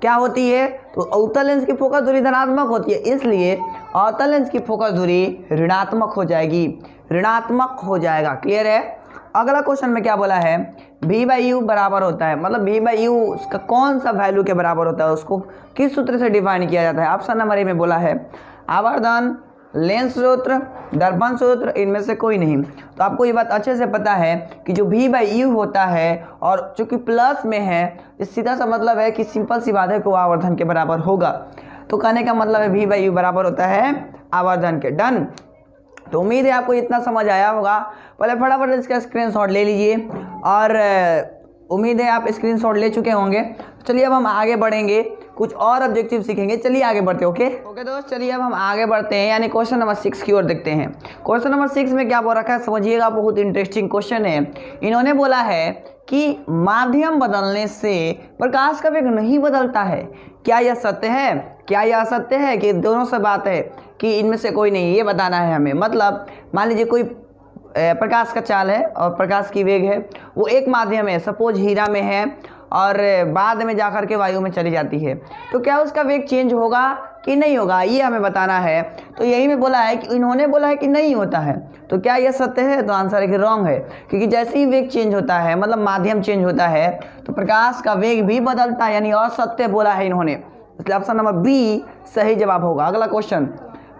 क्या होती है? तो अवतल लेंस की फोकस दूरी धनात्मक होती है, इसलिए अवतल लेंस की फोकस दूरी ऋणात्मक हो जाएगी, ऋणात्मक हो जाएगा। क्लियर है? अगला क्वेश्चन में क्या बोला है, v/u बराबर होता है, मतलब v/u उसका कौन सा वैल्यू के बराबर होता है, उसको किस सूत्र से डिफाइन किया जाता है? ऑप्शन नंबर ए में बोला है आवर्धन, लेंस सूत्र, दर्पण सूत्र, इनमें से कोई नहीं। तो आपको ये बात अच्छे से पता है कि जो v/u होता है और चूंकि प्लस में है, इस सीधा सा मतलब है कि सिंपल सी बात है कि वो आवर्धन के बराबर होगा। तो कहने का मतलब है v/u बराबर होता है आवर्धन के। डन। तो उम्मीद है आपको इतना समझ आया होगा। पहले फटाफट इसका स्क्रीनशॉट ले लीजिए, और उम्मीद है आप स्क्रीनशॉट ले चुके होंगे। चलिए अब हम आगे बढ़ेंगे कुछ और ऑब्जेक्टिव सीखेंगे। चलिए आगे बढ़ते हैं। ओके दोस्त, चलिए अब हम आगे बढ़ते हैं, यानी क्वेश्चन नंबर 6 की ओर देखते हैं। क्वेश्चन नंबर 6 में क्या बोल रखा है समझिएगा, बहुत इंटरेस्टिंग क्वेश्चन है। इन्होंने बोला है कि माध्यम बदलने से प्रकाश का वेग नहीं बदलता है, क्या यह सत्य है? क्या यह असत्य है कि दोनों से बात है कि इनमें से कोई नहीं, ये बताना है हमें। मतलब मान लीजिए कोई प्रकाश का चाल है और प्रकाश की वेग है, वो एक माध्यम है, सपोज हीरा में है और बाद में जाकर के वायु में चली जाती है, तो क्या उसका वेग चेंज होगा कि नहीं होगा, ये हमें बताना है। तो यही में बोला है कि इन्होंने बोला है कि नहीं होता है, तो क्या यह सत्य है? तो आंसर है कि रॉन्ग है, क्योंकि जैसे ही वेग चेंज होता है, मतलब माध्यम चेंज होता है, तो प्रकाश का वेग भी बदलता है, यानी असत्य बोला है इन्होंने। इसलिए ऑप्शन नंबर बी सही जवाब होगा। अगला क्वेश्चन,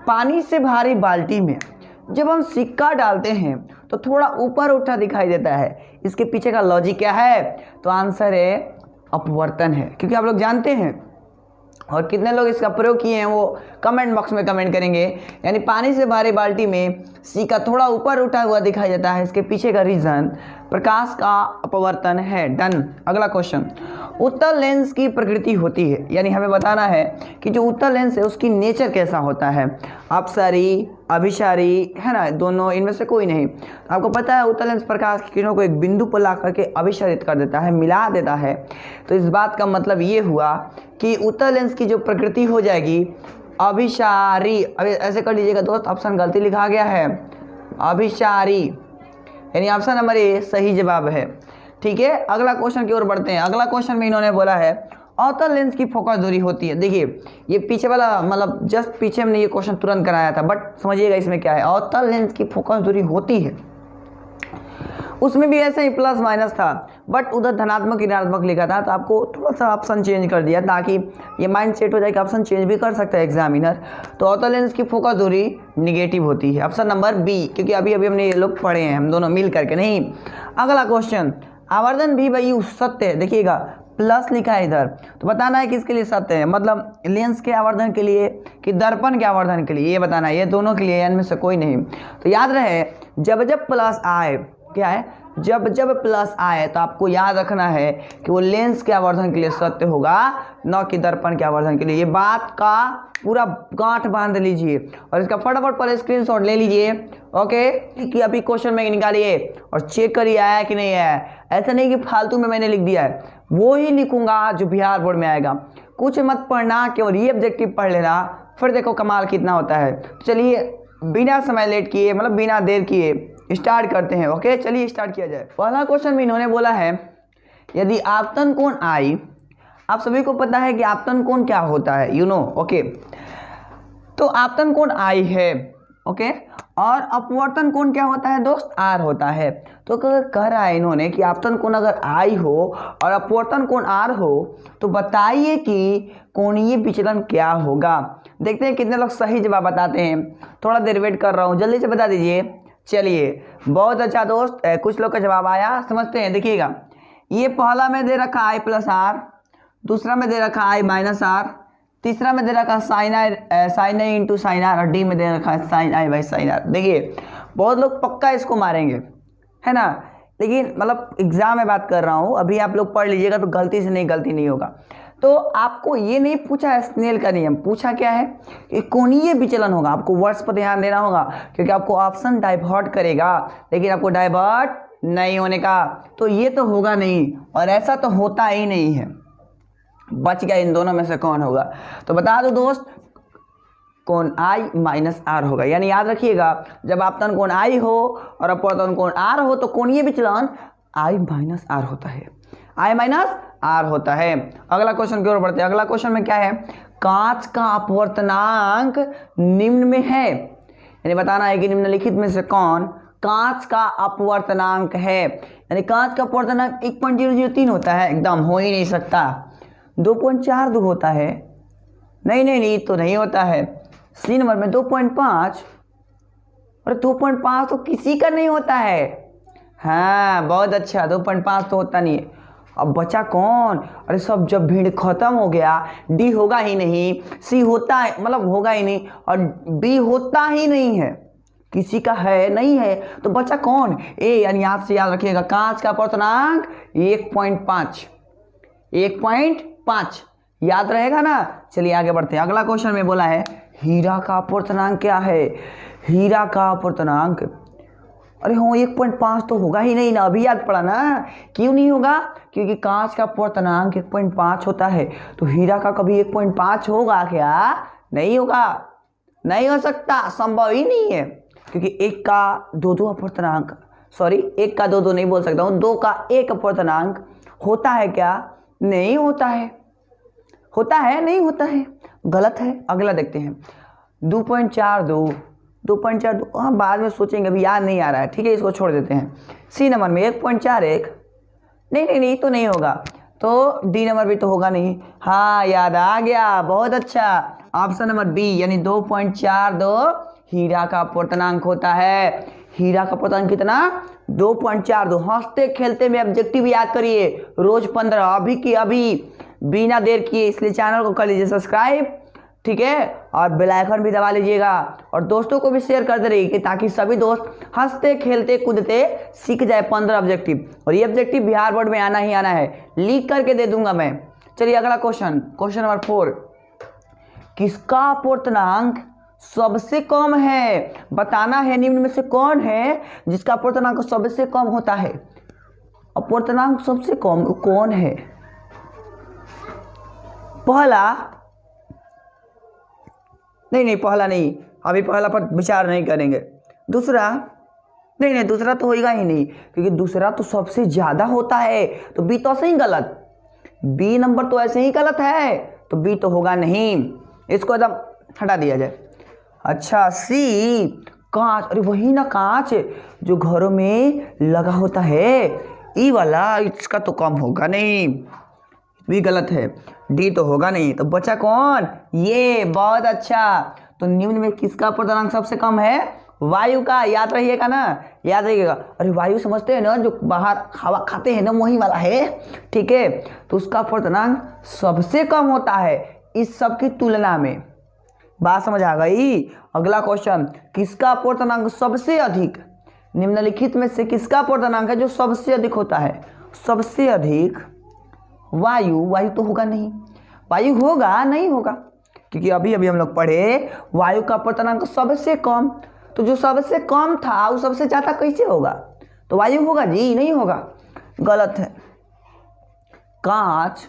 पानी से भारी बाल्टी में जब हम सिक्का डालते हैं तो थोड़ा ऊपर उठा दिखाई देता है, इसके पीछे का लॉजिक क्या है? तो आंसर है अपवर्तन है, क्योंकि आप लोग जानते हैं, और कितने लोग इसका प्रयोग किए हैं वो कमेंट बॉक्स में कमेंट करेंगे। यानी पानी से भारी बाल्टी में सिक्का थोड़ा ऊपर उठा हुआ दिखाई देता है, इसके पीछे का रीजन प्रकाश का अपवर्तन है। डन। अगला क्वेश्चन, उत्तल लेंस की प्रकृति होती है, यानी हमें बताना है कि जो उत्तल लेंस है उसकी नेचर कैसा होता है। अपसारी, अभिसारी है ना, दोनों, इनमें से कोई नहीं। आपको पता है उत्तल लेंस प्रकाश की किरणों को एक बिंदु पर ला करके अभिसारित कर देता है, मिला देता है। तो इस बात का मतलब ये हुआ कि उत्तल लेंस की जो प्रकृति हो जाएगी अभिसारी। अभी ऐसे कर लीजिएगा दोस्त, ऑप्शन गलती लिखा गया है, अभिसारी, यानी ऑप्शन नंबर ए सही जवाब है। ठीक है, अगला क्वेश्चन की ओर बढ़ते हैं। अगला क्वेश्चन में इन्होंने बोला है अवतल लेंस की फोकस दूरी होती है। देखिए ये पीछे वाला, मतलब जस्ट पीछे हमने ये क्वेश्चन तुरंत कराया था, बट समझिएगा इसमें क्या है। अवतल लेंस की फोकस दूरी होती है, उसमें भी ऐसे ही प्लस माइनस था, बट उधर धनात्मक ऋणात्मक लिखा था, तो आपको थोड़ा सा ऑप्शन चेंज कर दिया ताकि ये माइंड सेट हो जाए कि ऑप्शन चेंज भी कर सकता है एग्जामिनर। तो अवतल लेंस की फोकस दूरी निगेटिव होती है, ऑप्शन नंबर बी, क्योंकि अभी अभी हमने ये लोग पढ़े हैं हम दोनों मिल करके। नहीं, अगला क्वेश्चन, आवर्धन भी भाई सत्य है। देखिएगा प्लस लिखा है इधर, तो बताना है कि इसके लिए सत्य है, मतलब लेंस के आवर्धन के लिए कि दर्पण के आवर्धन के लिए, ये बताना है, ये दोनों के लिए, इनमें से कोई नहीं। तो याद रहे जब जब प्लस आए, क्या है, जब जब प्लस आए तो आपको याद रखना है कि वो लेंस के आवर्धन के लिए सत्य होगा, न कि दर्पण के आवर्धन के लिए। ये बात का पूरा गांठ बांध लीजिए और इसका फटाफट पर स्क्रीनशॉट ले लीजिए। ओके, कि अभी क्वेश्चन में निकालिए और चेक करिए आया कि नहीं आया। ऐसा नहीं कि फालतू में मैंने लिख दिया है, वो ही लिखूंगा जो बिहार बोर्ड में आएगा। कुछ मत पढ़ना, केवल ये ऑब्जेक्टिव पढ़ लेना, फिर देखो कमाल कितना होता है। चलिए बिना समय लेट किए, मतलब बिना देर किए स्टार्ट करते हैं। ओके, चलिए स्टार्ट किया जाए। पहला क्वेश्चन में इन्होंने बोला है यदि आपतन कोण आई, आप सभी को पता है कि आपतन कोण क्या होता है, यू नो। ओके, तो आपतन कोण आई है, ओके, और अपवर्तन कोण क्या होता है दोस्त, आर होता है। तो अगर कह रहा है इन्होंने कि आपतन कोण अगर आई हो और अपवर्तन कोण आर हो, तो बताइए कि कोणीय विचलन क्या होगा। देखते हैं कितने लोग सही जवाब बताते हैं। थोड़ा देर वेट कर रहा हूँ, जल्दी से बता दीजिए। चलिए बहुत अच्छा दोस्त, कुछ लोग का जवाब आया, समझते हैं। देखिएगा ये पहला में दे रखा आई प्लस आर, दूसरा में दे रखा आई माइनस आर, तीसरा में दे रखा sine i into sine r, और डी में दे रखा है sine i by sine r. देखिए बहुत लोग पक्का इसको मारेंगे, है ना, लेकिन मतलब एग्जाम में बात कर रहा हूँ, अभी आप लोग पढ़ लीजिएगा तो गलती से नहीं, गलती नहीं होगा। तो आपको ये नहीं पूछा है स्नेल का नियम, पूछा क्या है कि कोणीय विचलन होगा। आपको वर्ड्स पर ध्यान देना होगा, क्योंकि आपको ऑप्शन डाइवर्ट करेगा, लेकिन आपको डाइवर्ट नहीं होने का। तो ये तो होगा नहीं, और ऐसा तो होता ही नहीं है। बच गया इन दोनों में से कौन होगा, तो बता दो दोस्त, कोण आई माइनस आर होगा। यानी याद रखिएगा, जब आपतन कोण आई हो और अपवर्तन कोण आर हो, तो कोणीय विचलन आई माइनस आर होता है, आई माइनस आर होता है। अगला क्वेश्चन की ओर बढ़ते हैं। अगला क्वेश्चन में क्या है, कांच का अपवर्तनांक निम्न में है, यानी बताना है कि निम्नलिखित में से कौन कांच का अपवर्तनांक है। यानी कांच का अपवर्तनांक 1.003 होता है, एकदम हो ही नहीं सकता। 2.42 होता है, नहीं तो नहीं होता है। सी नंबर में 2.5, और 2.5 तो किसी का नहीं होता है। हाँ बहुत अच्छा, 2.5 तो होता नहीं है। अब बचा कौन, अरे सब जब भीड़ खत्म हो गया, डी होगा ही नहीं, सी होता है मतलब होगा ही नहीं, और बी होता ही नहीं है, किसी का है नहीं है, तो बचा कौन, ए। यानी याद से याद रखिएगा, कांच का अपवर्तनांक 1.5, याद रहेगा ना। चलिए आगे बढ़ते हैं। अगला क्वेश्चन में बोला है हीरा का अपूर्णांक क्या है। हीरा का अपूर्णांक, अरे हाँ 1.5 तो होगा ही नहीं ना, अभी याद पड़ा ना। क्यों नहीं होगा? क्योंकि कांच का अपूर्णांक 1.5 होता है, तो हीरा का कभी 1.5 होगा क्या? नहीं होगा, नहीं हो सकता, संभव ही नहीं है। क्योंकि एक का दो अपूर्णांक, सॉरी एक का दो नहीं बोल सकता हूँ, 2 का 1 अपूर्णांक होता है क्या? नहीं होता है। होता है? नहीं होता है, गलत है। अगला देखते हैं 2.42, हाँ बाद में सोचेंगे, अभी याद नहीं आ रहा है, ठीक है इसको छोड़ देते हैं। सी नंबर में 1.41, नहीं तो नहीं होगा। तो डी नंबर भी तो होगा नहीं। हाँ याद आ गया, बहुत अच्छा, ऑप्शन नंबर बी यानी 2.42 हीरा का अपूर्णांक होता है। हीरा का अपूर्णांक कितना? 2.42। हंसते खेलते में ऑब्जेक्टिव याद करिए, रोज 15, अभी की अभी, बिना देर किए। इसलिए चैनल को कर लीजिए सब्सक्राइब, ठीक है, और बेल आइकन भी दबा लीजिएगा, और दोस्तों को भी शेयर करते रहिए ताकि सभी दोस्त हंसते खेलते कूदते सीख जाए 15 ऑब्जेक्टिव। और ये ऑब्जेक्टिव बिहार बोर्ड में आना ही आना है, लीक करके दे दूंगा मैं। चलिए अगला क्वेश्चन नंबर 4, किसका अपूर्णांक सबसे कम है? बताना है निम्न में से कौन है जिसका अपूर्णांक सबसे कम होता है। अपूर्णांक सबसे कम कौन है? पहला, नहीं पहला नहीं, अभी पहला पर विचार नहीं करेंगे। दूसरा, नहीं दूसरा तो होगा ही नहीं, क्योंकि दूसरा तो सबसे ज्यादा होता है, तो बी तो ऐसे ही गलत। बी नंबर तो ऐसे ही गलत है, तो बी तो होगा नहीं, इसको एकदम हटा दिया जाए। अच्छा सी, कांच, अरे वही ना कांच जो घरों में लगा होता है, ई वाला, इसका तो कम होगा नहीं, भी गलत है। डी तो होगा नहीं, तो बचा कौन? ये, बहुत अच्छा। तो निम्न में किसका अपूर्णांक सबसे कम है? वायु का, याद रहिएगा ना, याद रहिएगा। अरे वायु समझते हैं ना, जो बाहर हवा खाते हैं ना, वही वाला है, ठीक है। तो उसका अपूर्णांक सबसे कम होता है इस सब की तुलना में। बात समझ आ गई? अगला क्वेश्चन, किसका अपूर्णांक सबसे अधिक? निम्नलिखित में से किसका अपूर्णांक है जो सबसे अधिक होता है? सबसे अधिक वायु तो होगा नहीं, वायु होगा नहीं होगा, क्योंकि अभी हम लोग पढ़े वायु का अपूर्णांक सबसे कम, तो जो सबसे कम था वो सबसे ज्यादा कैसे होगा? तो वायु होगा जी, नहीं होगा, गलत है। कांच,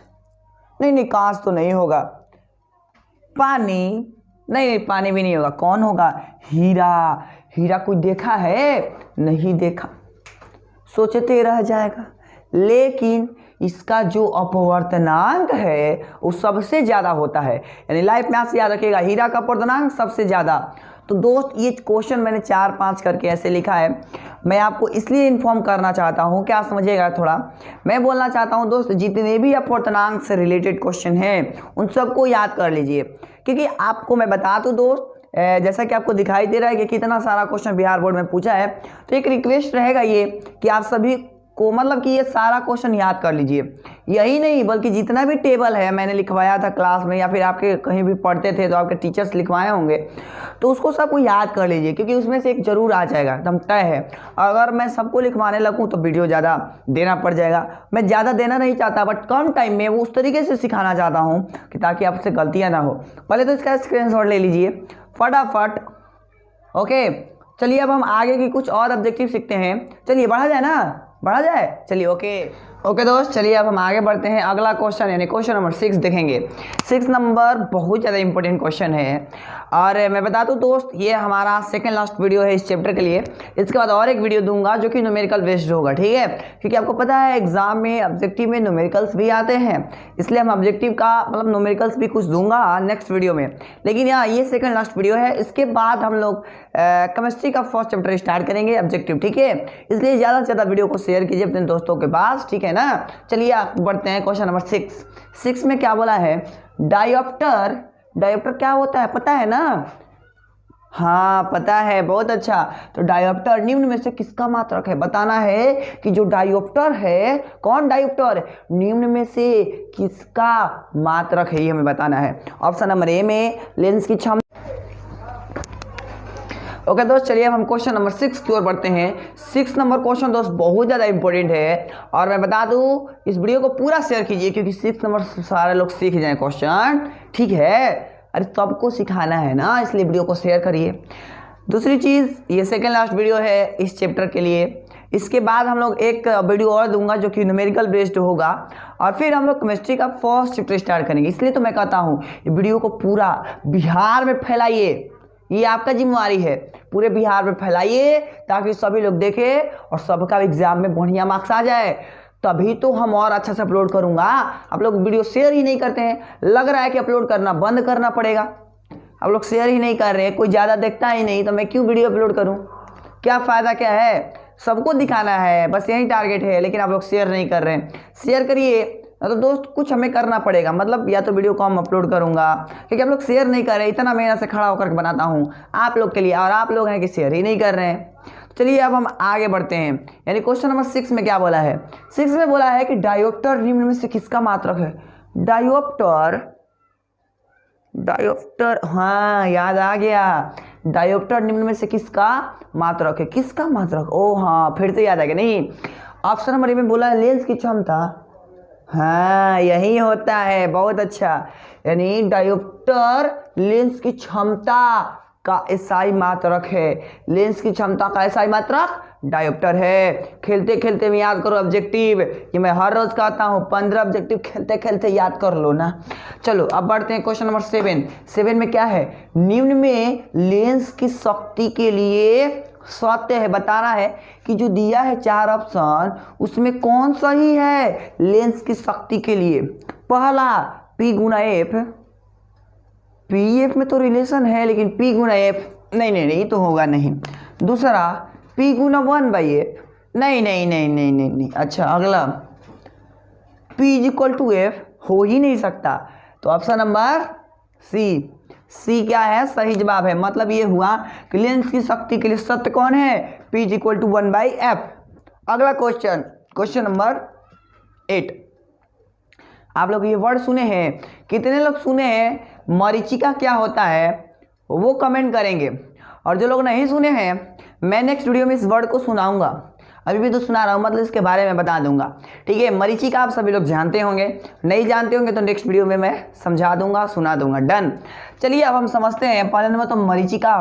नहीं कांच तो नहीं होगा। पानी, नहीं पानी भी नहीं होगा। कौन होगा? हीरा कोई देखा है? नहीं देखा, सोचते रह जाएगा। लेकिन इसका जो अपवर्तनांक है वो सबसे ज्यादा होता है, यानी लाइफ में आपसे याद रखिएगा, हीरा का अपवर्तनांक सबसे ज्यादा। तो दोस्त ये क्वेश्चन मैंने 4-5 करके ऐसे लिखा है, मैं आपको इसलिए इन्फॉर्म करना चाहता हूँ, क्या समझिएगा थोड़ा। मैं बोलना चाहता हूँ दोस्त, जितने भी अपवर्तनांक से रिलेटेड क्वेश्चन हैं उन सबको याद कर लीजिए, क्योंकि आपको मैं बता दूँ दोस्त, जैसा कि आपको दिखाई दे रहा है कि कितना सारा क्वेश्चन बिहार बोर्ड में पूछा है, तो एक रिक्वेस्ट रहेगा ये कि आप सभी को मतलब कि ये सारा क्वेश्चन याद कर लीजिए। यही नहीं बल्कि जितना भी टेबल है मैंने लिखवाया था क्लास में, या फिर आपके कहीं भी पढ़ते थे तो आपके टीचर्स लिखवाए होंगे, तो उसको सबको याद कर लीजिए, क्योंकि उसमें से एक जरूर आ जाएगा, एकदम तय है। अगर मैं सबको लिखवाने लगूँ तो वीडियो ज़्यादा देना पड़ जाएगा। मैं ज़्यादा देना नहीं चाहता, बट कम टाइम में वो उस तरीके से सिखाना चाहता हूँ कि ताकि आपसे गलतियाँ ना हो। पहले तो इसका स्क्रीनशॉट ले लीजिए फटाफट। ओके चलिए अब हम आगे की कुछ और ऑब्जेक्टिव सीखते हैं। चलिए बढ़ा जाए ना, बढ़ा जाए, चलिए ओके दोस्त, चलिए अब हम आगे बढ़ते हैं। अगला क्वेश्चन यानी क्वेश्चन नंबर 6 देखेंगे। 6 नंबर बहुत ज़्यादा इंपॉर्टेंट क्वेश्चन है, और मैं बता दूं दोस्त ये हमारा सेकंड लास्ट वीडियो है इस चैप्टर के लिए। इसके बाद और एक वीडियो दूंगा जो कि न्यूमेरिकल बेस्ड होगा, ठीक है, क्योंकि आपको पता है एग्जाम में ऑब्जेक्टिव में न्यूमेरिकल्स भी आते हैं, इसलिए हम ऑब्जेक्टिव का मतलब न्यूमेरिकल्स भी कुछ दूंगा नेक्स्ट वीडियो में। लेकिन यहाँ ये सेकंड लास्ट वीडियो है, इसके बाद हम लोग केमिस्ट्री का फर्स्ट चैप्टर स्टार्ट करेंगे ऑब्जेक्टिव, ठीक है। इसलिए ज़्यादा से ज़्यादा वीडियो को शेयर कीजिए अपने दोस्तों के पास, ठीक है ना। चलिए आप बढ़ते हैं क्वेश्चन नंबर 6 में क्या बोला है? डायोप्टर क्या होता है पता है ना? हाँ पता है, बहुत अच्छा। तो डायोप्टर निम्न में से किसका मात्रक है? बताना है कि जो डायोप्टर है, कौन डायोप्टर निम्न में से किसका मात्रक है, ये हमें बताना है। ऑप्शन नंबर ए में लेंस की क्षमता, ओके दोस्त, चलिए अब हम क्वेश्चन नंबर 6 की ओर बढ़ते हैं। 6 नंबर क्वेश्चन दोस्त बहुत ज़्यादा इंपॉर्टेंट है, और मैं बता दूं इस वीडियो को पूरा शेयर कीजिए, क्योंकि 6 नंबर सारे लोग सीख जाएं क्वेश्चन, ठीक है। अरे सबको सिखाना है ना, इसलिए वीडियो को शेयर करिए। दूसरी चीज़, ये सेकेंड लास्ट वीडियो है इस चैप्टर के लिए। इसके बाद हम लोग एक वीडियो और दूंगा जो कि न्यूमेरिकल बेस्ड होगा, और फिर हम लोग केमिस्ट्री का फर्स्ट चैप्टर स्टार्ट करेंगे। इसलिए तो मैं कहता हूँ ये वीडियो को पूरा बिहार में फैलाइए, ये आपका जिम्मेवारी है। पूरे बिहार में फैलाइए ताकि सभी लोग देखें और सबका एग्जाम में बढ़िया मार्क्स आ जाए, तभी तो हम और अच्छा से अपलोड करूँगा। आप लोग वीडियो शेयर ही नहीं करते हैं, लग रहा है कि अपलोड करना बंद करना पड़ेगा। आप लोग शेयर ही नहीं कर रहे हैं, कोई ज़्यादा देखता ही नहीं, तो मैं क्यों वीडियो अपलोड करूँ? क्या फ़ायदा क्या है? सबको दिखाना है, बस यही टारगेट है, लेकिन आप लोग शेयर नहीं कर रहे हैं। शेयर करिए, तो दोस्त कुछ हमें करना पड़ेगा, मतलब या तो वीडियो को हम अपलोड करूँगा, क्योंकि आप लोग शेयर नहीं कर रहे। इतना मेहनत से खड़ा होकर बनाता हूँ आप लोग के लिए, और आप लोग हैं कि शेयर ही नहीं कर रहे हैं। चलिए अब हम आगे बढ़ते हैं। यानी क्वेश्चन नंबर 6 में क्या बोला है? 6 में बोला है कि डायोप्टर निम्न में से किसका मात्रक है? डायोप्टर, हाँ याद आ गया। डायोप्टर निम्न में से किसका मात्रक है? किसका मात्रक? ओ हाँ, फिर से याद आ गया। नहीं, ऑप्शन नंबर ए में बोला है लेंस की क्षमता। हाँ यही होता है, बहुत अच्छा। यानी डायोप्टर लेंस की क्षमता का एसआई मात्रक है। लेंस की क्षमता का एसआई मात्रक डायोप्टर है। खेलते खेलते में याद करो ऑब्जेक्टिव, ये मैं हर रोज कहता हूँ, 15 ऑब्जेक्टिव खेलते खेलते याद कर लो ना। चलो अब बढ़ते हैं क्वेश्चन नंबर 7। 7 में क्या है? निम्न में लेंस की शक्ति के लिए सत्य है, बताना है कि जो दिया है 4 ऑप्शन उसमें कौन सही है लेंस की शक्ति के लिए। पहला P गुना एफ, पी एफ में तो रिलेशन है, लेकिन P गुना एफ नहीं तो होगा नहीं। दूसरा P गुना 1/f, नहीं। अच्छा अगला P is equal to f, हो ही नहीं सकता। तो ऑप्शन नंबर सी क्या है? सही जवाब है। मतलब ये हुआ कि लेंस की शक्ति के लिए सत्य कौन है? P is equal to 1/f। अगला क्वेश्चन नंबर 8। आप लोग ये वर्ड सुने हैं? कितने लोग सुने हैं? मरीचिका क्या होता है वो कमेंट करेंगे, और जो लोग नहीं सुने हैं मैं नेक्स्ट वीडियो में इस वर्ड को सुनाऊंगा। अभी भी तो सुना रहा हूँ, मतलब इसके बारे में बता दूंगा, ठीक है। मरीचिका आप सभी लोग जानते होंगे, नहीं जानते होंगे तो नेक्स्ट वीडियो में मैं समझा दूंगा, सुना दूंगा। डन। चलिए अब हम समझते हैं। पहले नंबर तो मरीचिका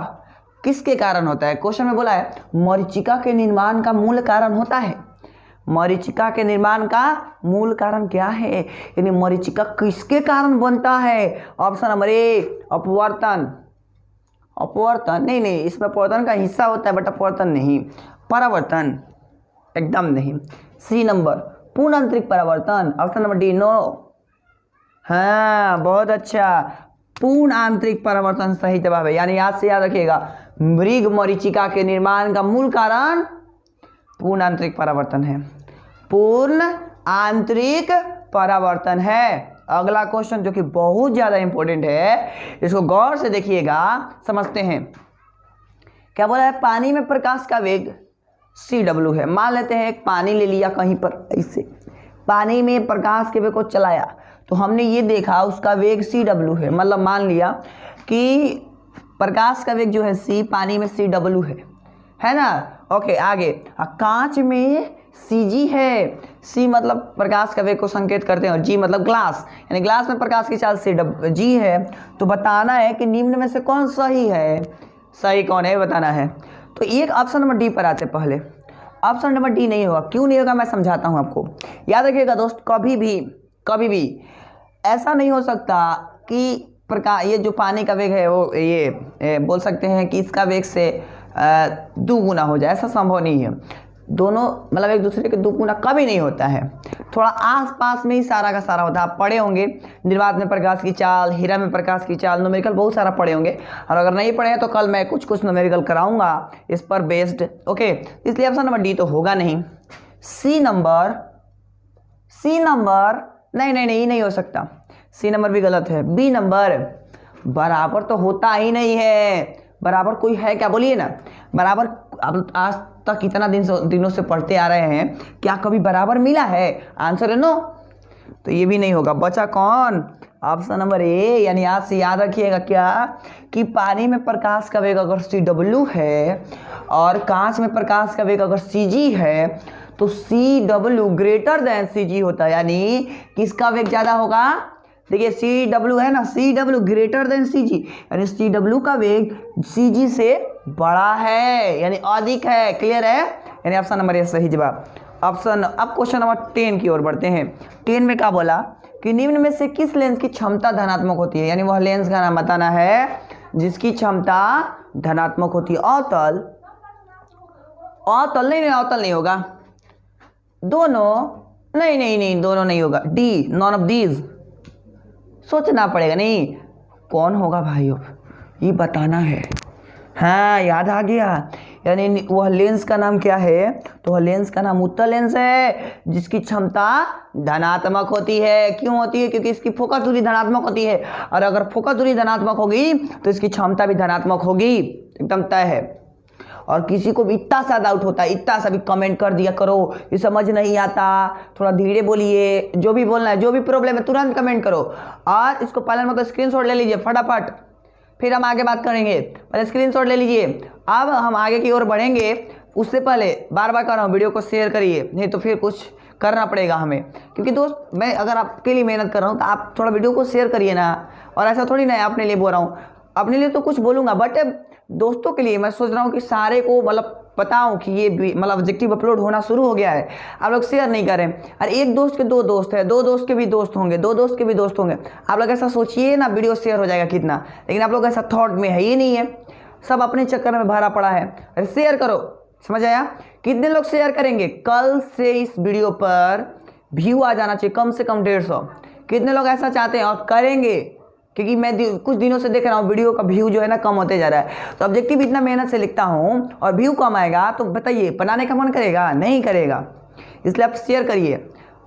किसके कारण होता है? क्वेश्चन में बोला है मरीचिका के निर्माण का मूल कारण होता है। मरीचिका के निर्माण का मूल कारण क्या है? यानी मरीचिका किसके कारण बनता है? ऑप्शन नंबर ए अपवर्तन नहीं, इसमें अपवर्तन का हिस्सा होता है बट अपवर्तन नहीं, परावर्तन एकदम नहीं। सी नंबर पूर्ण आंतरिक परावर्तन। ऑप्शन नंबर डी नो, हाँ बहुत अच्छा, पूर्ण आंतरिक परावर्तन सही जवाब है। यानी याद से याद रखिएगा, मृग मरीचिका के निर्माण का मूल कारण पूर्ण आंतरिक परावर्तन है। पूर्ण आंतरिक परावर्तन है। अगला क्वेश्चन जो कि बहुत ज़्यादा इंपॉर्टेंट है, इसको गौर से देखिएगा, समझते हैं। क्या बोला है? पानी में प्रकाश का वेग cw है। मान लेते हैं एक पानी ले लिया कहीं पर, ऐसे पानी में प्रकाश के वेग को चलाया, तो हमने ये देखा उसका वेग cw है। मतलब मान लिया कि प्रकाश का वेग जो है c, पानी में cw है ना। ओके आगे, कांच में cg है। c मतलब प्रकाश का वेग को संकेत करते हैं, और g मतलब ग्लास, यानी ग्लास में प्रकाश की चाल g है। तो बताना है कि निम्न में से कौन सही है, सही कौन है बताना है। तो एक ऑप्शन नंबर डी पर आते। पहले ऑप्शन नंबर डी नहीं होगा। क्यों नहीं होगा मैं समझाता हूं आपको। याद रखिएगा दोस्त, कभी भी ऐसा नहीं हो सकता कि प्रकाश, ये जो पानी का वेग है वो ये बोल सकते हैं कि इसका वेग से 2 गुना हो जाए, ऐसा संभव नहीं है। दोनों मतलब एक दूसरे के 2 गुना कभी नहीं होता है, थोड़ा आसपास में ही सारा का सारा होता है। आप पढ़े होंगे निर्वात में प्रकाश की चाल, हीरा में प्रकाश की चाल, न्यूमेरिकल बहुत सारा पढ़े होंगे, और अगर नहीं पढ़े हैं तो कल मैं कुछ न्यूमेरिकल कराऊंगा इस पर बेस्ड। ओके, इसलिए ऑप्शन नंबर डी तो होगा नहीं। सी नंबर नहीं हो सकता। सी नंबर भी गलत है। बी नंबर बराबर तो होता ही नहीं है। बराबर कोई है क्या? बोलिए ना। बराबर अब आज तक कितना दिनों से पढ़ते आ रहे हैं, क्या कभी बराबर मिला है? आंसर है नो। तो ये भी नहीं होगा। बचा कौन? ऑप्शन नंबर ए। यानी आज से याद रखिएगा क्या कि पानी में प्रकाश का वेग अगर CW है और कांच में प्रकाश का वेग अगर CG है तो CW ग्रेटर देन CG होता है, यानी किसका वेग ज़्यादा होगा? देखिए CW है ना, CW ग्रेटर देन CG, यानी CW का वेग CG से बड़ा है, यानी अधिक है। क्लियर है? यानी ऑप्शन नंबर ए सही जवाब। ऑप्शन। अब क्वेश्चन नंबर 10 की ओर बढ़ते हैं। 10 में क्या बोला कि निम्न में से किस लेंस की क्षमता धनात्मक होती है? यानी वह लेंस का नाम बताना है जिसकी क्षमता धनात्मक होती है। अवतल, अवतल नहीं, अवतल नहीं होगा। दोनों नहीं, दोनों नहीं होगा। D, none of these. सोचना पड़ेगा। नहीं, कौन होगा भाइयों, ये बताना है। हाँ, याद आ गया। यानी वह लेंस का नाम क्या है? तो वह लेंस का नाम उत्तल लेंस है जिसकी क्षमता धनात्मक होती है। क्यों होती है? क्योंकि इसकी फोकस दूरी धनात्मक होती है, और अगर फोकस दूरी धनात्मक होगी तो इसकी क्षमता भी धनात्मक होगी, एकदम तय है। और किसी को भी इतना सा डाउट होता है, इतना सा भी कमेंट कर दिया करो, ये समझ नहीं आता, थोड़ा धीरे बोलिए, जो भी बोलना है, जो भी प्रॉब्लम है तुरंत कमेंट करो। और इसको पहले मतलब स्क्रीनशॉट ले लीजिए फटाफट, फिर हम आगे बात करेंगे। पहले स्क्रीनशॉट ले लीजिए। अब हम आगे की ओर बढ़ेंगे, उससे पहले बार बार कह रहा हूँ वीडियो को शेयर करिए, नहीं तो फिर कुछ करना पड़ेगा हमें। क्योंकि दोस्त, मैं अगर आपके लिए मेहनत कर रहा हूँ तो आप थोड़ा वीडियो को शेयर करिए ना। और ऐसा थोड़ी ना अपने लिए बोल रहा हूँ, अपने लिए तो कुछ बोलूँगा, बट दोस्तों के लिए मैं सोच रहा हूँ कि सारे को मतलब बताऊं कि ये मतलब ऑब्जेक्टिव अपलोड होना शुरू हो गया है। आप लोग शेयर नहीं करें। और एक दोस्त के दो दोस्त है, दो दोस्त के भी दोस्त होंगे, दो दोस्त के भी दोस्त होंगे। आप लोग ऐसा सोचिए ना, वीडियो शेयर हो जाएगा कितना, लेकिन आप लोग ऐसा थॉट में है ही नहीं है, सब अपने चक्कर में भरा पड़ा है। अरे शेयर करो, समझ आया? कितने लोग शेयर करेंगे? कल से इस वीडियो पर व्यू आ जाना चाहिए कम से कम 150। कितने लोग ऐसा चाहते हैं और करेंगे? क्योंकि मैं कुछ दिनों से देख रहा हूँ वीडियो का व्यू जो है ना कम होते जा रहा है। तो ऑब्जेक्टिव इतना मेहनत से लिखता हूँ और व्यू कम आएगा तो बताइए बनाने का मन करेगा? नहीं करेगा। इसलिए आप शेयर करिए,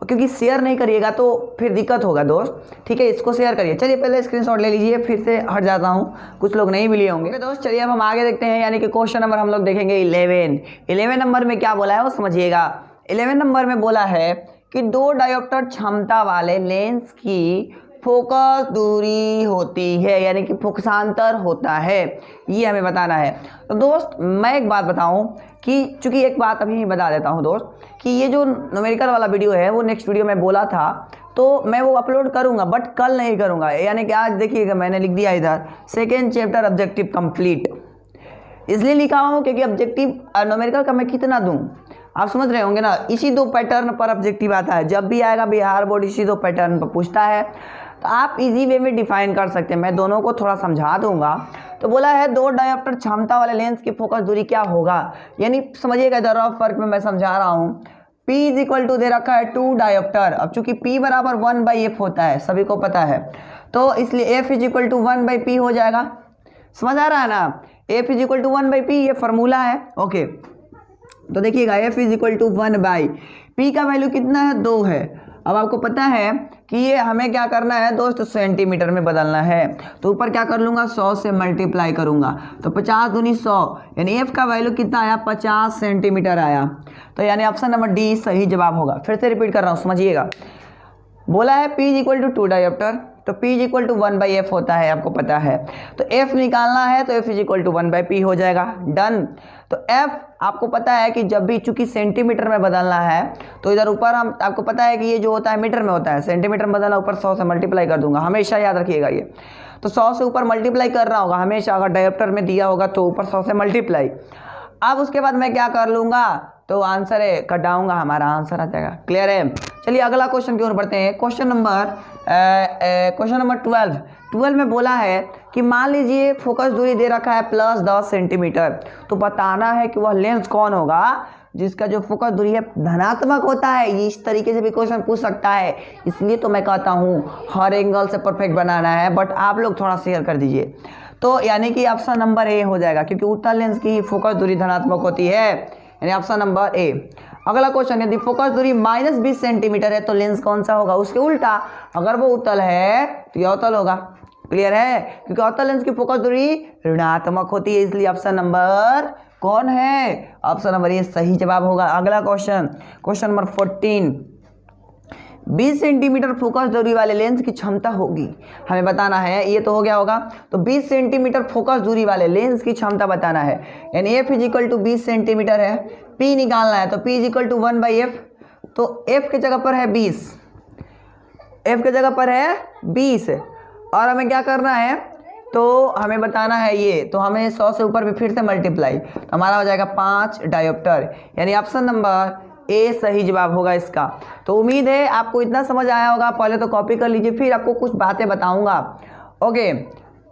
क्योंकि शेयर नहीं करिएगा तो फिर दिक्कत होगा दोस्त। ठीक है, इसको शेयर करिए। चलिए पहले स्क्रीनशॉट ले लीजिए, फिर से हट जाता हूँ, कुछ लोग नहीं भी लिए होंगे दोस्त। चलिए अब हम आगे देखते हैं, यानी कि क्वेश्चन नंबर हम लोग देखेंगे 11 नंबर में क्या बोला है वो समझिएगा। 11 नंबर में बोला है कि 2 डायोप्टर क्षमता वाले लेंस की फोकस दूरी होती है, यानी कि फोकसांतर होता है, ये हमें बताना है। तो दोस्त मैं एक बात बताऊं कि चूंकि एक बात अभी बता देता हूं दोस्त कि ये जो न्यूमेरिकल वाला वीडियो है वो नेक्स्ट वीडियो में बोला था तो मैं वो अपलोड करूंगा, बट कल नहीं करूंगा। यानी कि आज देखिएगा मैंने लिख दिया इधर सेकेंड चैप्टर ऑब्जेक्टिव कंप्लीट, इसलिए लिखा हूँ क्योंकि ऑब्जेक्टिव न्यूमेरिकल का मैं कितना दूँ आप समझ रहे होंगे ना। इसी 2 पैटर्न पर ऑब्जेक्टिव आता है, जब भी आएगा बिहार बोर्ड इसी 2 पैटर्न पर पूछता है, तो आप इजी वे में डिफाइन कर सकते हैं। मैं दोनों को थोड़ा समझा दूंगा। तो बोला है 2 डायोप्टर क्षमता वाले लेंस की फोकस दूरी क्या होगा, यानी समझिएगा इधर रफ फर्क में मैं समझा रहा हूँ। P इज इक्वल टू दे रखा है 2 डायोप्टर। अब चूंकि P बराबर 1/f होता है, सभी को पता है, तो इसलिए F is equal to 1/p हो जाएगा। समझ आ रहा है ना? F is equal to 1/p ये फॉर्मूला है। ओके, तो देखिएगा F is equal to 1/p का वैल्यू कितना है? 2 है। अब आपको पता है कि ये हमें क्या करना है दोस्त, सेंटीमीटर में बदलना है। तो ऊपर क्या कर लूँगा, 100 से मल्टीप्लाई करूँगा, तो 50 दूनी 100, यानी F का वैल्यू कितना आया? 50 सेंटीमीटर आया। तो यानी ऑप्शन नंबर डी सही जवाब होगा। फिर से रिपीट कर रहा हूँ, समझिएगा। बोला है P is equal to 2 dioptre, तो P is equal to 1/f होता है, आपको पता है। तो F निकालना है तो F is equal to 1/p हो जाएगा। डन। तो F आपको पता है कि जब भी चूंकि सेंटीमीटर में बदलना है तो इधर ऊपर हम आपको पता है कि ये जो होता है मीटर में होता है, सेंटीमीटर में बदलना, ऊपर 100 से मल्टीप्लाई कर दूंगा, हमेशा याद रखिएगा ये। तो 100 से ऊपर मल्टीप्लाई कर रहा होगा हमेशा, अगर डायोप्टर में दिया होगा तो ऊपर 100 से मल्टीप्लाई। अब उसके बाद मैं क्या कर लूँगा, तो आंसर है कटाऊंगा, हमारा आंसर आ जाएगा। क्लियर है? चलिए अगला क्वेश्चन की ओर बढ़ते हैं। क्वेश्चन नंबर 12 में बोला है कि मान लीजिए फोकस दूरी दे रखा है +10 सेंटीमीटर, तो बताना है कि वह लेंस कौन होगा जिसका जो फोकस दूरी है धनात्मक होता है। ये इस तरीके से भी क्वेश्चन पूछ सकता है, इसलिए तो मैं कहता हूँ हर एंगल से परफेक्ट बनाना है, बट आप लोग थोड़ा शेयर कर दीजिए। तो यानी कि ऑप्शन नंबर ए हो जाएगा, क्योंकि उत्तल लेंस की फोकस दूरी धनात्मक होती है, यानी ऑप्शन नंबर ए। अगला क्वेश्चन, यदि फोकस दूरी -20 सेंटीमीटर है तो लेंस कौन सा होगा? उसके उल्टा, अगर वो उत्तल है तो यह अवतल होगा। क्लियर है? क्योंकि अवतल लेंस की फोकस दूरी ऋणात्मक होती है, इसलिए ऑप्शन नंबर कौन है? ऑप्शन नंबर ए सही जवाब होगा। अगला question, question number 14 20 centimetre focus दूरी वाले लेंस की क्षमता होगी, हमें बताना है। ये तो हो गया होगा। तो 20 सेंटीमीटर फोकस दूरी वाले लेंस की क्षमता बताना है, यानी f इजिकल टू 20 सेंटीमीटर है, p निकालना है, तो p इजिकल टू 1/f। तो f के जगह पर है 20, f के जगह पर है 20 और हमें क्या करना है, तो हमें बताना है ये, तो हमें 100 से ऊपर भी फिर से मल्टीप्लाई, तो हमारा हो जाएगा 5 डायोप्टर, यानी ऑप्शन नंबर ए सही जवाब होगा इसका। तो उम्मीद है आपको इतना समझ आया होगा। पहले तो कॉपी कर लीजिए, फिर आपको कुछ बातें बताऊंगा। ओके,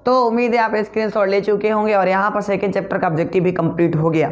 तो उम्मीद है आप स्क्रीनशॉट ले चुके होंगे और यहाँ पर सेकंड चैप्टर का ऑब्जेक्टिव भी कंप्लीट हो गया।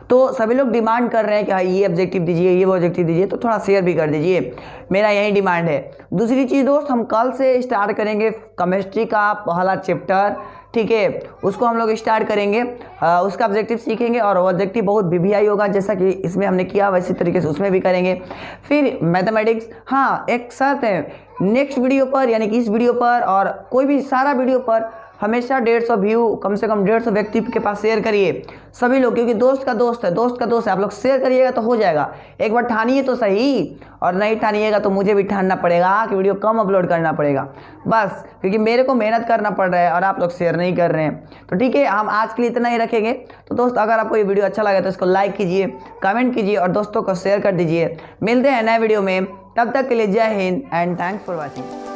तो सभी लोग डिमांड कर रहे हैं कि हाँ ये ऑब्जेक्टिव दीजिए, ये वो ऑब्जेक्टिव दीजिए, तो थोड़ा शेयर भी कर दीजिए, मेरा यही डिमांड है। दूसरी चीज़ दोस्त, हम कल से स्टार्ट करेंगे केमिस्ट्री का पहला चैप्टर, ठीक है, उसको हम लोग स्टार्ट करेंगे, उसका ऑब्जेक्टिव सीखेंगे और वो ऑब्जेक्टिव बहुत वीवीआई होगा, जैसा कि इसमें हमने किया वैसे तरीके से उसमें भी करेंगे। फिर मैथमेटिक्स, हाँ एक शर्त है, नेक्स्ट वीडियो पर यानी कि इस वीडियो पर और कोई भी सारा वीडियो पर हमेशा 150 व्यू, कम से कम 150 व्यक्ति के पास शेयर करिए सभी लोग, क्योंकि दोस्त का दोस्त है, दोस्त का दोस्त है, आप लोग शेयर करिएगा तो हो जाएगा। एक बार ठानिए तो सही, और नहीं ठानिएगा तो मुझे भी ठानना पड़ेगा कि वीडियो कम अपलोड करना पड़ेगा बस, क्योंकि मेरे को मेहनत करना पड़ रहा है और आप लोग शेयर नहीं कर रहे हैं। तो ठीक है, हम आज के लिए इतना ही रखेंगे। तो दोस्त अगर आपको ये वीडियो अच्छा लगे तो इसको लाइक कीजिए, कमेंट कीजिए और दोस्तों को शेयर कर दीजिए। मिलते हैं नए वीडियो में, तब तक के लिए जय Hind and thanks for watching.